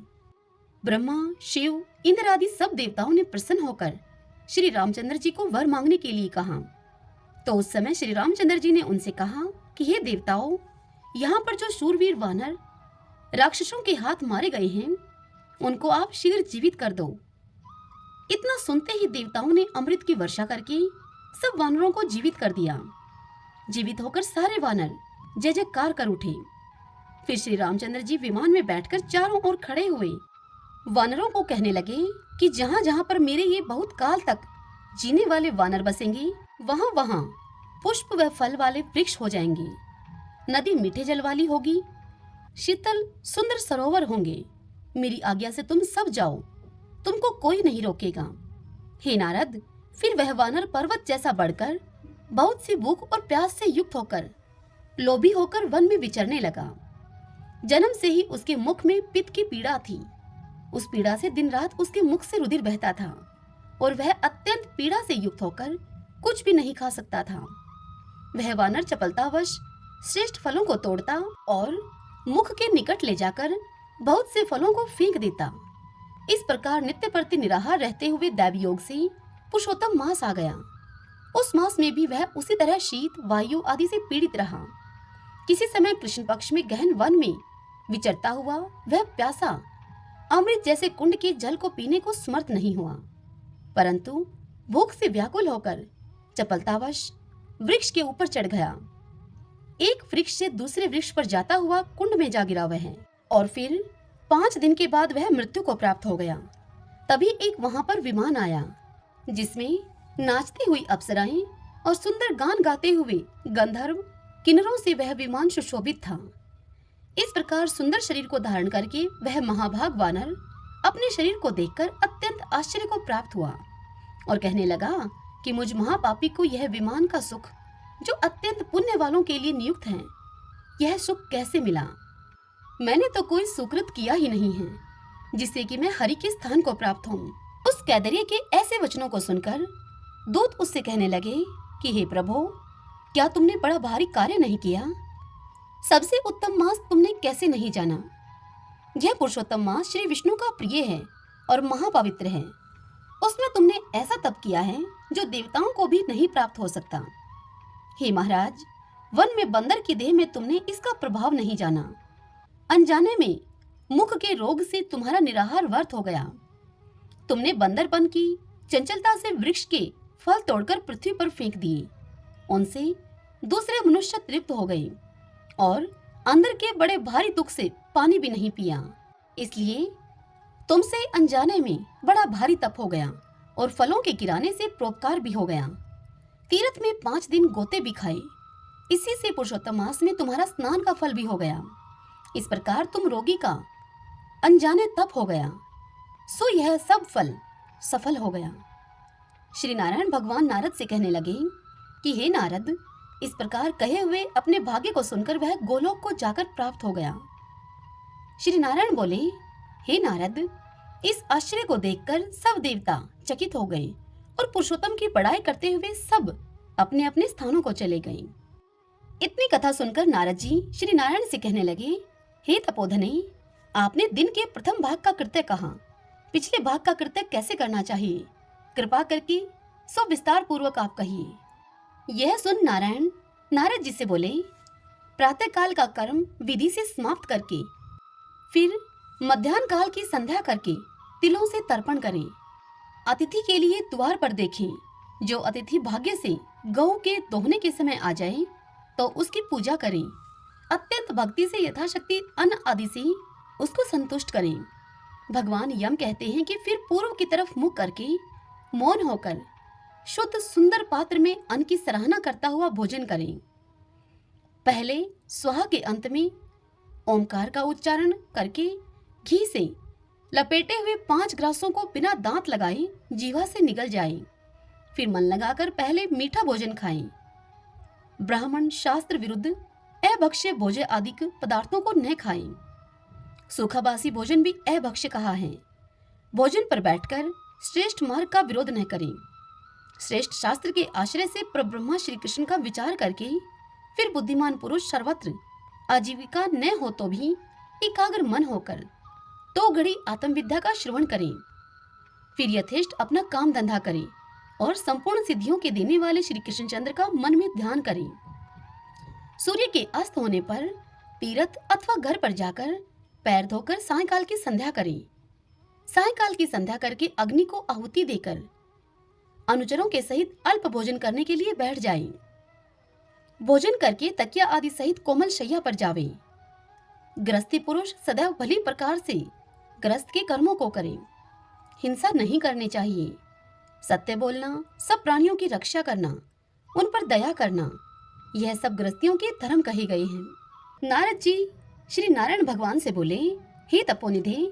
ब्रह्मा, शिव, इंद्र आदि सब देवताओं ने प्रसन्न होकर श्री रामचंद्र जी को वर मांगने के लिए कहा। तो उस समय श्री रामचंद्र जी ने उनसे कहा कि हे देवताओं, यहाँ पर जो शूरवीर वानर राक्षसों के हाथ मारे गए हैं उनको आप शीघ्र जीवित कर दो। इतना सुनते ही देवताओं ने अमृत की वर्षा करके सब वानरों को जीवित कर दिया। जीवित होकर सारे वानर जय जयकार कर उठे। फिर श्री रामचंद्र जी विमान में बैठकर चारों ओर खड़े हुए वानरों को कहने लगे कि जहाँ जहाँ पर मेरे ये बहुत काल तक जीने वाले वानर बसेंगे वहाँ वहाँ पुष्प व फल वाले वृक्ष हो जाएंगे, नदी मीठे जल वाली होगी, शीतल सुंदर सरोवर होंगे। मेरी आज्ञा से तुम सब जाओ, तुमको कोई नहीं रोकेगा। हे नारद, फिर वह वानर पर्वत जैसा बढ़कर बहुत सी भूख और प्यास से युक्त होकर लोभी होकर वन में विचरने लगा। जन्म से ही उसके मुख में पित्त की पीड़ा थी। उस पीड़ा से दिन रात उसके मुख से रुधिर बहता था और वह अत्यंत पीड़ा से युक्त होकर कुछ भी नहीं खा सकता था। वह वानर चपलतावश श्रेष्ठ फलों को तोड़ता और मुख के निकट ले जाकर बहुत से फलों को फेंक देता। इस प्रकार नित्य प्रति निराहार रहते हुए दैवी योग से पुरुषोत्तम मास आ गया। उस मास में भी वह उसी तरह शीत, वायु आदि से पीड़ित रहा। किसी समय कृष्ण पक्ष में गहन वन में विचरता हुआ वह प्यासा अमृत जैसे कुंड के जल को पीने को समर्थ नहीं हुआ, परंतु भूख से व्याकुल होकर चपलतावश वृक्ष के ऊपर चढ़ गया। एक वृक्ष से दूसरे वृक्ष पर जाता हुआ कुंड में जा गिरा वह, और फिर 5 दिन के बाद वह मृत्यु को प्राप्त हो गया। तभी एक वहां पर विमान आया जिसमें नाचती हुई अप्सराएं और सुंदर गान गाते हुए गंधर्व किन्नरों से वह विमान सुशोभित था। इस प्रकार सुंदर शरीर को धारण करके वह महाभाग वानर अपने शरीर को देखकर अत्यंत आश्चर्य को प्राप्त हुआ और कहने लगा कि मुझ महापापी को यह विमान का सुख, जो अत्यंत पुण्य वालों के लिए नियुक्त है, यह सुख कैसे मिला? मैंने तो कोई सुकृत किया ही नहीं है जिससे कि मैं हरि के स्थान को प्राप्त हूँ। उस कैदरिये के ऐसे वचनों को सुनकर दूत उससे कहने लगे कि हे प्रभु, क्या तुमने बड़ा भारी कार्य नहीं किया? सबसे उत्तम मास तुमने कैसे नहीं जाना? यह पुरुषोत्तम मास श्री विष्णु का प्रिय है और महापवित्र है। उसमें तुमने ऐसा तप किया है जो देवताओं को भी नहीं प्राप्त हो सकता। हे महाराज, वन में बंदर की देह में तुमने इसका प्रभाव नहीं जाना। अनजाने में मुख के रोग से तुम्हारा निराहार व्यर्थ हो गया। तुमने बंदरपन की चंचलता से वृक्ष के फल तोड़कर पृथ्वी पर फेंक दिए। उनसे दूसरे मनुष्य तृप्त हो गए और अंदर के बड़े भारी दुख से पानी भी नहीं पिया। इसलिए तुमसे अनजाने में बड़ा भारी तप हो गया और फलों के गिराने से परोपकार भी हो गया। तीर्थ में 5 दिन गोते भी खाए। इसी से पुरुषोत्तम मास में तुम्हारा स्नान का फल भी हो गया। इस प्रकार तुम रोगी का अनजाने तप हो गया, सो यह सब फल सफल हो गया। श्री नारायण भगवान नारद से कहने लगे कि हे नारद, इस प्रकार कहे हुए अपने भाग्य को सुनकर वह गोलोक को जाकर प्राप्त हो गया। श्री नारायण बोले, हे नारद, इस आश्चर्य को देखकर सब देवता चकित हो गए और पुरुषोत्तम की बड़ाई करते हुए सब अपने अपने स्थानों को चले गए। इतनी कथा सुनकर नारद जी श्री नारायण से कहने लगे, हे तपोधने, आपने दिन के प्रथम भाग का कृत्य कहा, पिछले भाग का कृत्य कैसे करना चाहिए? कृपा करके सो विस्तार पूर्वक आप कहिए। यह सुन नारायण नारद जी से बोले, प्रातः काल का कर्म विधि से समाप्त करके फिर मध्याह्न काल की संध्या करके तिलों से तर्पण करें। अतिथि के लिए द्वार पर देखें। जो अतिथि भाग्य से गौ के दोहने के समय आ जाए तो उसकी पूजा करें। अत्यंत भक्ति से यथाशक्ति अन्न आदि से उसको संतुष्ट करें। भगवान यम कहते हैं कि फिर पूर्व की तरफ मुख करके मौन होकर शुद्ध सुंदर पात्र में अन्न की सराहना करता हुआ भोजन करें। पहले स्वाहा के अंत में ओमकार का उच्चारण करके घी से लपेटे हुए 5 ग्रासों को बिना दांत लगाए जीवा से निगल जाए। फिर मन लगाकर पहले मीठा भोजन खाएं। ब्राह्मण शास्त्र विरुद्ध अभक्ष्य भोज्य आदि पदार्थों को न खाएं। सूखा बासी भोजन भी अभक्ष्य कहा है। भोजन पर बैठकर श्रेष्ठ मार्ग का विरोध न करें। श्रेष्ठ शास्त्र के आश्रय से परब्रह्मा श्री कृष्ण का विचार करके फिर बुद्धिमान पुरुष सर्वत्र आजीविका न हो तो भी एकाग्र मन होकर 2 घड़ी आत्मविद्या का श्रवण करें। फिर यथेष्ट अपना काम धंधा करें और संपूर्ण सिद्धियों के देने वाले श्री कृष्णचंद्र का मन में ध्यान करें। सूर्य के अस्त होने पर तीर्थ अथवा घर पर जाकर पैर धोकर सायंकाल की संध्या करें। सायंकाल की संध्या करके अग्नि को आहुति देकर अनुचरों के सहित अल्प भोजन करने के लिए बैठ जाएं। भोजन करके तकिया आदि सहित कोमल शैया पर जावे। गृहस्थी पुरुष सदैव भली प्रकार से गृहस्थ के कर्मों को करें। हिंसा नहीं करनी चाहिए। सत्य बोलना, सब प्राणियों की रक्षा करना उन पर दया करना, यह सब गृहस्थियों के धर्म कहे गए हैं। नारद जी श्री नारायण भगवान से बोले, हे तपोनिधि,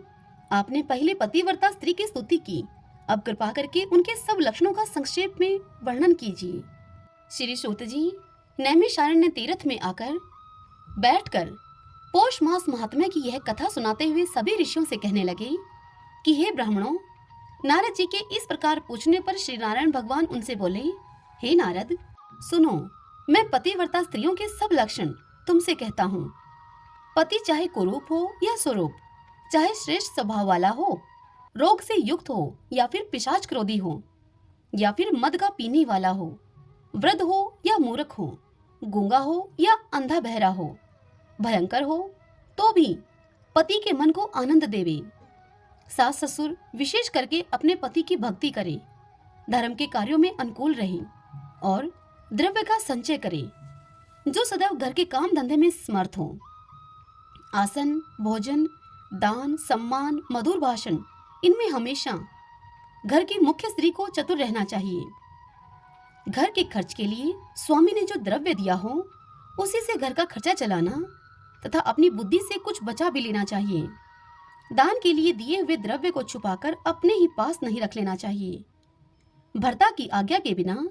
आपने पहले पतिव्रता स्त्री की स्तुति की, अब कृपा करके उनके सब लक्षणों का संक्षेप में वर्णन कीजिए। श्री सूत जी नैमिषारण्य तीर्थ में आकर बैठकर पौष मास महात्म्य की यह कथा सुनाते हुए सभी ऋषियों से कहने लगे कि हे ब्राह्मणों, नारद जी के इस प्रकार पूछने पर श्री नारायण भगवान उनसे बोले, हे नारद, सुनो, मैं पतिव्रता स्त्रियों के सब लक्षण तुमसे कहता हूँ। पति चाहे कुरूप हो या स्वरूप, चाहे श्रेष्ठ स्वभाव वाला हो, रोग से युक्त हो या फिर पिशाच क्रोधी हो, या फिर मद का पीने वाला हो, वृद्ध हो या मूर्ख हो, गूंगा हो या अंधा बहरा हो, भयंकर हो, तो भी पति के मन को आनंद देवे। सास ससुर विशेष करके अपने पति की भक्ति करे, धर्म के कार्यों में अनुकूल रहे और द्रव्य का संचय करे, जो सदैव घर के काम धंधे में समर्थ हो। आसन, भोजन, दान, सम्मान, मधुर भाषण, इनमें हमेशा घर की मुख्य स्त्री को चतुर रहना चाहिए। घर के खर्च के लिए स्वामी ने जो द्रव्य दिया हो, उसी से घर का खर्चा चलाना तथा अपनी बुद्धि से कुछ बचा भी लेना चाहिए। दान के लिए दिए हुए द्रव्य को छुपाकर अपने ही पास नहीं रख लेना चाहिए। भर्ता की आज्ञा के बिना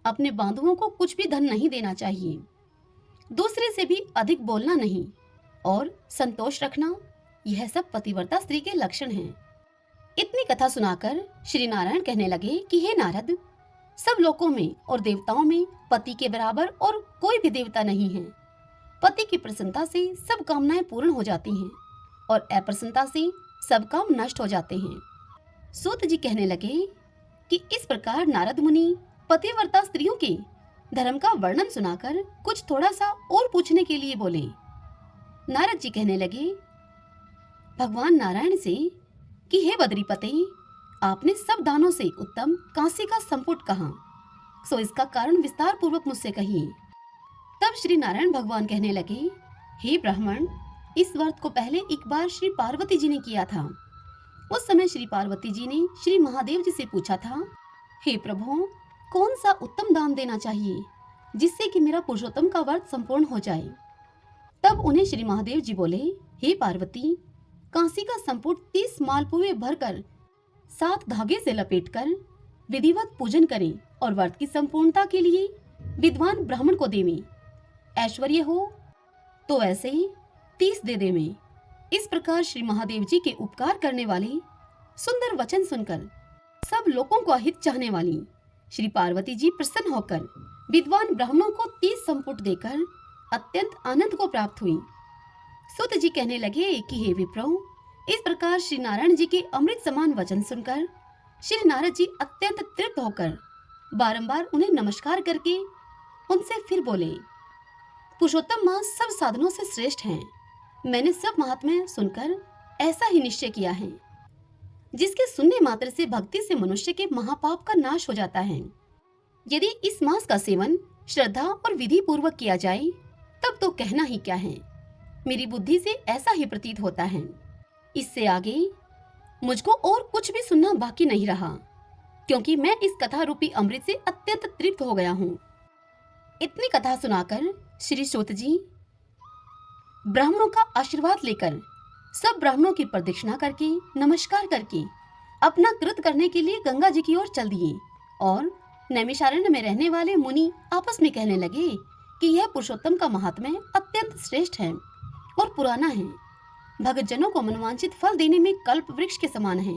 अपने बांधुओं को कुछ भी धन नहीं देना चाहिए। दूसरे से भी अधिक बोलना नहीं और संतोष रखना, यह सब पतिव्रता स्त्री के लक्षण हैं। इतनी कथा सुनाकर श्री नारायण कहने लगे कि हे नारद, सब लोकों में और देवताओं में पति के बराबर और कोई भी देवता नहीं है। पति की प्रसन्नता से सब कामनाएं पूर्ण हो जाती हैं और अप्रसन्नता से सब काम नष्ट हो जाते हैं। सूत जी कहने लगे कि इस प्रकार नारद मुनि पतिव्रता स्त्रियों के धर्म का वर्णन सुनाकर कुछ थोड़ा सा और पूछने के लिए बोले। नारद जी कहने लगे भगवान नारायण से कि हे बद्रीपते, आपने सब दानों से उत्तम कांसी का संपुट कहा, सो इसका कारण विस्तार पूर्वक मुझसे कहिए। तब श्री नारायण भगवान कहने लगे, हे ब्राह्मण, इस व्रत को पहले एक बार श्री पार्वती जी ने किया था। उस समय श्री पार्वती जी ने श्री महादेव जी से पूछा था, हे प्रभु, कौन सा उत्तम दान देना चाहिए जिससे कि मेरा पुरुषोत्तम का व्रत संपूर्ण हो जाए। तब उन्हें श्री महादेव जी बोले, हे पार्वती, कांसी का संपुट 30 मालपुए भरकर 7 धागे से लपेटकर विधिवत पूजन करें और व्रत की संपूर्णता के लिए विद्वान ब्राह्मण को देवें। ऐश्वर्य हो तो ऐसे ही 30 दे देवें। इस प्रकार श्री महादेव जी के उपकार करने वाले सुंदर वचन सुनकर सब लोगों को अहित चाहने वाली श्री पार्वती जी प्रसन्न होकर विद्वान ब्राह्मणों को 30 संपुट देकर अत्यंत आनंद को प्राप्त हुई। सूत जी कहने लगे कि हे विप्रो, इस प्रकार श्री नारायण जी के अमृत समान वचन सुनकर श्री नारद जी अत्यंत तृप्त होकर बारंबार उन्हें नमस्कार करके उनसे फिर बोले, पुरुषोत्तम मास सब साधनों से श्रेष्ठ हैं। मैंने सब महात्म्य सुनकर ऐसा ही निश्चय किया है, जिसके सुनने मात्र से भक्ति से मनुष्य के महापाप का नाश हो जाता है। यदि इस मास का सेवन श्रद्धा और विधि पूर्वक किया जाए तब तो कहना ही क्या है। मेरी बुद्धि से ऐसा ही प्रतीत होता है। इससे आगे मुझको और कुछ भी सुनना बाकी नहीं रहा, क्योंकि मैं इस कथा रूपी अमृत से अत्यंत तृप्त हो गया हूँ। इतनी कथा सुनाकर श्री सूत जी ब्राह्मणों का आशीर्वाद लेकर सब ब्राह्मणों की प्रदक्षिणा करके नमस्कार करके अपना कृत करने के लिए गंगा जी की ओर चल दिए और नैमिषारण्य में रहने वाले मुनि आपस में कहने लगे कि यह पुरुषोत्तम का महात्म्य अत्यंत श्रेष्ठ है और पुराना है। भगत जनों को मनवांछित फल देने में कल्प वृक्ष के समान है।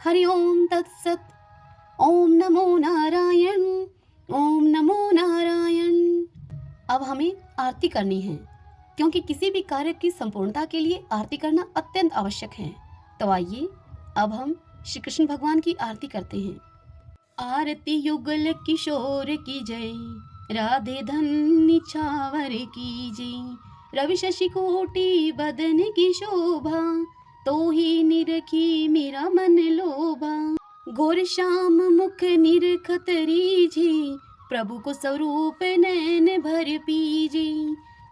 हरि ओम तत्सत। ओम नमो नारायण। ओम नमो नारायण। अब हमें आरती करनी है, क्योंकि किसी भी कार्य की संपूर्णता के लिए आरती करना अत्यंत आवश्यक है। तो आइए अब हम श्री कृष्ण भगवान की आरती करते हैं। आरती युगल किशोर की जय, राधे धन्य छावर की जय। रवि शशि कोटि बदन की शोभा, तो ही निरखी मेरा मन लोभा। घोर श्याम मुख निरखत रीझे, प्रभु को स्वरूप नैन भर पीजे।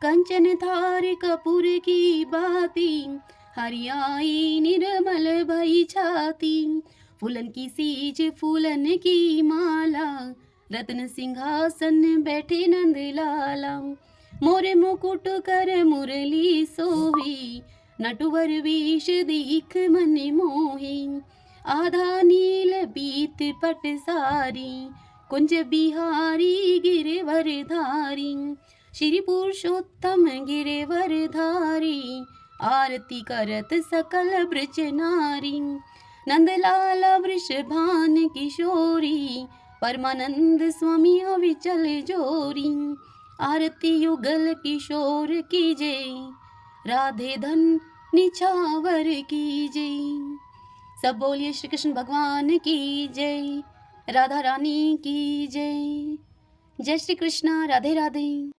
कंचन धार कपूर की बाती, हरियाई निर्मल भई छाती। फूलन की सीज फूलन की माला, रत्न सिंहासन बैठे नंद लाला, मोरे मुकुट कर मुरली सोही, नटवर वेश दीख मन मोही, आधा नील बीत पट सारी, कुंज बिहारी गिरवर धारी, श्री पुरुषोत्तम गिरवर धारी, आरती करत सकल ब्रज नारी, नंदलाला वृषभान किशोरी, परमानंद स्वामी अविचल जोरी, आरती युगल किशोर की जय, राधे धन निछावर की जय। सब बोलिए श्री कृष्ण भगवान की जय, राधा रानी की जय। जय श्री कृष्णा, राधे राधे।